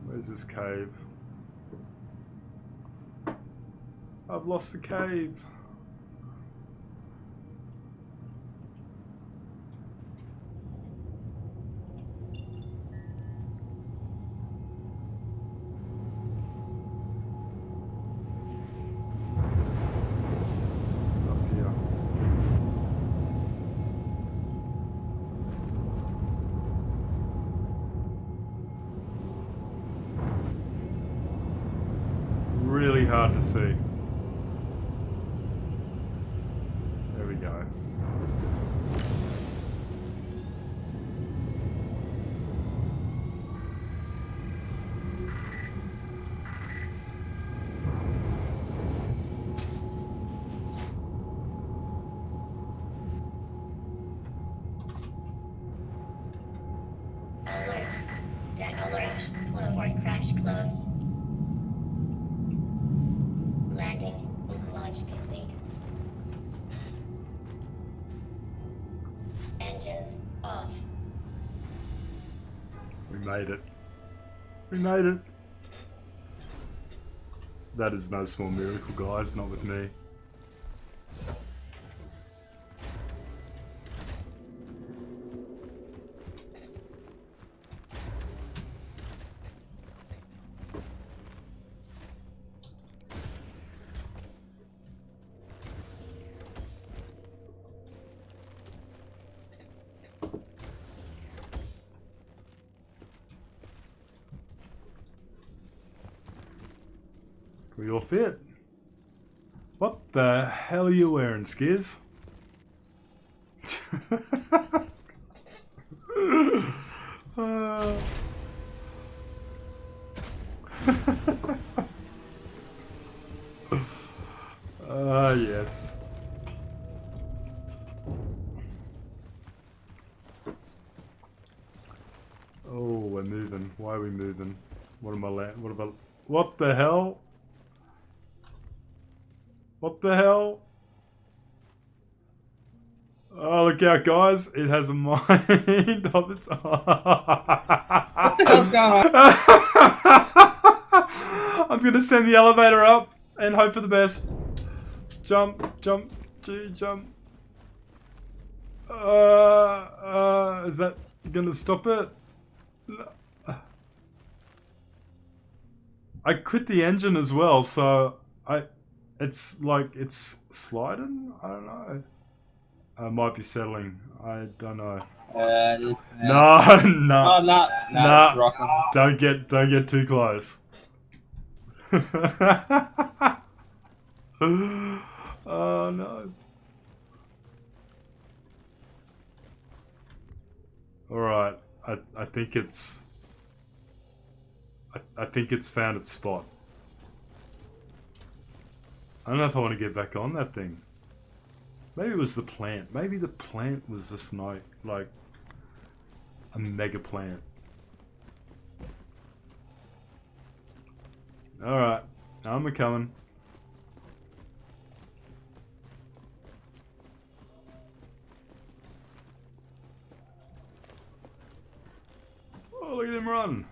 Where's this cave? I've lost the cave. It's up here. Really hard to see. There we go. Alert. Deck alert. Close. Crash close. Landing. Launch complete. Engines off. We made it. We made it. That is no small miracle, guys, not with me. We all fit. What the hell are you wearing, Skiz? Yes. Oh, we're moving. Why are we moving? What am I What about? What the hell? What the hell? Oh, look out, guys. It has a mind of its own. What the hell's going on? I'm going to send the elevator up and hope for the best. Jump, jump, G, jump. Is that going to stop it? I quit the engine as well, so it's like it's sliding. I don't know. I might be settling. I don't know. It's, No, no, Oh, no, nah. it's rocking. Don't get too close. Oh no. All right. I think it's. I think it's found its spot. I don't know if I want to get back on that thing. Maybe it was the plant. Maybe the plant was just like a mega plant. Alright, I'm a-coming. Oh, look at him run.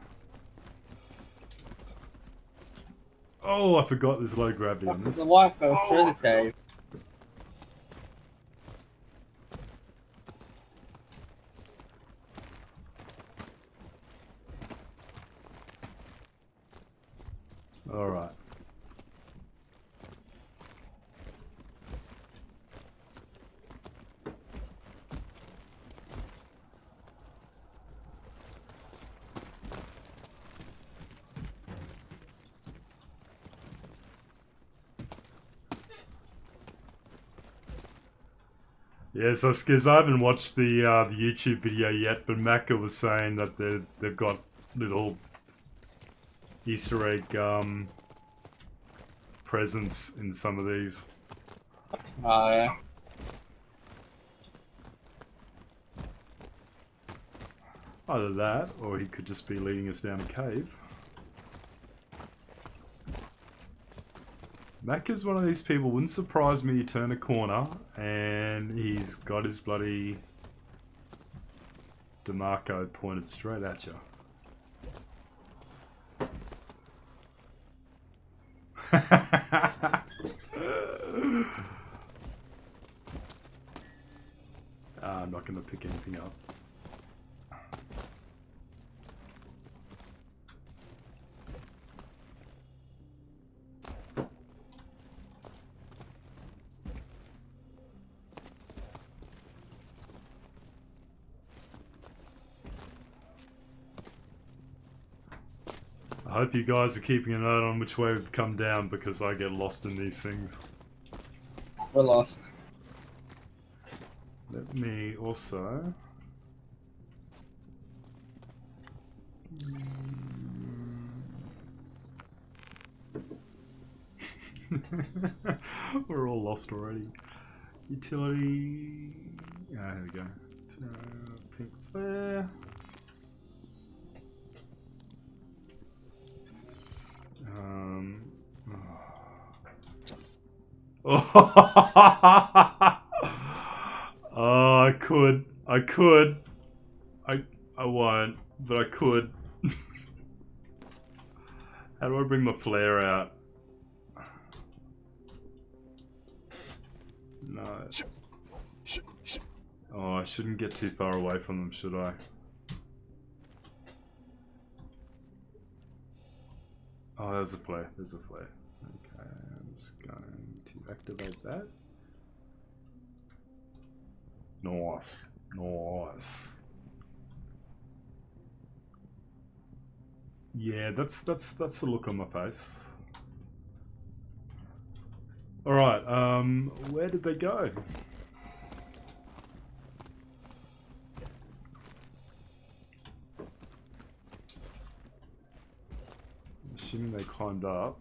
Oh, I forgot there's low gravity on this. The light fell through the cave. Alright. Yeah, so Skiz, I haven't watched the YouTube video yet, but Macca was saying that they've got little Easter egg presents in some of these. Oh, yeah. Either that, or he could just be leading us down a cave. Mac is one of these people, wouldn't surprise me, you turn a corner and he's got his bloody DeMarco pointed straight at you. I'm not going to pick anything up. I hope you guys are keeping a note on which way we've come down, because I get lost in these things. We're lost. Let me also... We're all lost already. Utility... Ah, here we go. Pink flare. Oh, I could. I won't, but I could. How do I bring my flare out? No. Oh, I shouldn't get too far away from them, should I? Oh, there's a flare. There's a flare. Okay, I'm just going to activate that. Nice. Nice. Yeah, that's the look on my face. Alright, where did they go? I'm assuming they climbed up.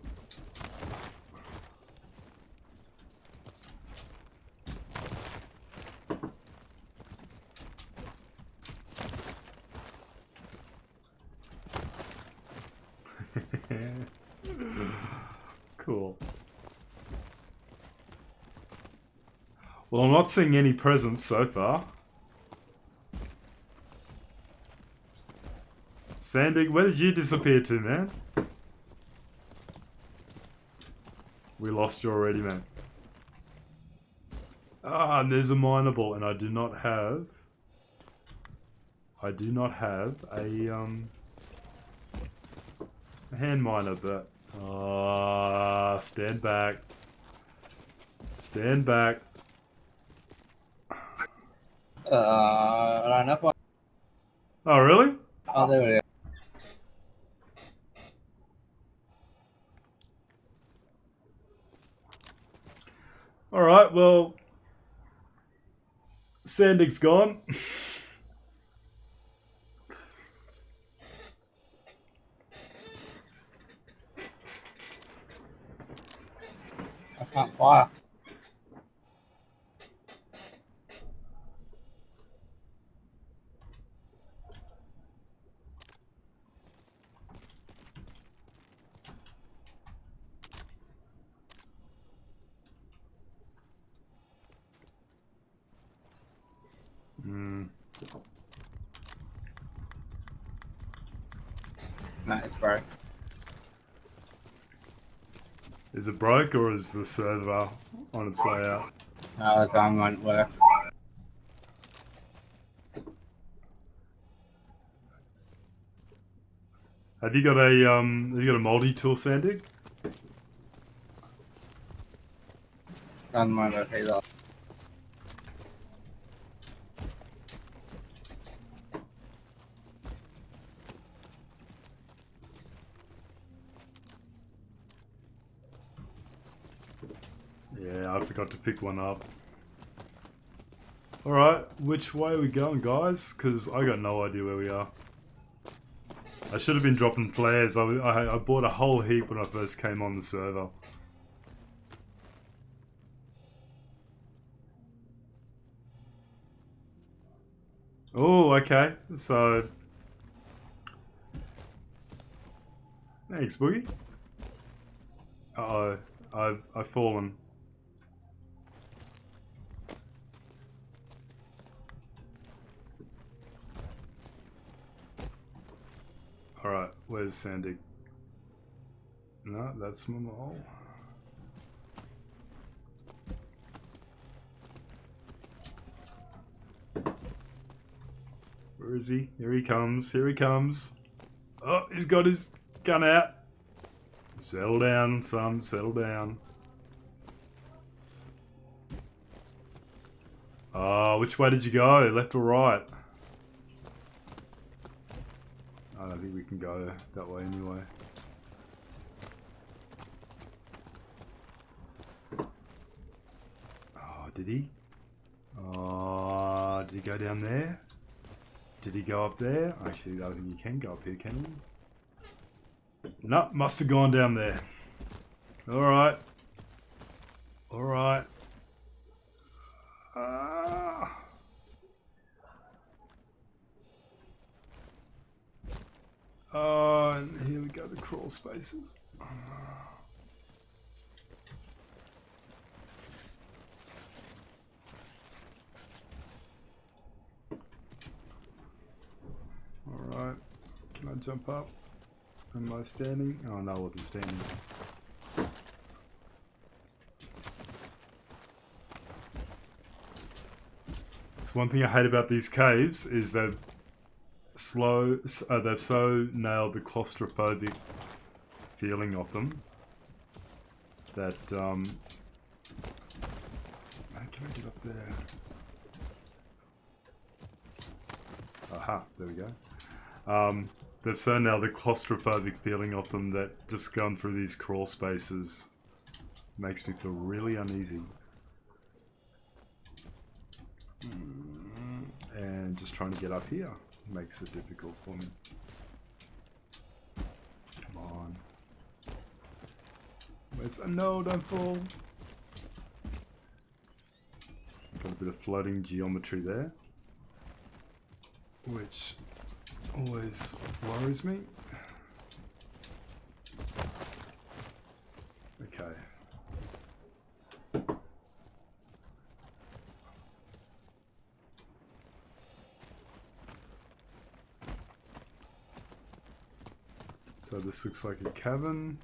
Cool. Well, I'm not seeing any presents so far. Sandy, where did you disappear to, man? We lost you already, man. Ah, and there's a mineable, and I do not have a hand miner, but stand back. Stand back. I don't know if I... Oh, really? Oh, there we go. Alright, well, Sandig's gone. I can't fire. No, it's broke. Is it broke or is the server on its way out? No, the gun won't work. Have you got a multi-tool, Sandig? Gun won't work either. Yeah, I forgot to pick one up. Alright, which way are we going, guys? Because I got no idea where we are. I should have been dropping flares. I bought a whole heap when I first came on the server. Oh, okay. So... Thanks, Boogie. Uh-oh. I've fallen. Alright, where's Sandy? No, that's my mole. Where is he? Here he comes, here he comes. Oh, he's got his gun out. Settle down, son, settle down. Oh, which way did you go? Left or right? I don't think we can go that way anyway. Oh, did he? Oh, did he go down there? Did he go up there? Actually, I don't think you can go up here, can you? No, must have gone down there. Alright. Alright. Oh, and here we go, the crawl spaces. Alright, can I jump up? Am I standing? Oh no, I wasn't standing. So one thing I hate about these caves is that they've so nailed the claustrophobic feeling of them that how can I get up there? Aha, there we go. They've so nailed the claustrophobic feeling of them that just going through these crawl spaces makes me feel really uneasy. And just trying to get up here makes it difficult for me. Come on. No, don't fall. Got a bit of floating geometry there, which always worries me. Okay. So this looks like a cabin.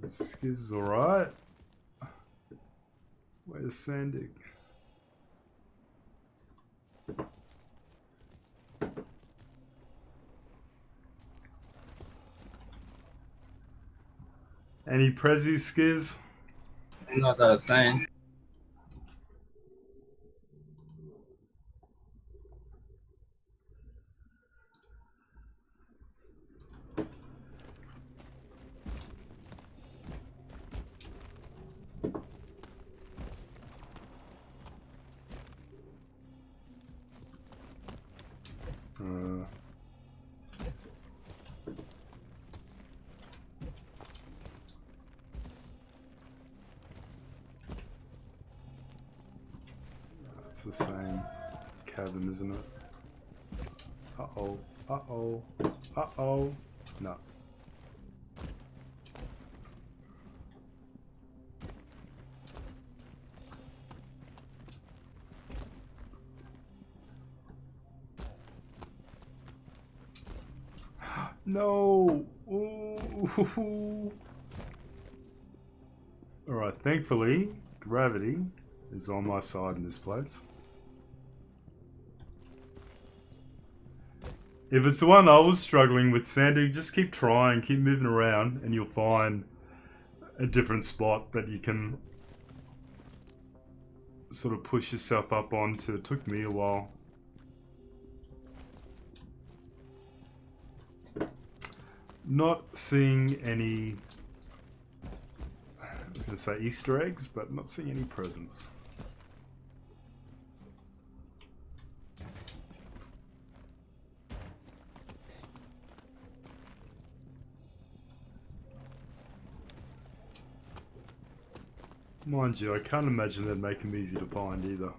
The skiz is alright. Where's Sandig? Any Prezi skiz? Not that I was saying. It's the same cabin, isn't it? Uh-oh, uh-oh, uh-oh. No. No! Ooh. Alright, thankfully, gravity is on my side in this place. If it's the one I was struggling with, Sandy, just keep trying, keep moving around, and you'll find a different spot that you can sort of push yourself up onto. It took me a while. Not seeing any, I was going to say Easter eggs, but not seeing any presents. Mind you, I can't imagine they'd make them easy to find either.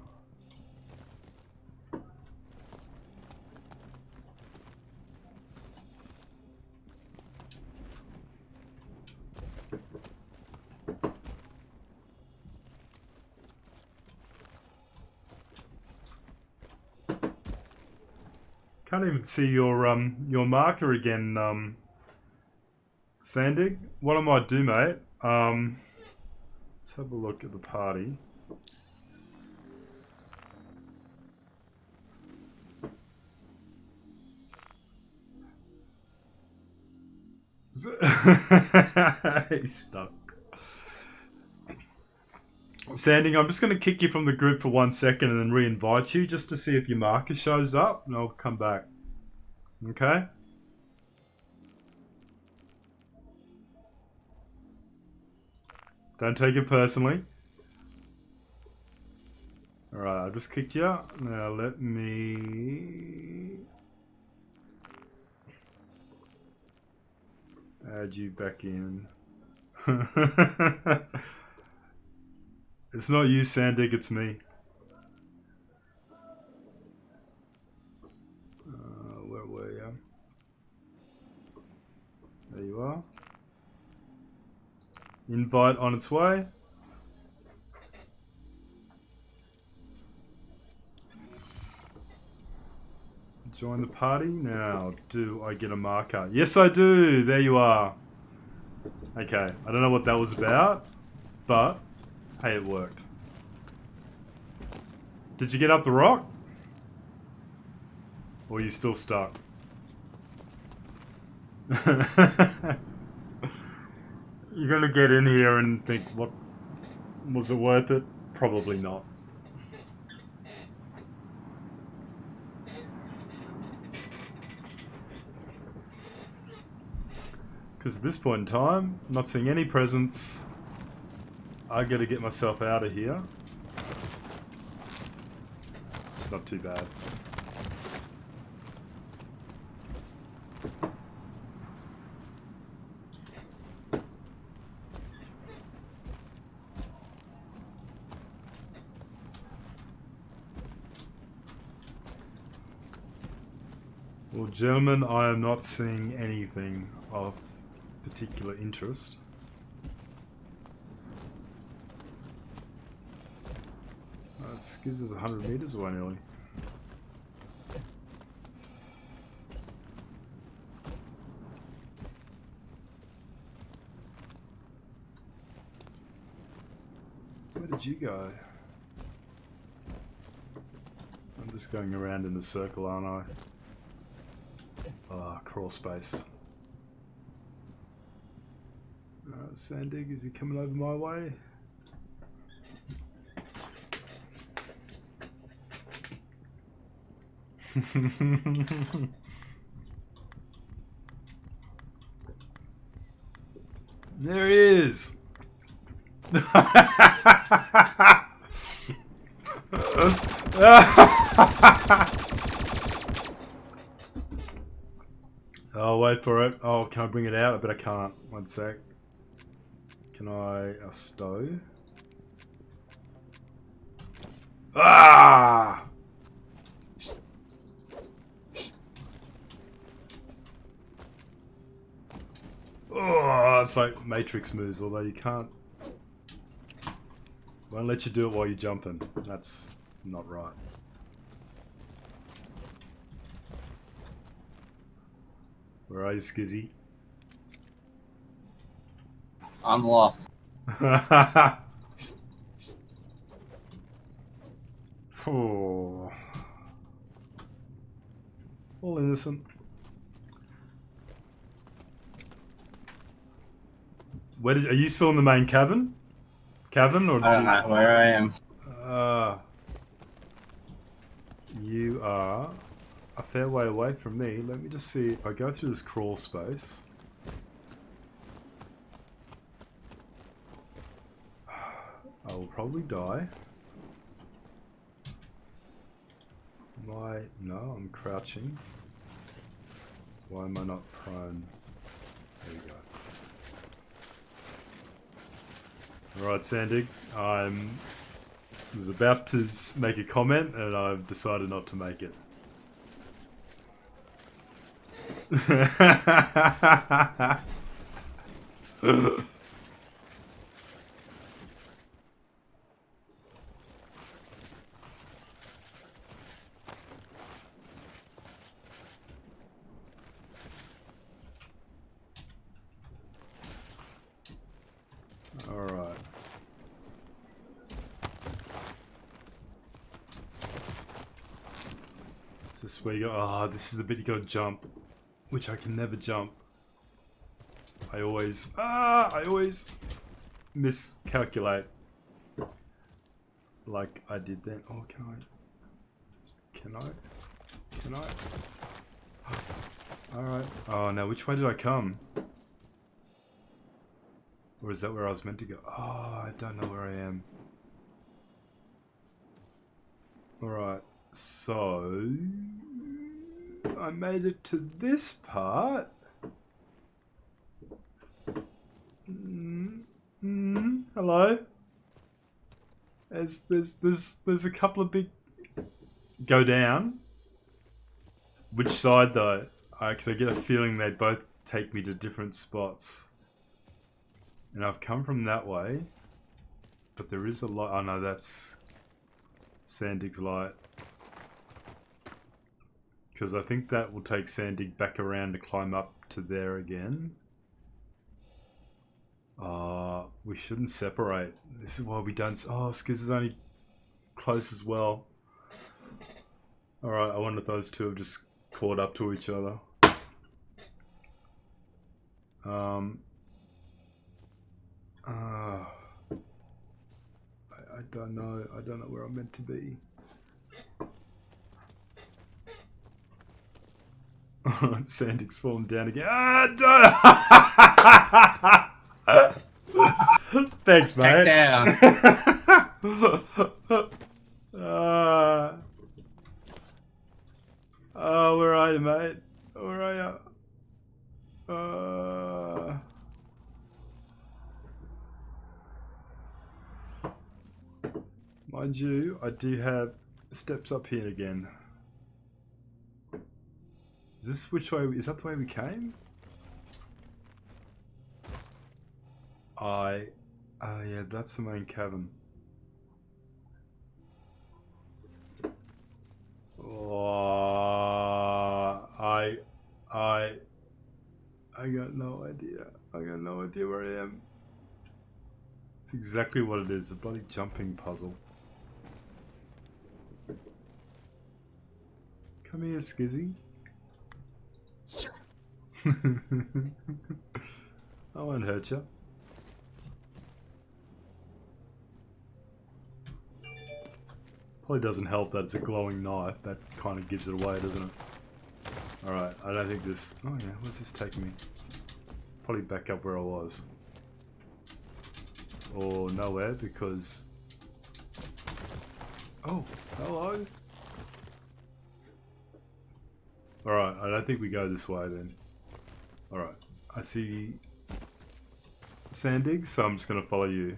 Can't even see your marker again, Sandig. What I might do, mate, let's have a look at the party. He's stuck. Sanding, I'm just going to kick you from the group for 1 second and then re-invite you just to see if your marker shows up, and I'll come back. Okay? Don't take it personally. Alright, I just kicked you out. Now let me add you back in. It's not you, Sandig, it's me. Where were you? There you are. Invite on its way. Join the party. Now, do I get a marker? Yes, I do. There you are. Okay, I don't know what that was about, but hey, it worked. Did you get up the rock? Or are you still stuck? You're gonna get in here and think, what was it worth it? Probably not. Because at this point in time, I'm not seeing any presents. I gotta get myself out of here. Not too bad. Well, gentlemen, I am not seeing anything of particular interest. Skiz is 100 meters away nearly. Where did you go? I'm just going around in a circle, aren't I? Ah, crawl space. Sandig, is he coming over my way? There he is! Oh, wait for it. Oh, can I bring it out? I bet I can't. One sec. Can I stow? Ah! Oh, it's like Matrix moves, although you can't. Won't let you do it while you're jumping. That's not right. Where are you, Skizzy? I'm lost. Oh. All innocent. Are you still in the main cabin? Cabin, or did I don't know where I am. You are a fair way away from me. Let me just see if I go through this crawl space. I will probably die. No, I'm crouching. Why am I not prone? There we go. Alright, Sandig, I was about to make a comment and I've decided not to make it. Alright. Is this where you go? Oh, this is the bit you gotta jump. Which I can never jump. I always miscalculate. Like I did then. Oh, can I? Alright. Oh, now which way did I come? Or is that where I was meant to go? Oh, I don't know where I am. Alright, so I made it to this part. Hello? There's a couple of big... Go down. Which side though? Because I get a feeling they both take me to different spots. And I've come from that way, but there is a light. Oh no, that's Sandig's light. Because I think that will take Sandig back around to climb up to there again. We shouldn't separate. This is why we don't. Oh, Skiz is only close as well. Alright, I wonder if those two have just caught up to each other. I don't know. I don't know where I'm meant to be. Sandig's fallen down again. Thanks, mate. Back down. Oh, where are you, mate? Where are you? Mind you, I do have steps up here again. Is this which way? Is that the way we came? Oh yeah, that's the main cabin. idea where I am. It's exactly what it is, a bloody jumping puzzle. Come here, Skizzy. I won't hurt you. Probably doesn't help that it's a glowing knife. That kind of gives it away, doesn't it? Alright, I don't think this... Oh yeah, where's this taking me? Probably back up where I was. Or nowhere, because... Oh, hello? Alright, I don't think we go this way then. Alright, I see... Sandig, so I'm just gonna follow you.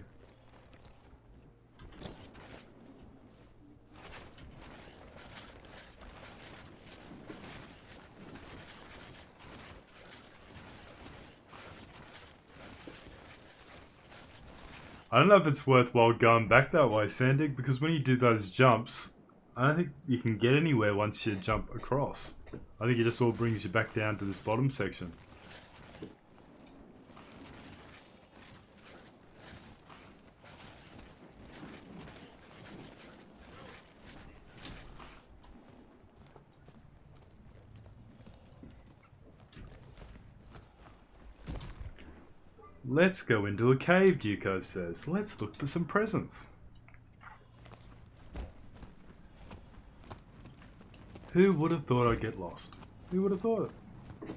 I don't know if it's worthwhile going back that way, Sandig, because when you do those jumps, I don't think you can get anywhere once you jump across. I think it just all brings you back down to this bottom section. Let's go into a cave, Duco says. Let's look for some presents. Who would have thought I'd get lost? Who would have thought it?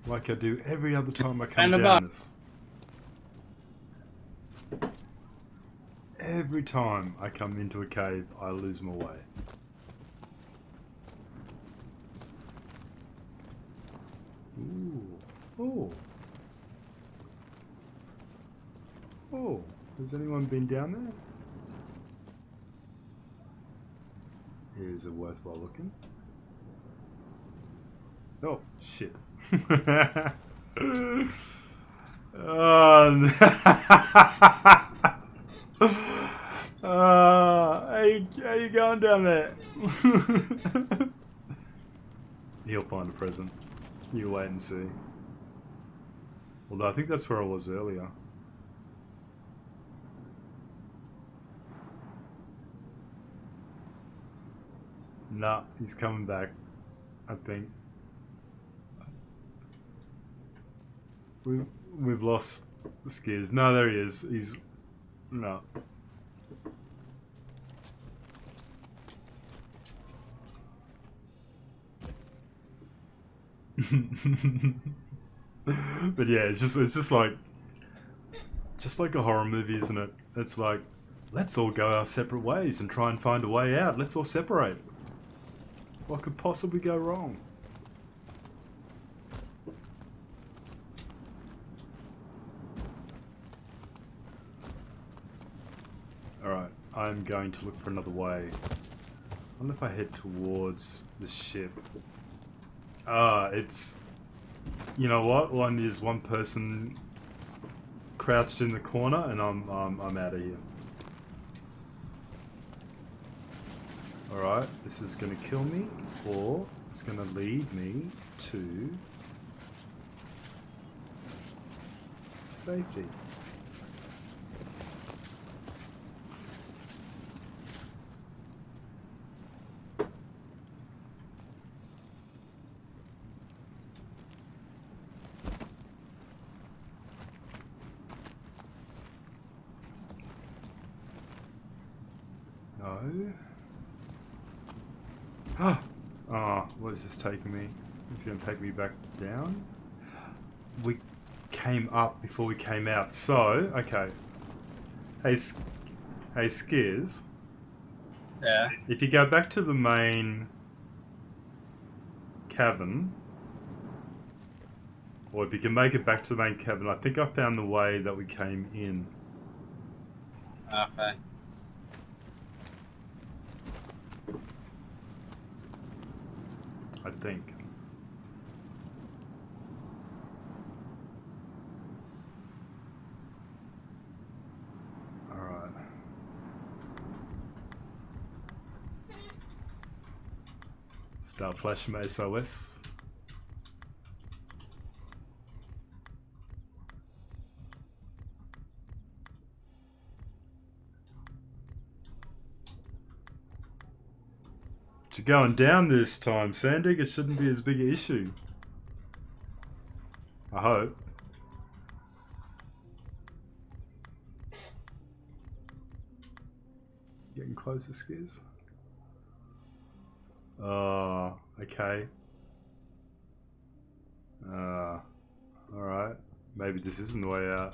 Like I do every other time I come down this. Every time I come into a cave, I lose my way. Ooh. Ooh. Oh, has anyone been down there? Here's a worthwhile looking. Oh, shit. Oh, how you going down there? He'll find a present. You wait and see. Although I think that's where I was earlier. Nah, he's coming back, I think. We've lost Skiz. No, there he is. He's... No. But yeah, it's just like a horror movie, isn't it? It's like, let's all go our separate ways and try and find a way out. Let's all separate. What could possibly go wrong? Alright, I'm going to look for another way. I wonder if I head towards the ship. It's... You know what? All I need is one person crouched in the corner and I'm out of here. Alright, this is going to kill me, or it's going to lead me to safety. No. Oh, what is this taking me? It's going to take me back down? We came up before we came out, so, okay. Hey Skiz. Yeah. If you go back to the main cavern, or if you can make it back to the main cavern, I think I found the way that we came in. Okay. I think. Alright. Start flashing my SOS. You're going down this time, Sandig. It shouldn't be as big an issue. I hope. Getting closer, Skiz. Oh, okay. Alright. Maybe this isn't the way out.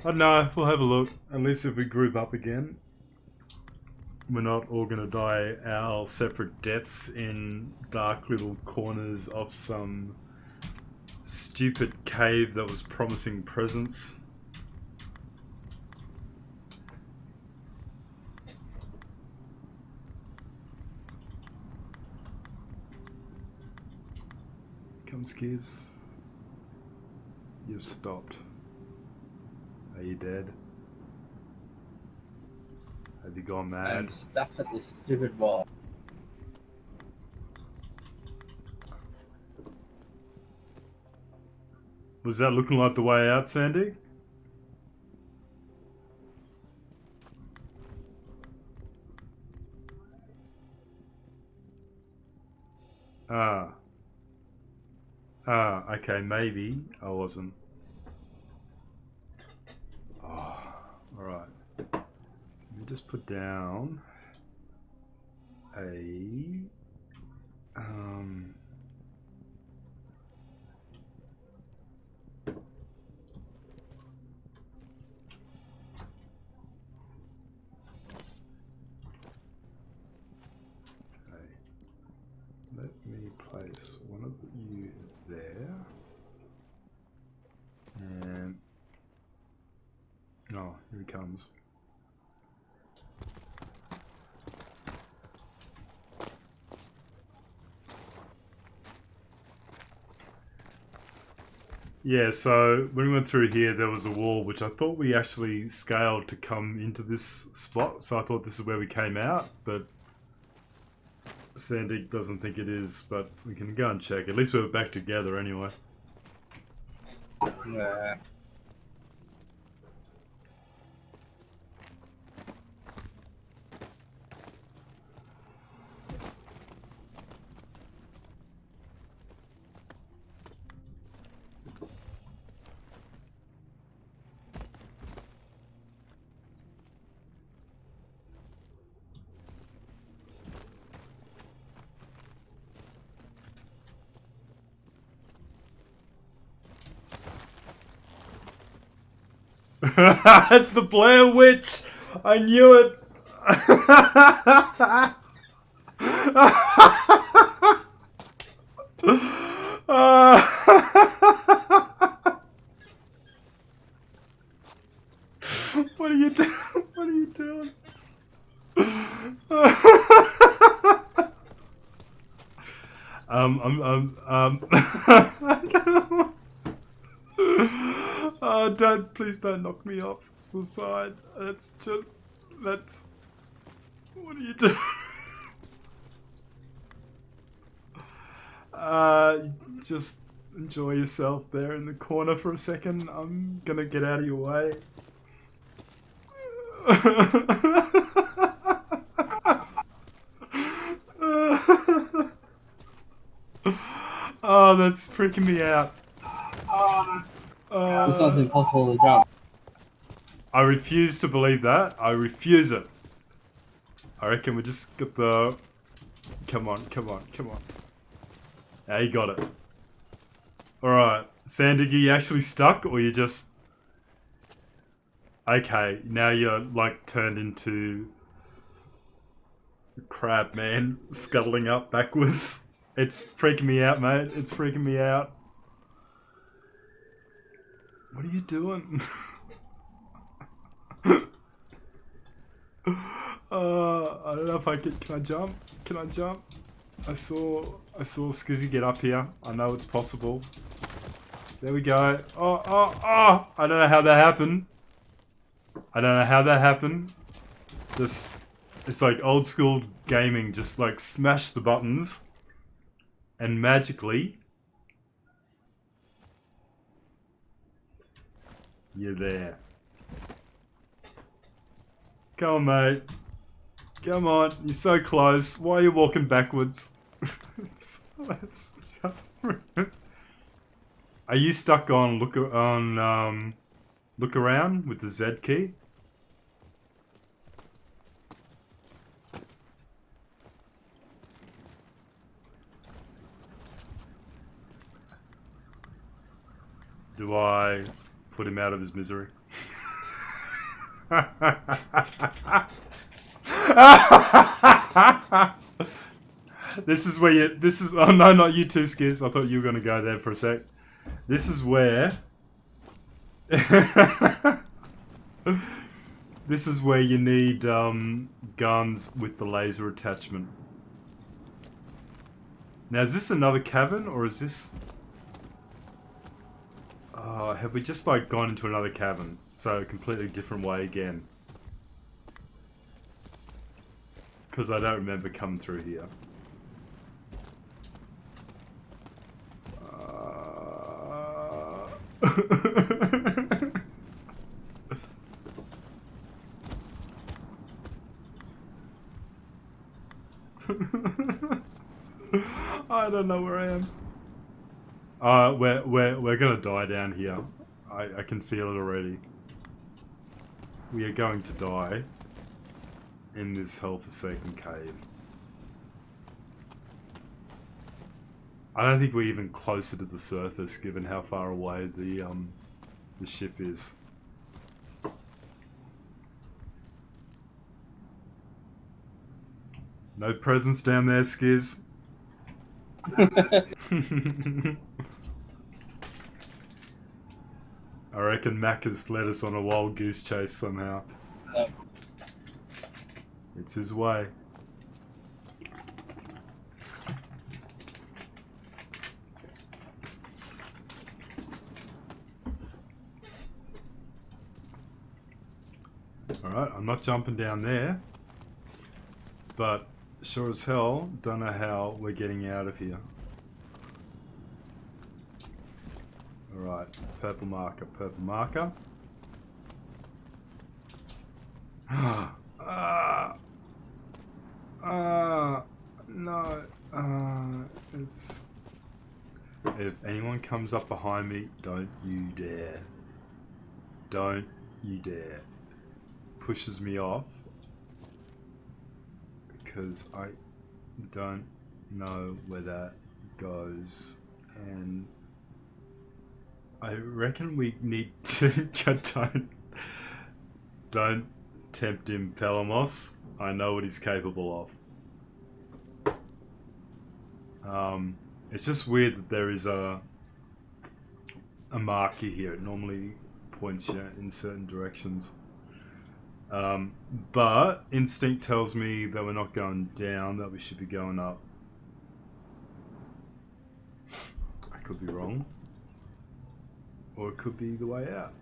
I don't know, we'll have a look. At least if we group up again, we're not all gonna die our separate deaths in dark little corners of some stupid cave that was promising presents. Come, Skiz. You've stopped. Are you dead? Have you gone mad? I'm stuck at this stupid wall. Was that looking like the way out, Sandy? Okay, maybe I wasn't. Oh, alright. Let me just put down a let me place one of you there, and oh, here he comes. Yeah, so when we went through here, there was a wall which I thought we actually scaled to come into this spot, so I thought this is where we came out, but Sandy doesn't think it is, but we can go and check. At least we're back together anyway. Yeah. It's the Blair Witch! I knew it! What are you doing? What are you doing? I don't know. Oh, please don't knock me off the side. That's. What are you doing? Just enjoy yourself there in the corner for a second. I'm gonna get out of your way. Oh, that's freaking me out. This one's impossible to jump. I refuse to believe that. I refuse it. I reckon we just got the... Come on. Yeah, you got it. Alright. Sandig, you actually stuck, or you just... Okay, now you're, like, turned into... a crab, man. Scuttling up backwards. It's freaking me out, mate. It's freaking me out. What are you doing? I don't know if I can I jump? Can I jump? I saw Skizzy get up here. I know it's possible. There we go. Oh! I don't know how that happened. Just, it's like old school gaming. Just like smash the buttons, and magically, you're there. Come on, mate. Come on, you're so close. Why are you walking backwards? it's just... Are you stuck on look around with the Z key? Do I put him out of his misery? This is where you. This is. Oh no, not you too, Skiz. I thought you were gonna go there for a sec. This is where. This is where you need guns with the laser attachment. Now, is this another cavern or is this? Have we just like gone into another cavern? So a completely different way again. Because I don't remember coming through here. I don't know where I am. We're gonna die down here. I can feel it already. We are going to die in this hellforsaken cave. I don't think we're even closer to the surface, given how far away the ship is. No presents down there, Skiz. I reckon Mac has led us on a wild goose chase somehow. Yep. It's his way. Alright, I'm not jumping down there. But sure as hell don't know how we're getting out of here. Alright, purple marker, purple marker. No. It's... If anyone comes up behind me, don't you dare. Don't you dare. Pushes me off. Because I don't know where that goes. And... I reckon we need to... Don't tempt him, Pelamos. I know what he's capable of. It's just weird that there is a marker here. It normally points you in certain directions. But instinct tells me that we're not going down, that we should be going up. I could be wrong. Or it could be the way out.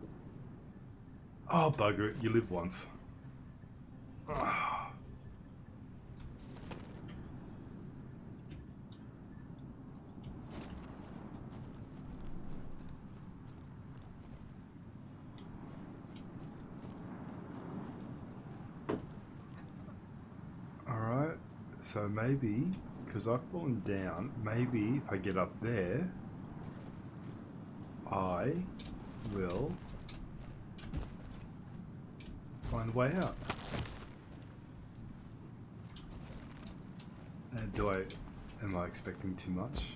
Oh, bugger it. You live once. Alright. So maybe, because I've fallen down, maybe if I get up there, I will find a way out. And am I expecting too much?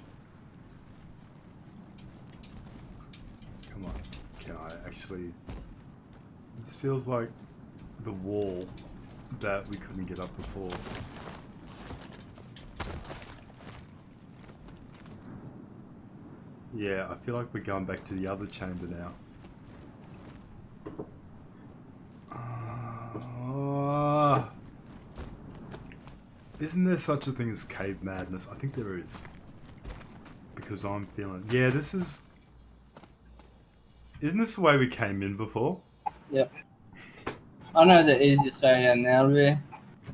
Come on, can I actually... This feels like the wall that we couldn't get up before. Yeah, I feel like we're going back to the other chamber now. Isn't there such a thing as cave madness? I think there is. Because I'm feeling... Yeah, this is... Isn't this the way we came in before? Yep. I know the easiest way down now, really.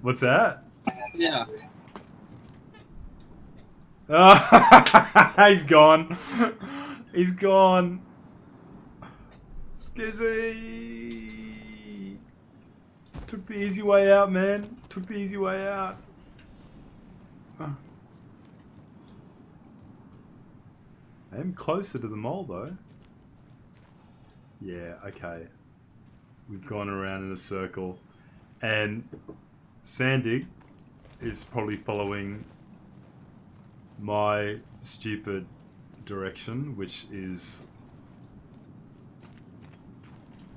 What's that? Yeah. He's gone. He's gone. Skizzy. Took the easy way out, man. Took the easy way out. I am closer to the mole though. Yeah, okay. We've gone around in a circle. And Sandig is probably following my stupid direction, which is...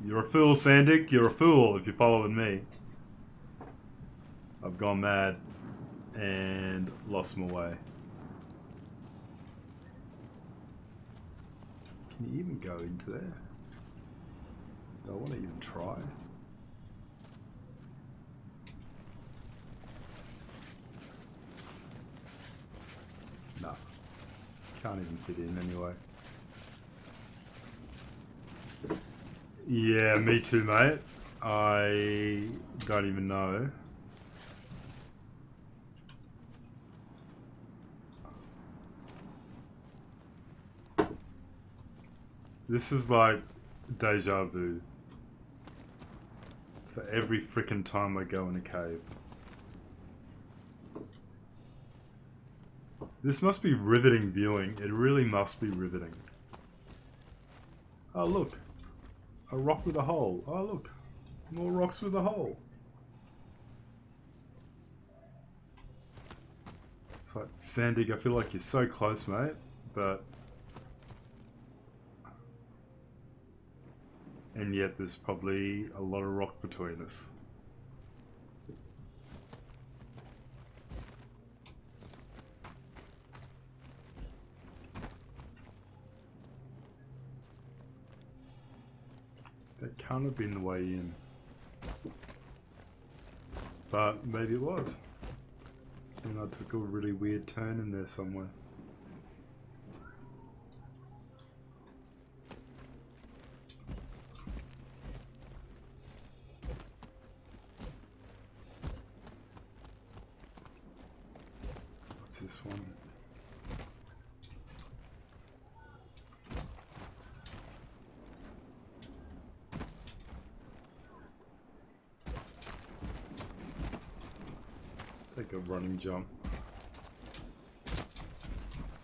You're a fool, Sandig. You're a fool if you're following me. I've gone mad and lost my way. Can you even go into there? Do I want to even try? No. Can't even fit in anyway. Yeah, me too, mate. I don't even know. This is like deja vu. For every frickin' time I go in a cave. This must be riveting viewing. It really must be riveting. Oh look. A rock with a hole. Oh look. More rocks with a hole. It's like, Sandig, I feel like you're so close, mate. But... And yet there's probably a lot of rock between us. That can't have been the way in. But maybe it was. And I took a really weird turn in there somewhere. What's this one? Take a running jump.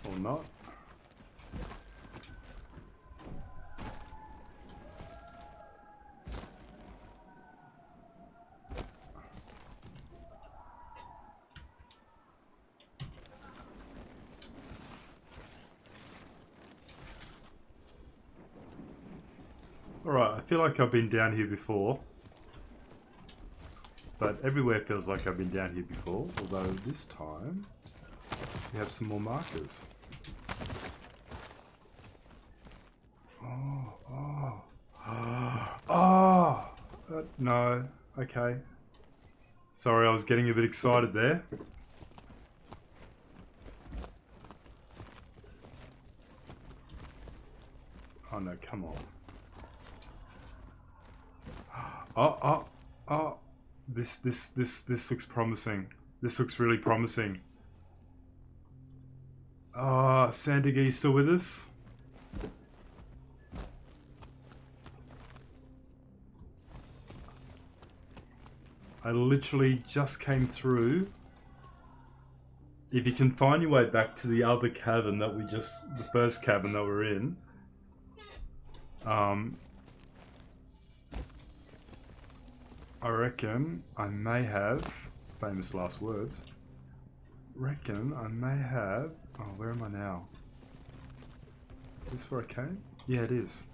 Or not. Alright, I feel like I've been down here before. But everywhere feels like I've been down here before, although this time we have some more markers. No, okay. Sorry, I was getting a bit excited there. Oh no, come on. Oh. This looks promising. This looks really promising. Sandig, are you still with us? I literally just came through. If you can find your way back to the other cabin that the first cabin that we're in. I reckon I may have, famous last words, reckon I may have, oh, where am I now? Is this where I came? Yeah, it is.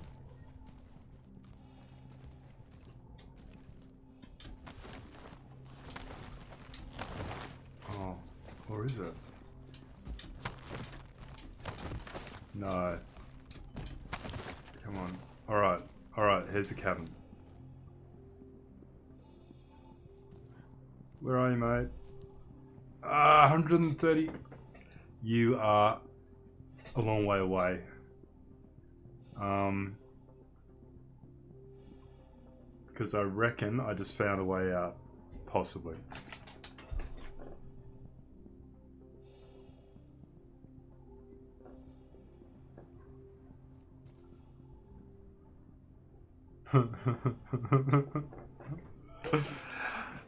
Oh, or is it? No. Come on. Alright, here's the cabin. Where are you, mate? 130. You are a long way away. Because I reckon I just found a way out. Possibly.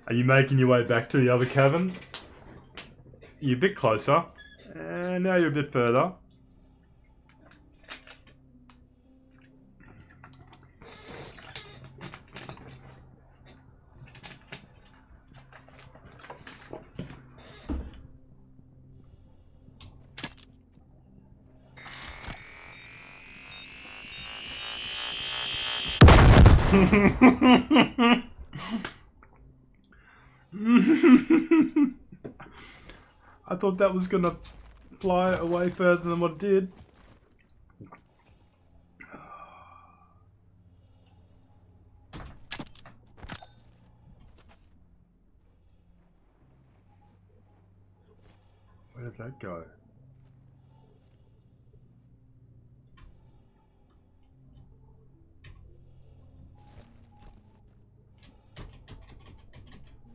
Are you making your way back to the other cavern? You're a bit closer. And now you're a bit further. I thought that was gonna fly away further than what it did. Where did that go?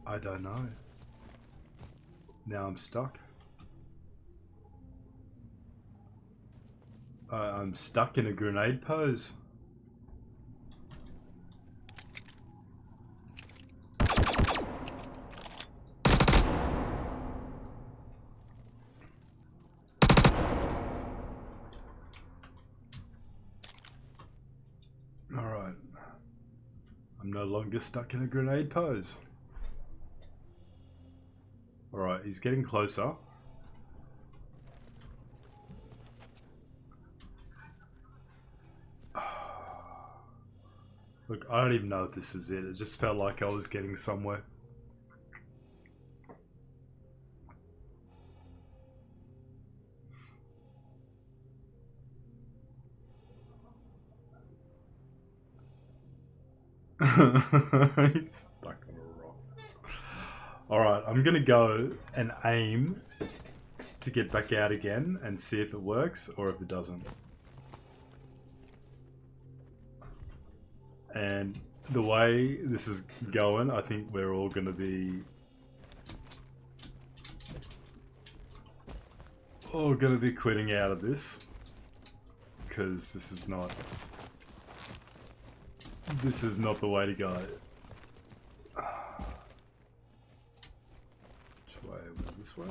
I don't know. Now I'm stuck. I'm stuck in a grenade pose. Alright. I'm no longer stuck in a grenade pose. Alright, he's getting closer. Look, I don't even know if this is it. It just felt like I was getting somewhere. He's stuck on a rock. Alright, I'm gonna go and aim to get back out again and see if it works or if it doesn't. And the way this is going, I think we're all gonna be quitting out of this, because this is not the way to go. Which way was it? This way?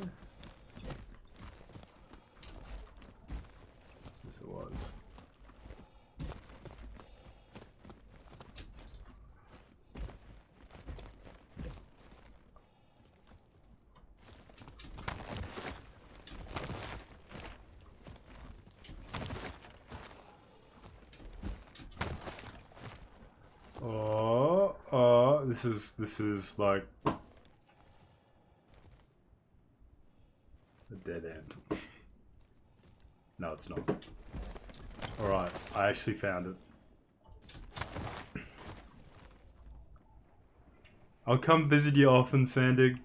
Yes, it was. This is like a dead end. No, it's not. Alright, I actually found it. I'll come visit you often, Sandig.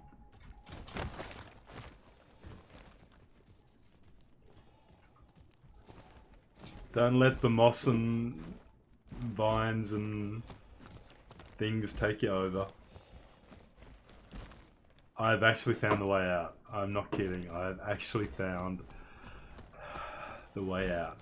Don't let the moss and vines and things take you over. I've actually found the way out. I'm not kidding. I've actually found the way out.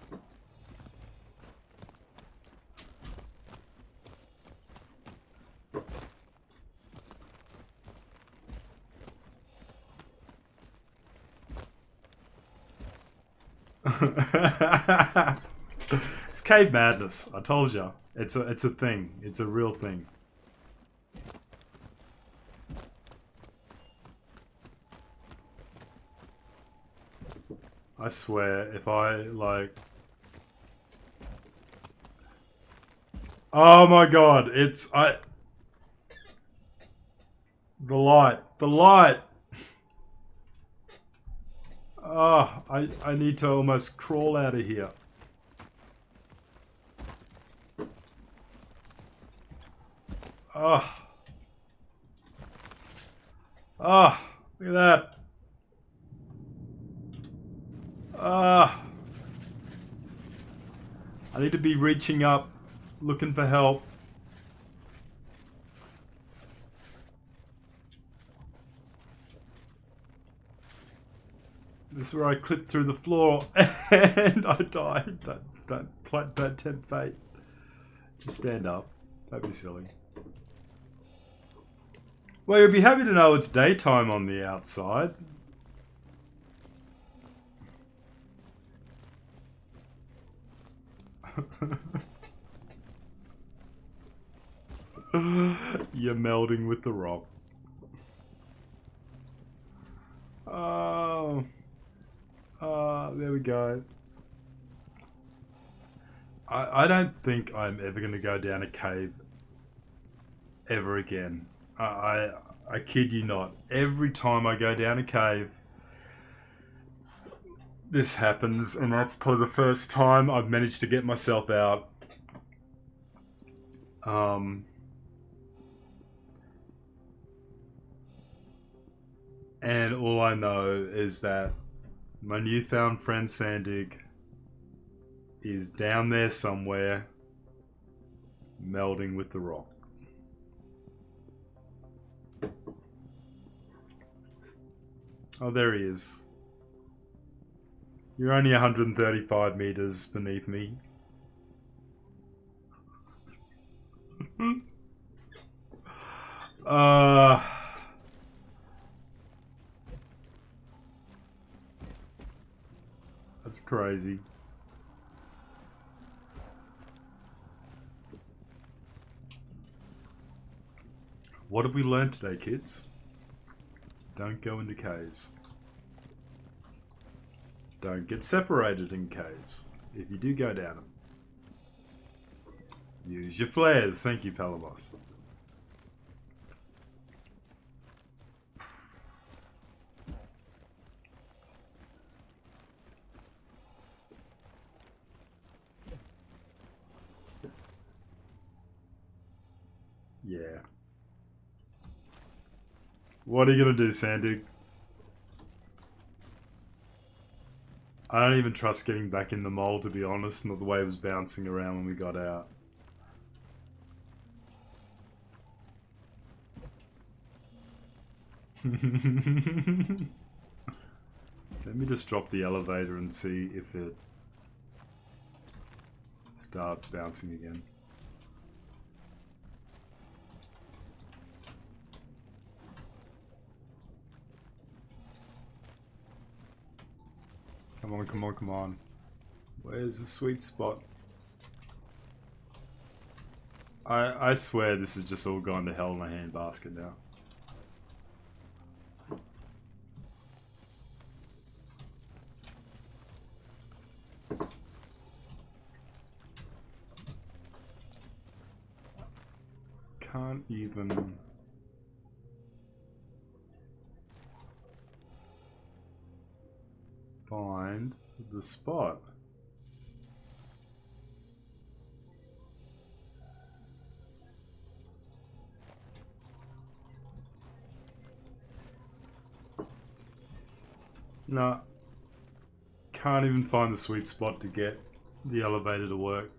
It's cave madness. I told you. It's a thing. It's a real thing. I swear, if I, like... Oh my god, it's... The light. The light! Oh, I need to almost crawl out of here. Oh. Oh, look at that. I need to be reaching up, looking for help. This is where I clipped through the floor and I died. Don't tempt fate. Just stand up. Don't be silly. Well, you'll be happy to know it's daytime on the outside. You're melding with the rock. Oh. There we go. I don't think I'm ever going to go down a cave ever again. I kid you not. Every time I go down a cave, this happens, and that's probably the first time I've managed to get myself out. And all I know is that my newfound friend Sandig is down there somewhere, melding with the rock. Oh, there he is. You're only 135 meters beneath me. That's crazy. What have we learned today, kids? Don't go into caves. Don't get separated in caves if you do go down them. Use your flares. Thank you, Palamos. Yeah. What are you gonna do, Sandig? I don't even trust getting back in the mole, to be honest, not the way it was bouncing around when we got out. Let me just drop the elevator and see if it starts bouncing again. Come on, come on, come on. Where's the sweet spot? I swear this is just all gone to hell in a handbasket now. Can't even... find the spot. No, can't even find the sweet spot to get the elevator to work.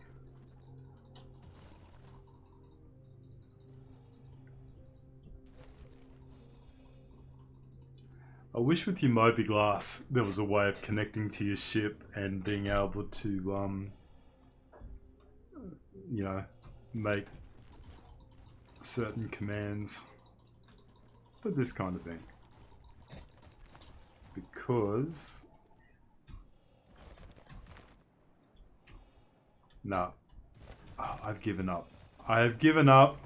I wish with your Moby Glass there was a way of connecting to your ship and being able to, you know, make certain commands for this kind of thing. Because... no. Oh, I've given up. I have given up.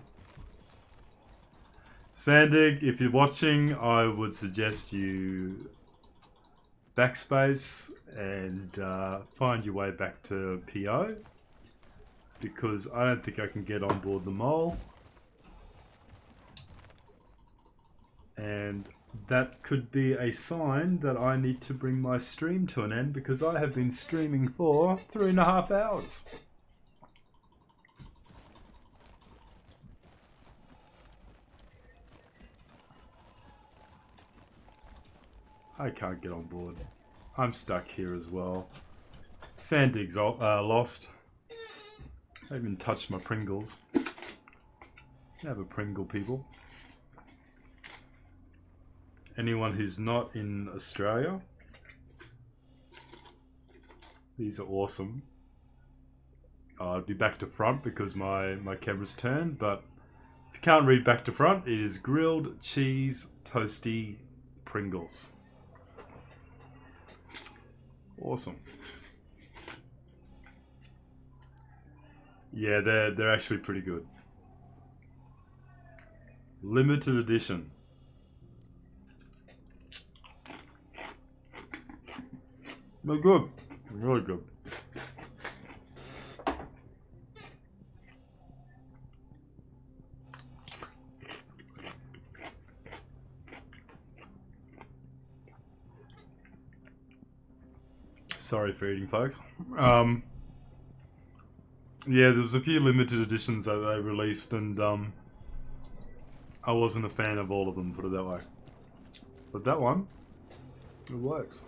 Sandig, if you're watching, I would suggest you backspace and find your way back to PO, because I don't think I can get on board the mole, and that could be a sign that I need to bring my stream to an end, because I have been streaming for 3.5 hours. I can't get on board. I'm stuck here as well. Sandig's lost. I haven't even touched my Pringles. Have a Pringle, people. Anyone who's not in Australia, these are awesome. I'd be back to front because my camera's turned, but if Can't read back to front. It is grilled cheese toasty Pringles. Awesome. Yeah, they're actually pretty good. Limited edition. They're good. Really good. Sorry for eating, folks. Yeah, there was a few limited editions that they released, and I wasn't a fan of all of them, put it that way. But that one, it works.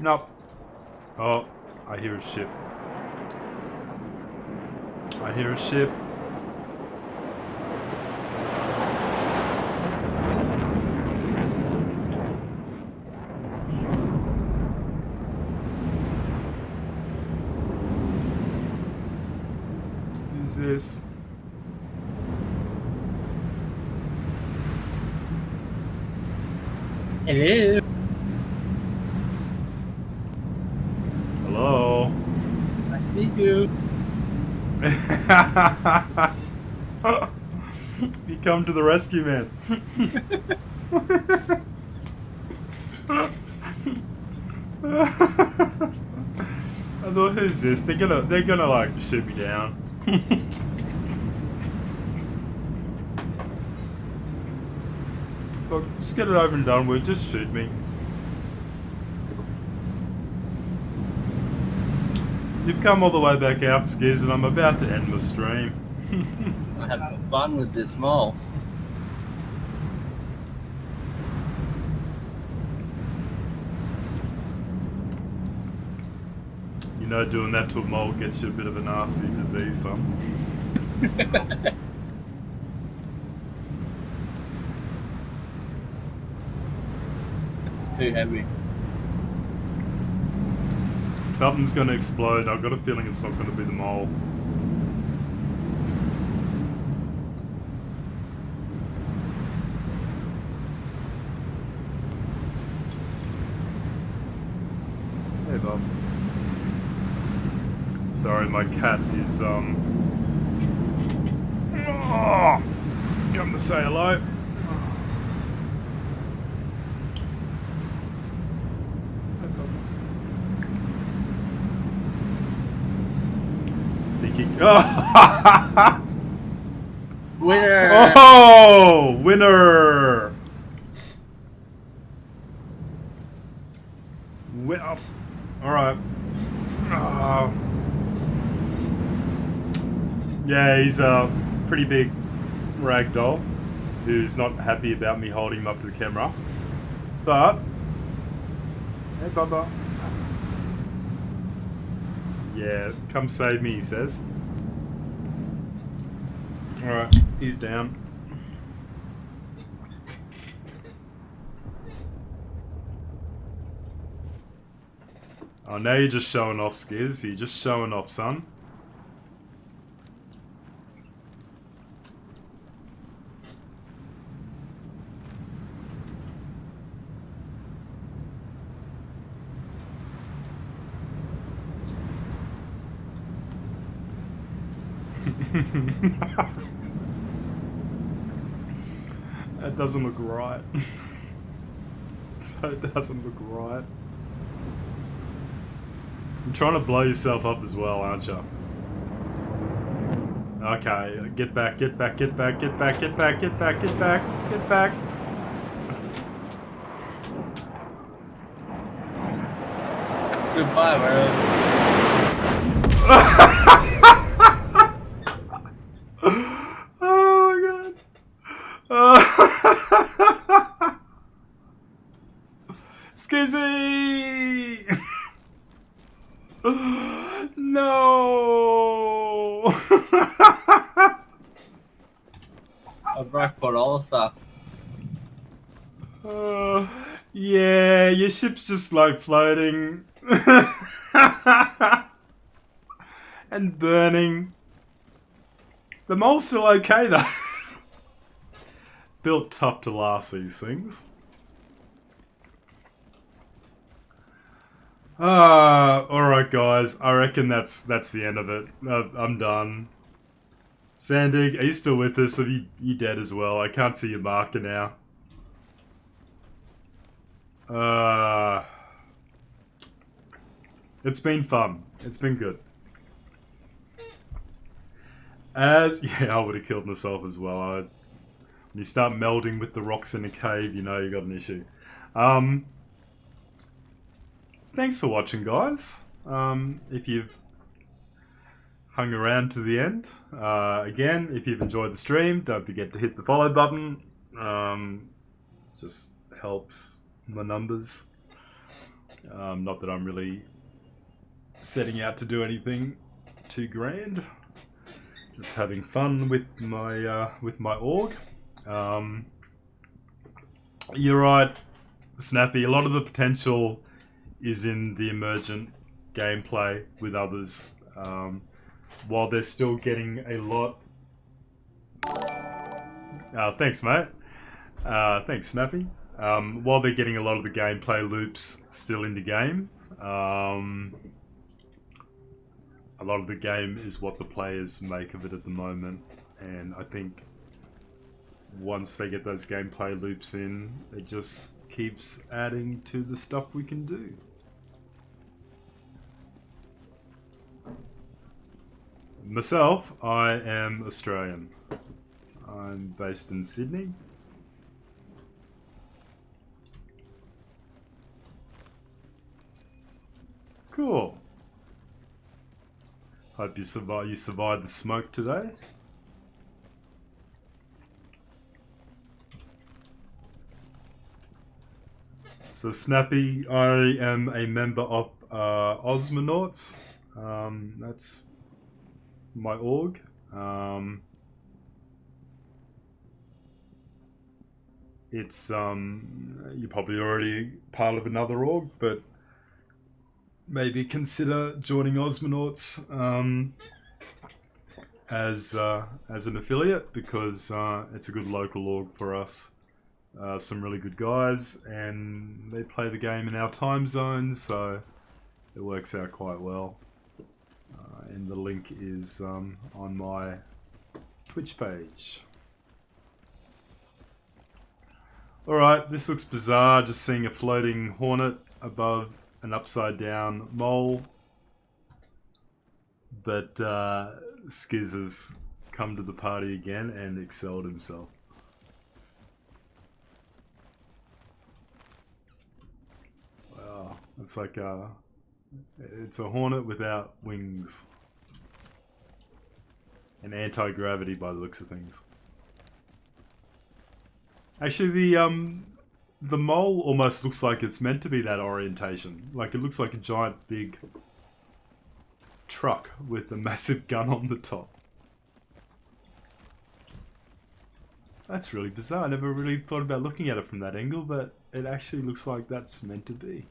Nope. Oh, I hear a ship. I hear a ship. Who's this? It is. Hello? I see you. You come to the rescue, man. I thought, who's this? They're gonna like shoot me down. Look, just get it over and done with. Just shoot me. You've come all the way back out, Skiz, and I'm about to end my stream. I'll have some fun with this mole. You know, doing that to a mole gets you a bit of a nasty disease, son. It's too heavy. Something's gonna explode. I've got a feeling it's not gonna be the mole. Hey, Bob. Sorry, my cat is come to say hello. Winner! Oh, winner! All right. Yeah, he's a pretty big ragdoll who's not happy about me holding him up to the camera. But hey, Bubba. Yeah, come save me, he says. Alright, he's down. Oh, now you're just showing off, Skiz. You're just showing off, son. That doesn't look right. So it doesn't look right. You're trying to blow yourself up as well, aren't you? Okay, get back, get back, get back, get back, get back, get back, get back, get back. Goodbye, world. Oh my god. Skizzy! No! I broke for all stuff. Yeah, your ship's just like floating and burning. The mole's still okay though. Built tough to last, these things. Alright guys, I reckon that's the end of it. I'm done. Sandig, are you still with us? Are you dead as well? I can't see your marker now. It's been fun. It's been good. Yeah, I would have killed myself as well. When you start melding with the rocks in a cave, you know you got an issue. Thanks for watching, guys. If you've hung around to the end, again, if you've enjoyed the stream, don't forget to hit the follow button. Just helps my numbers. Not that I'm really setting out to do anything too grand. Just having fun with my org. You're right, Snappy. A lot of the potential is in the emergent gameplay with others. While they're still getting a lot. Thanks, mate. Thanks, Snappy. While they're getting a lot of the gameplay loops still in the game, a lot of the game is what the players make of it at the moment, and I think once they get those gameplay loops in, it just keeps adding to the stuff we can do. Myself, I am Australian. I'm based in Sydney. Cool. Hope you survived the smoke today. So Snappy, I am a member of Osmonauts. That's my org. It's you're probably already part of another org, but maybe consider joining Osmonauts as an affiliate, because it's a good local org for us. Some really good guys, and they play the game in our time zone, so it works out quite well. And the link is on my Twitch page. Alright, this looks bizarre, just seeing a floating hornet above an upside down mole. But Skiz has come to the party again and excelled himself. Wow, it's like it's a hornet without wings. And anti-gravity by the looks of things. Actually, the mole almost looks like it's meant to be that orientation. Like, it looks like a giant big truck with a massive gun on the top. That's really bizarre. I never really thought about looking at it from that angle, but it actually looks like that's meant to be.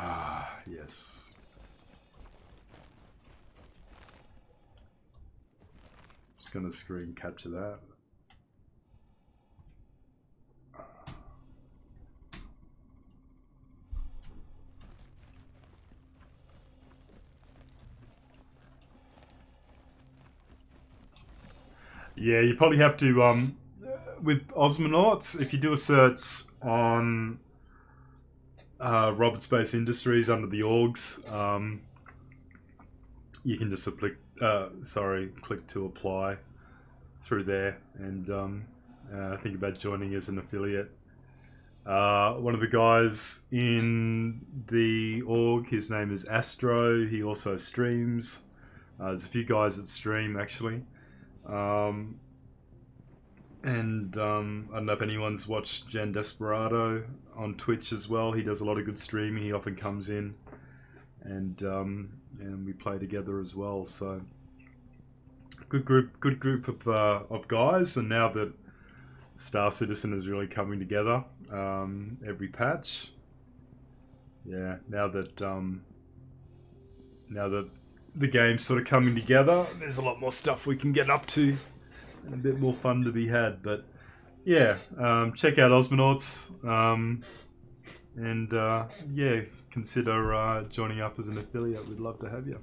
Ah, yes. Just gonna screen capture that. Yeah, you probably have to, with Osmonauts, if you do a search on Robert Space Industries under the orgs, you can just click to apply through there, and think about joining as an affiliate. One of the guys in the org, his name is Astro, he also streams. There's a few guys that stream, actually. I don't know if anyone's watched Gen Desperado on Twitch as well. He does a lot of good streaming. He often comes in, and we play together as well. So good group of guys, and now that Star Citizen is really coming together, every patch. Yeah, now that the game's sort of coming together, there's a lot more stuff we can get up to, and a bit more fun to be had. But yeah, check out Osmonauts, and yeah, consider joining up as an affiliate. We'd love to have you.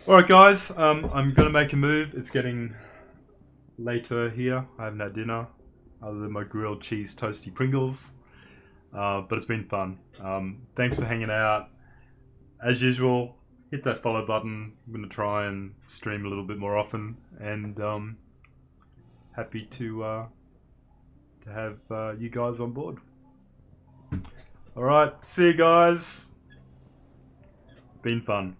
Alright guys, I'm gonna make a move. It's getting later here. I haven't had dinner other than my grilled cheese toasty Pringles, but it's been fun. Thanks for hanging out. As usual, hit that follow button. I'm gonna try and stream a little bit more often, and happy to have you guys on board. Alright, see you guys. Been fun.